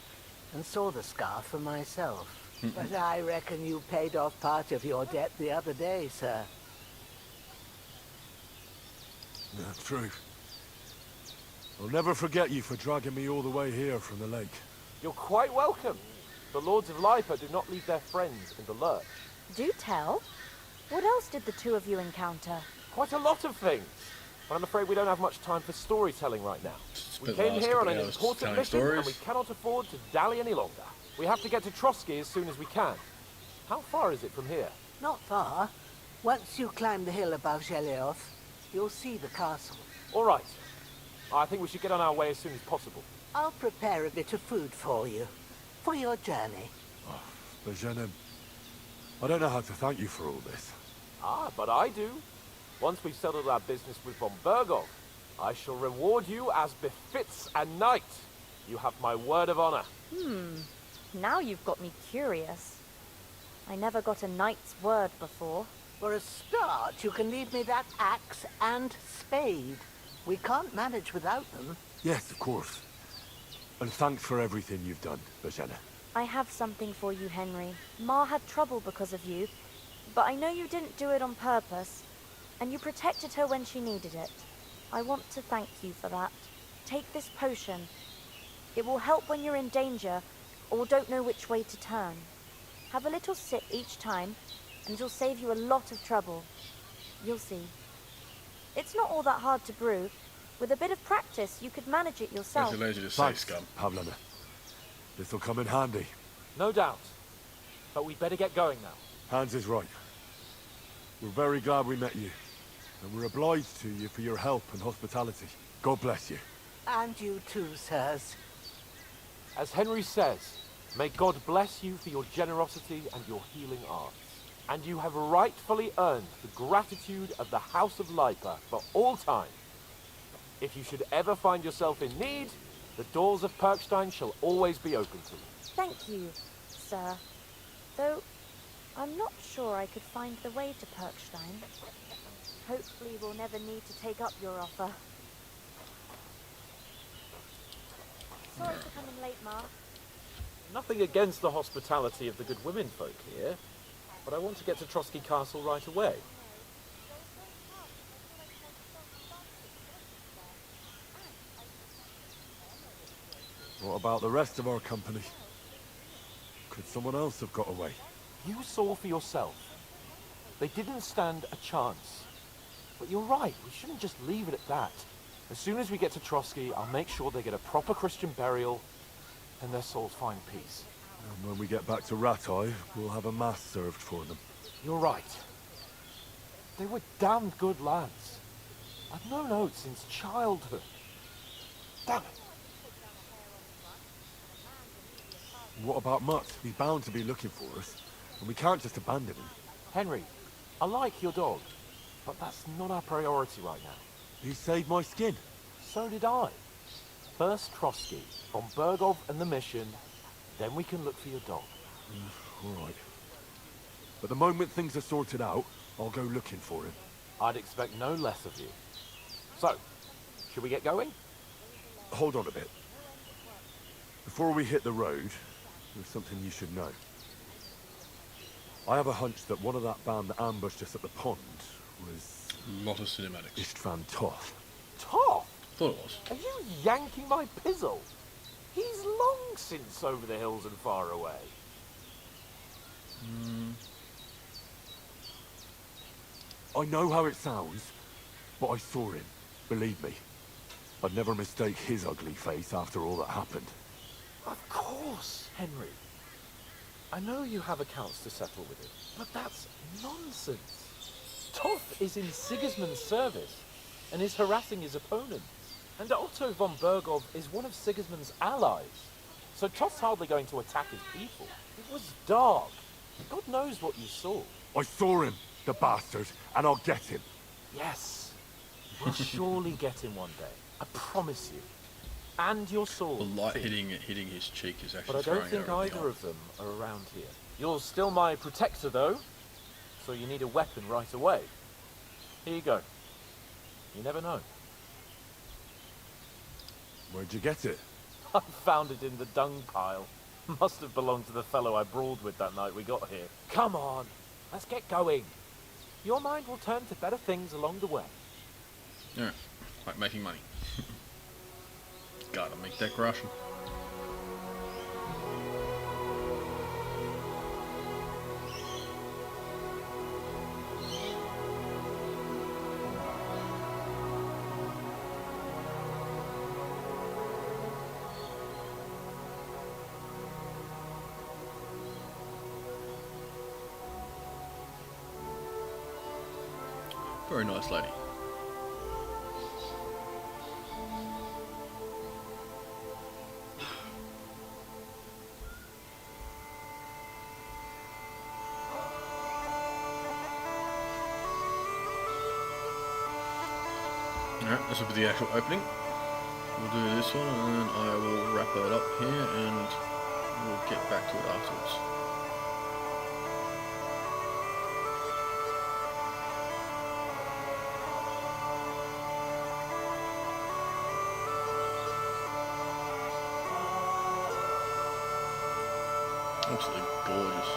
and saw the scar for myself. But I reckon you paid off part of your debt the other day, sir. No, true. I'll never forget you for dragging me all the way here from the lake. You're quite welcome. The Lords of Lipa do not leave their friends in the lurch. Do tell. What else did the two of you encounter? Quite a lot of things. But I'm afraid we don't have much time for storytelling right now. We came here on an important mission and we cannot afford to dally any longer. We have to get to Trotsky as soon as we can. How far is it from here? Not far. Once you climb the hill above Gelios, you'll see the castle. All right. I think we should get on our way as soon as possible. I'll prepare a bit of food for you, for your journey. Oh, Bajana, I don't know how to thank you for all this. Ah, but I do. Once we've settled our business with von Bergov, I shall reward you as befits a knight. You have my word of honor. Now you've got me curious. I never got a knight's word before. For a start, you can leave me that axe and spade. We can't manage without them. Yes, of course. And thanks for everything you've done, Bajana. I have something for you, Henry. Ma had trouble because of you, but I know you didn't do it on purpose, and you protected her when she needed it. I want to thank you for that. Take this potion. It will help when you're in danger or don't know which way to turn. Have a little sip each time, and it'll save you a lot of trouble. You'll see. It's not all that hard to brew. With a bit of practice, you could manage it yourself. Thanks, Pavlana. This'll come in handy. No doubt. But we'd better get going now. Hans is right. We're very glad we met you. And we're obliged to you for your help and hospitality. God bless you. And you too, sirs. As Henry says, may God bless you for your generosity and your healing arts. And you have rightfully earned the gratitude of the House of Lipa for all time. If you should ever find yourself in need, the doors of Perkstein shall always be open to you. Thank you, sir. Though, I'm not sure I could find the way to Perkstein. Hopefully we'll never need to take up your offer. Sorry for coming late, Ma. Nothing against the hospitality of the good women folk here, but I want to get to Trotsky Castle right away. What about the rest of our company? Could someone else have got away? You saw for yourself. They didn't stand a chance. But you're right, we shouldn't just leave it at that. As soon as we get to Trotsky, I'll make sure they get a proper Christian burial and their souls find peace. And when we get back to Ratai, we'll have a mass served for them. You're right. They were damned good lads. I've known Oates since childhood. Damn it. What about Mutt? He's bound to be looking for us, and we can't just abandon him. Henry, I like your dog, but that's not our priority right now. He saved my skin. So did I. First Trotsky, von Bergov and the mission, then we can look for your dog. All right. But the moment things are sorted out, I'll go looking for him. I'd expect no less of you. So, should we get going? Hold on a bit. Before we hit the road, there's something you should know. I have a hunch that one of that band that ambushed us at the pond was... A lot of cinematics. Istvan Toth. Toth? Thought it was. Are you yanking my pizzle? He's long since over the hills and far away. I know how it sounds, but I saw him. Believe me. I'd never mistake his ugly face after all that happened. Of course, Henry. I know you have accounts to settle with him, but that's nonsense. Toth is in Sigismund's service and is harassing his opponents. And Otto von Bergov is one of Sigismund's allies. So Toth's hardly going to attack his people. It was dark. God knows what you saw. I saw him, the bastard, and I'll get him. Yes. We'll surely get him one day. I promise you. And your sword. The light too. hitting his cheek is actually But I don't think throwing either of them are around here. You're still my protector, though. So you need a weapon right away. Here you go. You never know. Where'd you get it? I found it in the dung pile. Must have belonged to the fellow I brawled with that night we got here. Come on, let's get going. Your mind will turn to better things along the way. Yeah, like making money. Gotta make that Russian. Very nice lady. Alright, this will be the actual opening. We'll do this one and then I will wrap it up here and we'll get back to it afterwards. Absolutely gorgeous.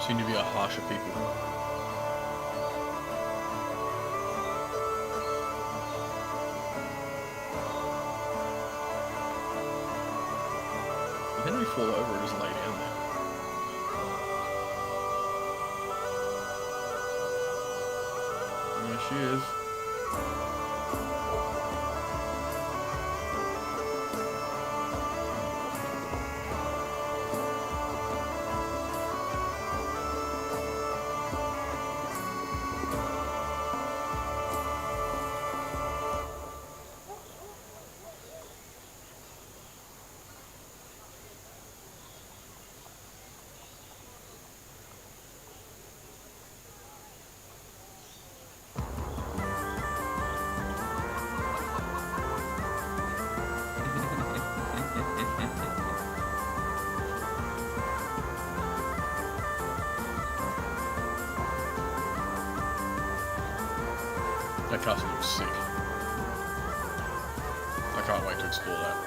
Seem to be a harsher people. Did Henry fall over or just lay down there? There she is. That castle looks sick. I can't wait to explore that.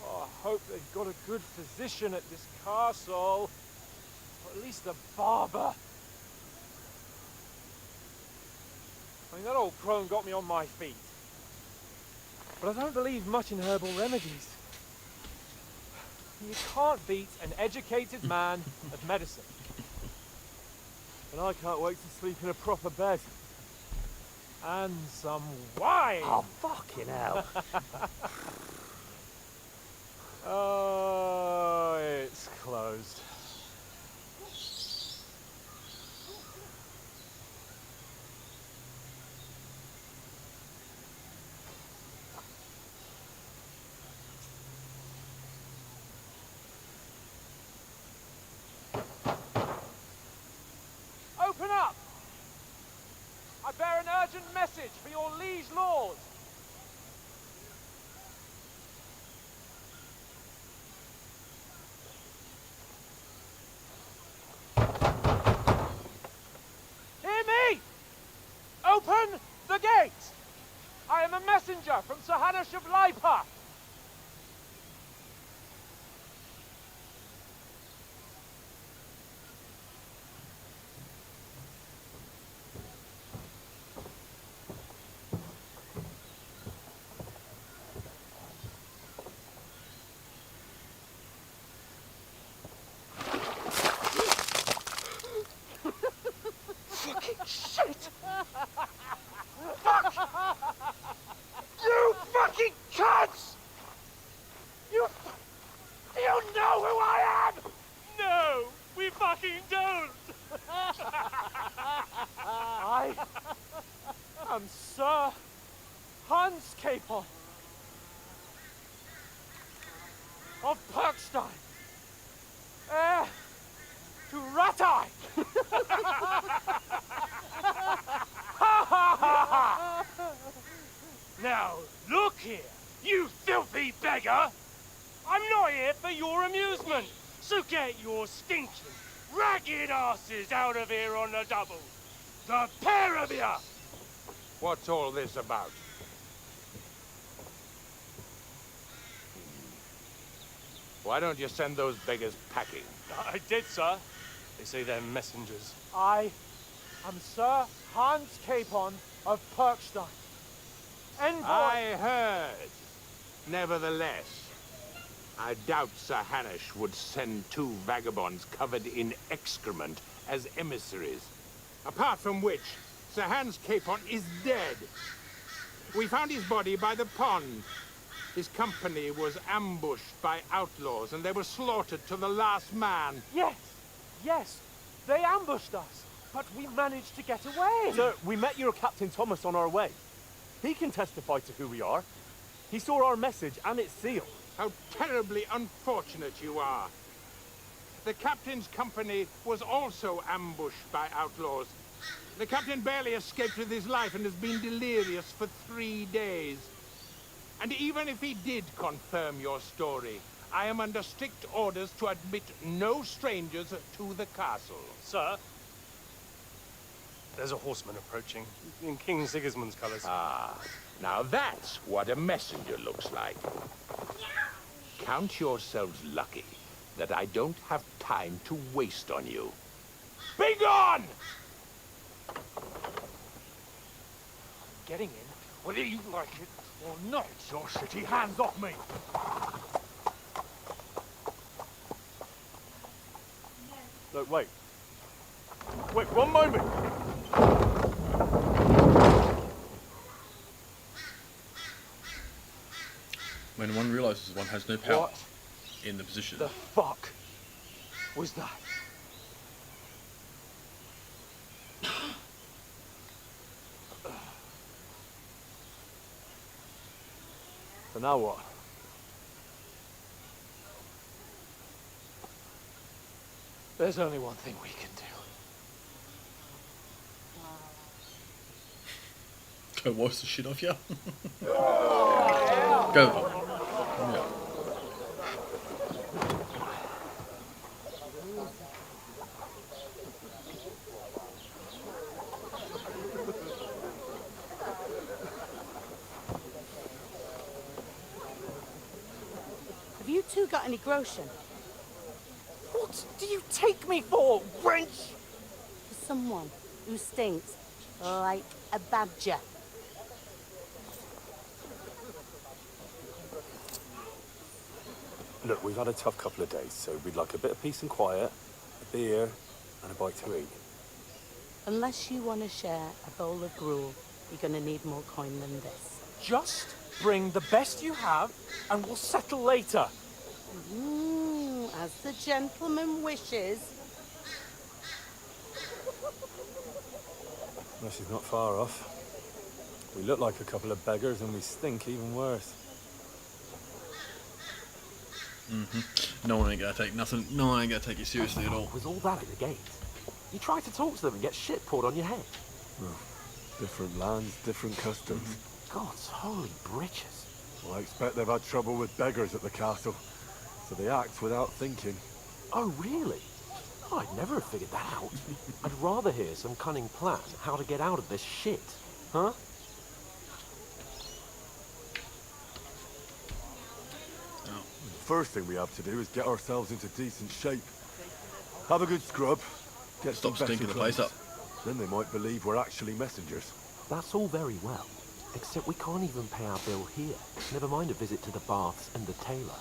Oh, I hope they've got a good physician at this castle. Or at least a barber. I mean, that old crone got me on my feet. But I don't believe much in herbal remedies. You can't beat an educated man of medicine. And I can't wait to sleep in a proper bed. And some wine. Oh, fucking hell. Oh, it's closed. Open up! I bear an urgent message for your liege lord. Hear me! Open the gate! I am a messenger from Sir Hanush of Lipa. Fucking shit! Fuck! You fucking cunts! You know who I am? No, we fucking don't. I am Sir Hans Capon of Perkstein, heir to Ratai. Now, look here, you filthy beggar! I'm not here for your amusement, so get your stinking, ragged asses out of here on the double. The pair of you! What's all this about? Why don't you send those beggars packing? I did, sir. They say they're messengers. I am Sir Hans Capon of Perkstein. Envoy... I heard. Nevertheless, I doubt Sir Hanush would send two vagabonds covered in excrement as emissaries. Apart from which, Sir Hans Capon is dead. We found his body by the pond. His company was ambushed by outlaws and they were slaughtered to the last man. Yes, yes, they ambushed us, but we managed to get away. Sir, we met your Captain Thomas on our way. He can testify to who we are. He saw our message and its seal. How terribly unfortunate you are. The captain's company was also ambushed by outlaws. The captain barely escaped with his life and has been delirious for 3 days. And even if he did confirm your story, I am under strict orders to admit no strangers to the castle. Sir, there's a horseman approaching in King Sigismund's colours. Ah, now that's what a messenger looks like. Count yourselves lucky that I don't have time to waste on you. Be gone! Getting in, whether you like it or not. Your shitty hands off me! Look, wait. Wait, one moment! When one realizes one has no power What in the position. the fuck was that? So now what? There's only one thing we can do. Go wash the shit off you. Go. Yeah. Have you two got any groschen? What do you take me for, wench? For someone who stinks like a badger. Look, we've had a tough couple of days, so we'd like a bit of peace and quiet, a beer, and a bite to eat. Unless you want to share a bowl of gruel. You're gonna need more coin than this. Just bring the best you have, and we'll settle later. As the gentleman wishes. Well, she's not far off. We look like a couple of beggars and we stink even worse. No one ain't gonna take nothing. No one ain't gonna take you seriously at all. Was all that at the gate? You try to talk to them and get shit poured on your head. Well, different lands, different customs. God's holy britches. Well, I expect they've had trouble with beggars at the castle, so they act without thinking. Oh, really? Oh, I'd never have figured that out. I'd rather hear some cunning plan how to get out of this shit. Huh? The first thing we have to do is get ourselves into decent shape. Have a good scrub. Get Stop some better stinking the place clothes. up. Then they might believe we're actually messengers. That's all very well, except we can't even pay our bill here. Never mind a visit to the baths and the tailor.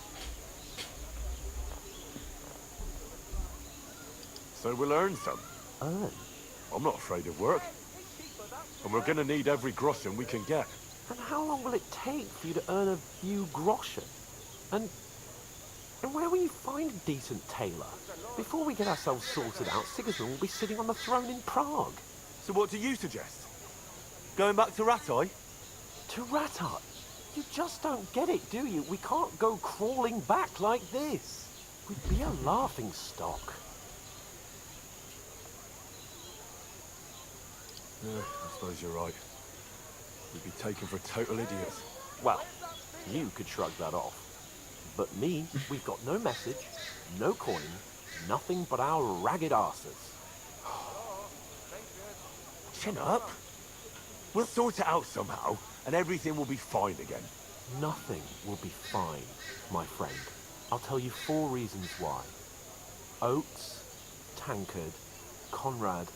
So we'll earn some. Earn? I'm not afraid of work. And we're gonna need every groschen we can get. And how long will it take for you to earn a few groschen? And where will you find a decent tailor? Before we get ourselves sorted out, Sigismund will be sitting on the throne in Prague. So what do you suggest? Going back to Rattay? To Rattay? You just don't get it, do you? We can't go crawling back like this. We'd be a laughing stock. Yeah, I suppose you're right. We'd be taken for total idiots. Well, you could shrug that off. But me, we've got no message, no coin, nothing but our ragged arses. Chin up. We'll sort it out somehow, and everything will be fine again. Nothing will be fine, my friend. I'll tell you 4 reasons why. Oates, Tankard, Conrad,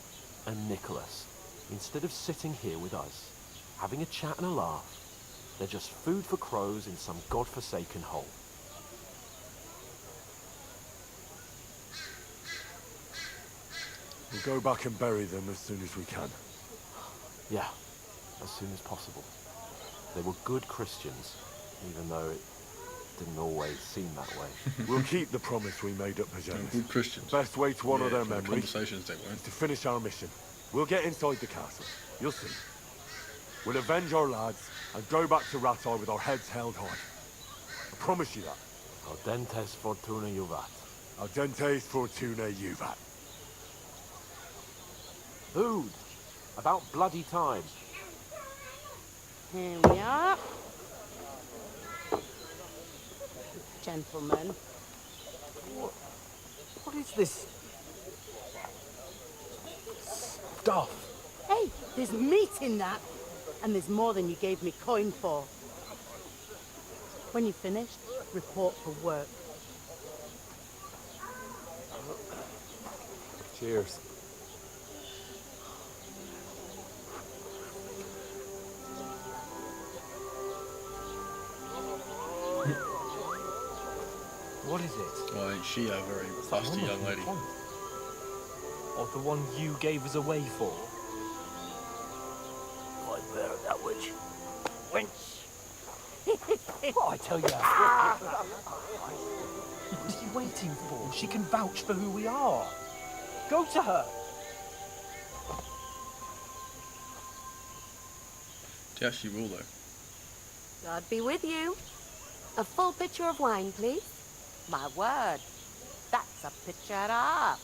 and Nicholas, instead of sitting here with us, having a chat and a laugh, they're just food for crows in some godforsaken hole. We'll go back and bury them as soon as we can. Yeah, as soon as possible. They were good Christians, even though it didn't always seem that way. We'll keep the promise we made at Pajamas. Good Christians. Best way to honour their from the memory conversations they were. is to finish our mission. We'll get inside the castle. You'll see. We'll avenge our lads and go back to Rattay with our heads held high. I promise you that. Audentes fortuna juvat. Audentes fortuna juvat. Food. About bloody time. Here we are. Gentlemen. What is this stuff? Hey, there's meat in that. And there's more than you gave me coin for. When you've finished, report for work. Cheers. What is it? Well, ain't she a very fusty young lady? Or the one you gave us away for? I bear that which. Wench! Oh, I tell you. What are you waiting for? She can vouch for who we are. Go to her. She actually will, though. God be with you. A full pitcher of wine, please. My word, that's a picture and a half.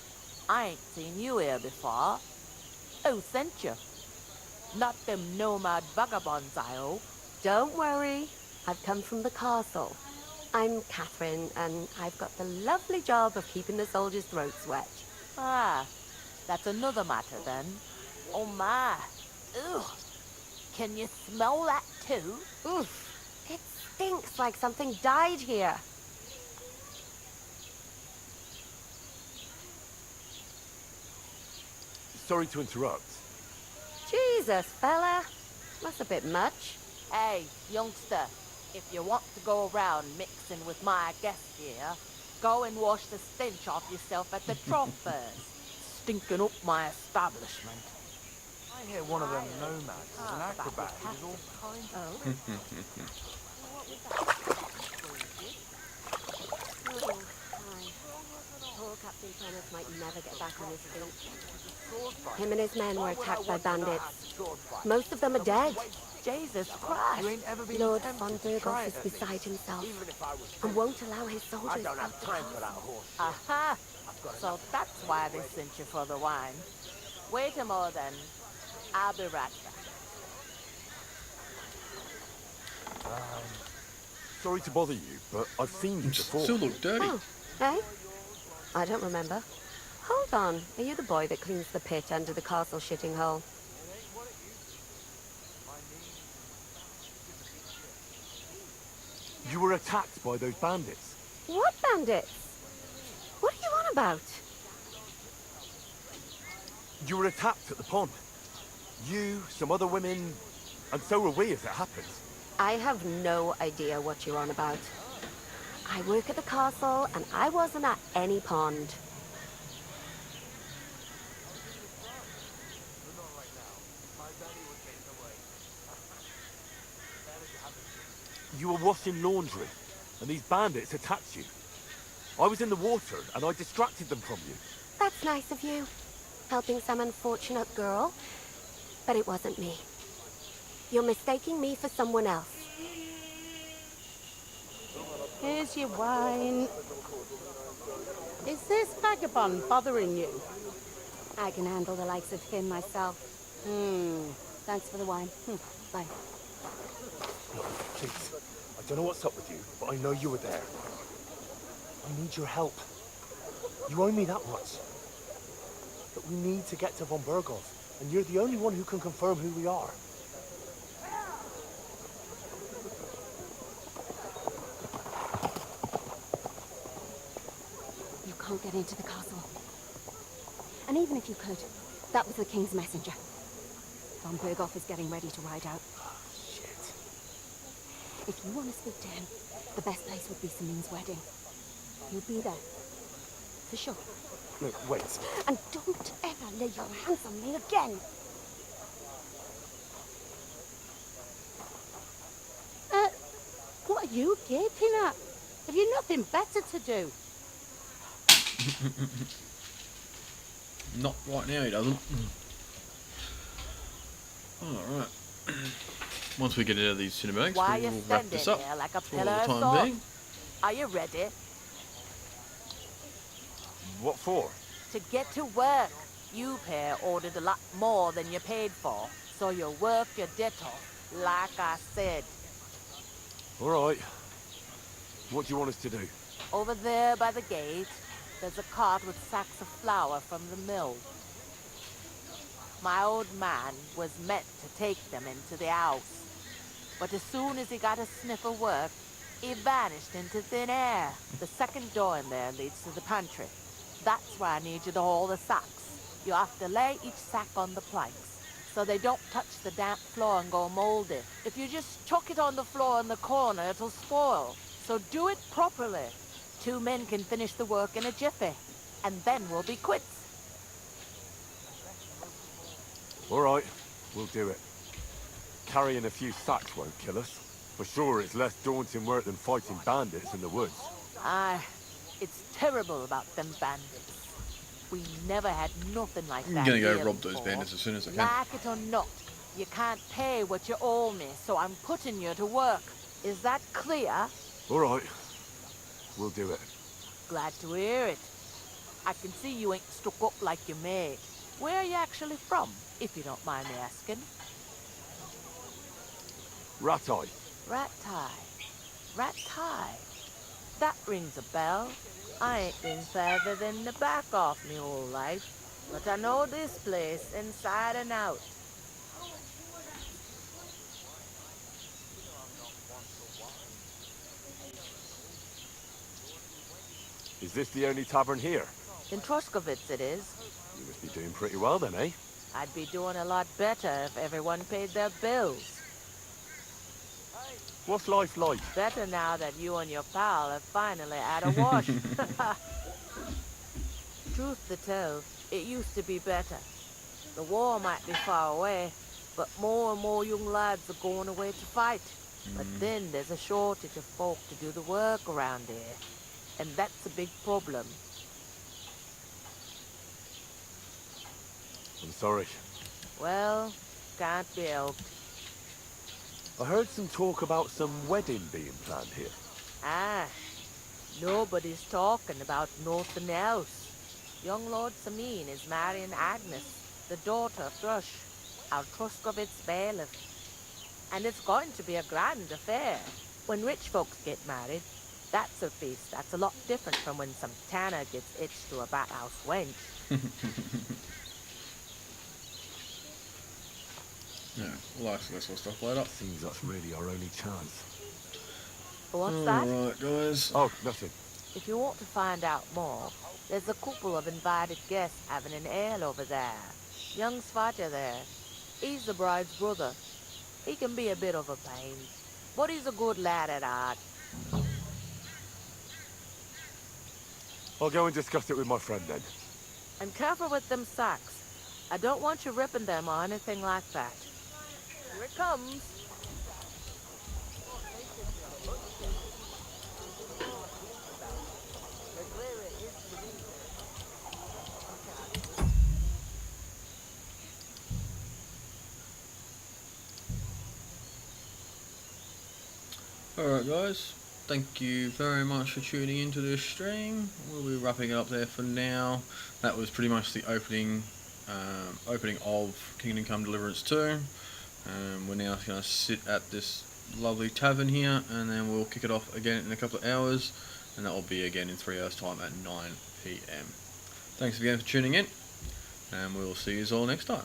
I ain't seen you here before. Who sent you? Not them nomad vagabonds, I hope. Don't worry. I've come from the castle. I'm Catherine, and I've got the lovely job of keeping the soldiers' throats wet. Ah, that's another matter then. Oh my. Ugh. Can you smell that too? Oof. It stinks like something died here. Sorry to interrupt. Jesus, fella. That's a bit much. Hey, youngster, if you want to go around mixing with my guests here, go and wash the stench off yourself at the trough first. Stinking up my establishment. I hear one of them nomads is an acrobat who does all kinds of Oh, hi. Poor Captain Thomas might never get back on his feet. Him and his men were attacked by bandits. Most of them are dead. Jesus Christ! Lord von Burgos is beside himself and won't allow his soldiers out the castle. Aha! So that's why they sent you for the wine. Wait a moment, then. I'll be right back. Sorry to bother you, but I've seen you before. Still look dirty. Oh, hey? I don't remember. Hold on. Are you the boy that cleans the pit under the castle shitting hole? You were attacked by those bandits. What bandits? What are you on about? You were attacked at the pond. You, some other women, and so were we as it happens. I have no idea what you're on about. I work at the castle, and I wasn't at any pond. You were washing laundry, and these bandits attacked you. I was in the water, and I distracted them from you. That's nice of you, helping some unfortunate girl. But it wasn't me. You're mistaking me for someone else. Here's your wine. Is this vagabond bothering you? I can handle the likes of him myself. Thanks for the wine. Bye. Please, I don't know what's up with you, but I know you were there. I need your help. You owe me that much. But we need to get to von Burgos, and you're the only one who can confirm who we are. You can't get into the castle. And even if you could, that was the king's messenger. Von Burgos is getting ready to ride out. Shit. If you want to speak to him, the best place would be Selene's wedding. You'll be there. For sure. No, wait. And don't ever lay your hands on me again. What are you gaping at? Have you nothing better to do? Not right now, he doesn't. Alright. Once we get out of these cinematics, Why we'll you wrap standing this up there like a for pillar the of time salt? being. Are you ready? What for? To get to work. You pair ordered a lot more than you paid for, so you work your debt off, like I said. All right. What do you want us to do? Over there by the gate, there's a cart with sacks of flour from the mill. My old man was meant to take them into the house, but as soon as he got a sniff of work, he vanished into thin air. The second door in there leads to the pantry. That's where I need you to haul the sacks. You have to lay each sack on the planks, so they don't touch the damp floor and go moldy. If you just chuck it on the floor in the corner, it'll spoil. So do it properly. 2 men can finish the work in a jiffy, and then we'll be quits. All right, we'll do it. Carrying a few sacks won't kill us. For sure, it's less daunting work than fighting bandits in the woods. Aye, it's terrible about them bandits. We never had nothing like that. I'm gonna go here rob those before. bandits as soon as I can. Like it or not, you can't pay what you owe me, so I'm putting you to work. Is that clear? All right, we'll do it. Glad to hear it. I can see you ain't stuck up like your mate. Where are you actually from, if you don't mind me asking? Rat-eye. Rat-tie. That rings a bell. I ain't been further than the back off me whole life, but I know this place inside and out. Is this the only tavern here? In Troskovitz it is. You must be doing pretty well then, eh? I'd be doing a lot better if everyone paid their bills. What's life like? Better now that you and your pal have finally had a wash. Truth to tell, it used to be better. The war might be far away, but more and more young lads are going away to fight. But then there's a shortage of folk to do the work around here, and that's a big problem. I'm sorry. Well, can't be helped. I heard some talk about some wedding being planned here. Ah, nobody's talking about nothing else. Young Lord Sameen is marrying Agnes, the daughter of Thrush, our Truscovit's bailiff. And it's going to be a grand affair. When rich folks get married, that's a feast that's a lot different from when some tanner gets hitched to a bathhouse wench. Yeah, we'll ask this sort of stuff later. Seems that's really our only chance. What's that? Alright, guys. Oh, nothing. If you want to find out more, there's a couple of invited guests having an ale over there. Young Svatja there. He's the bride's brother. He can be a bit of a pain, but he's a good lad at heart. I'll go and discuss it with my friend then. And careful with them sacks. I don't want you ripping them or anything like that. Here it comes. Alright guys, thank you very much for tuning into this stream. We'll be wrapping it up there for now. That was pretty much the opening of Kingdom Come Deliverance 2. We're now going to sit at this lovely tavern here, and then we'll kick it off again in a couple of hours, and that will be again in 3 hours time at 9 PM. Thanks again for tuning in, and we will see you all next time.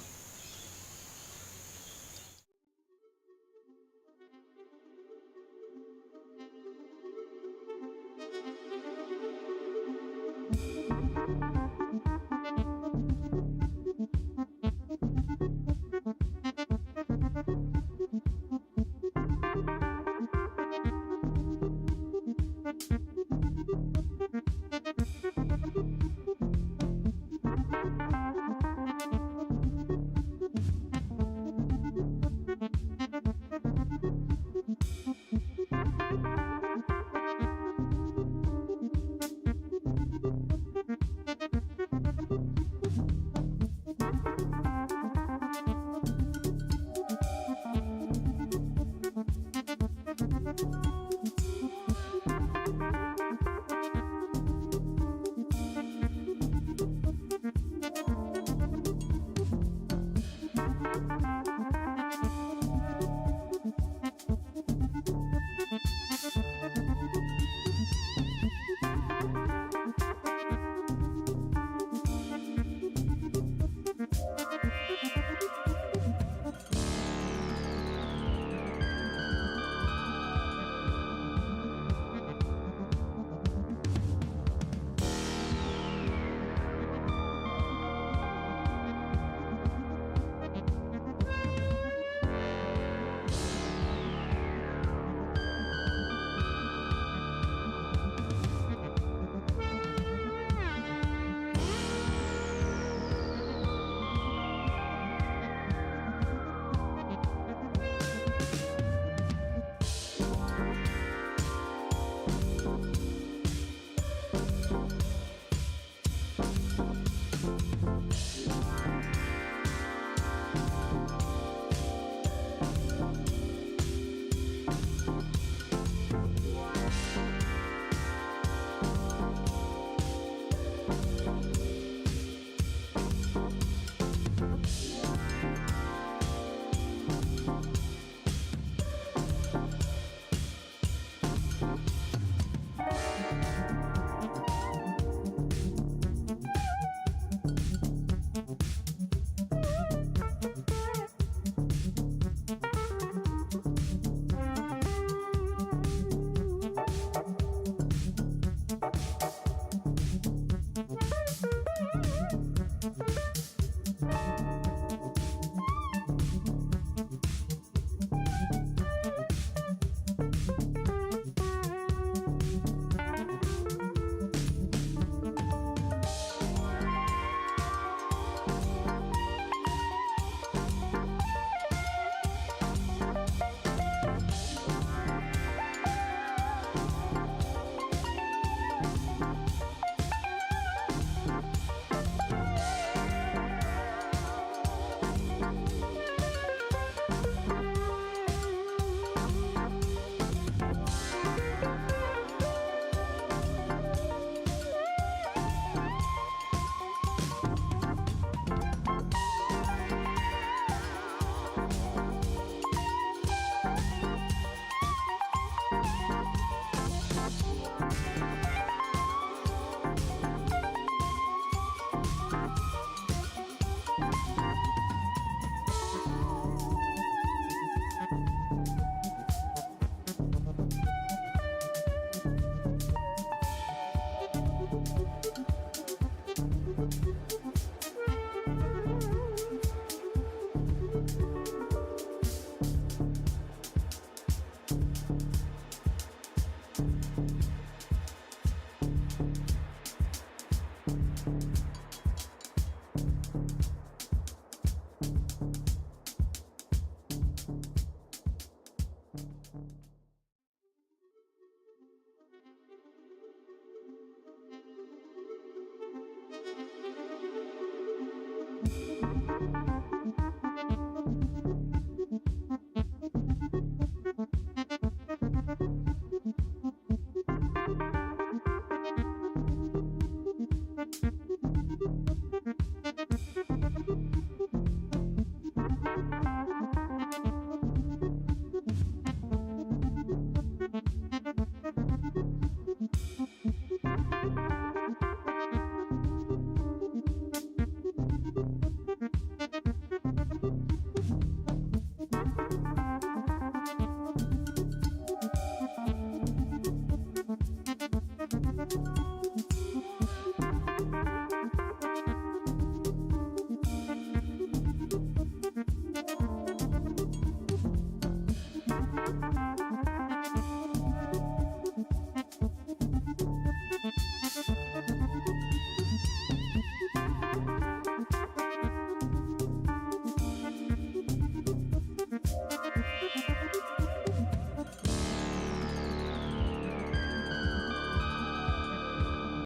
Thank you.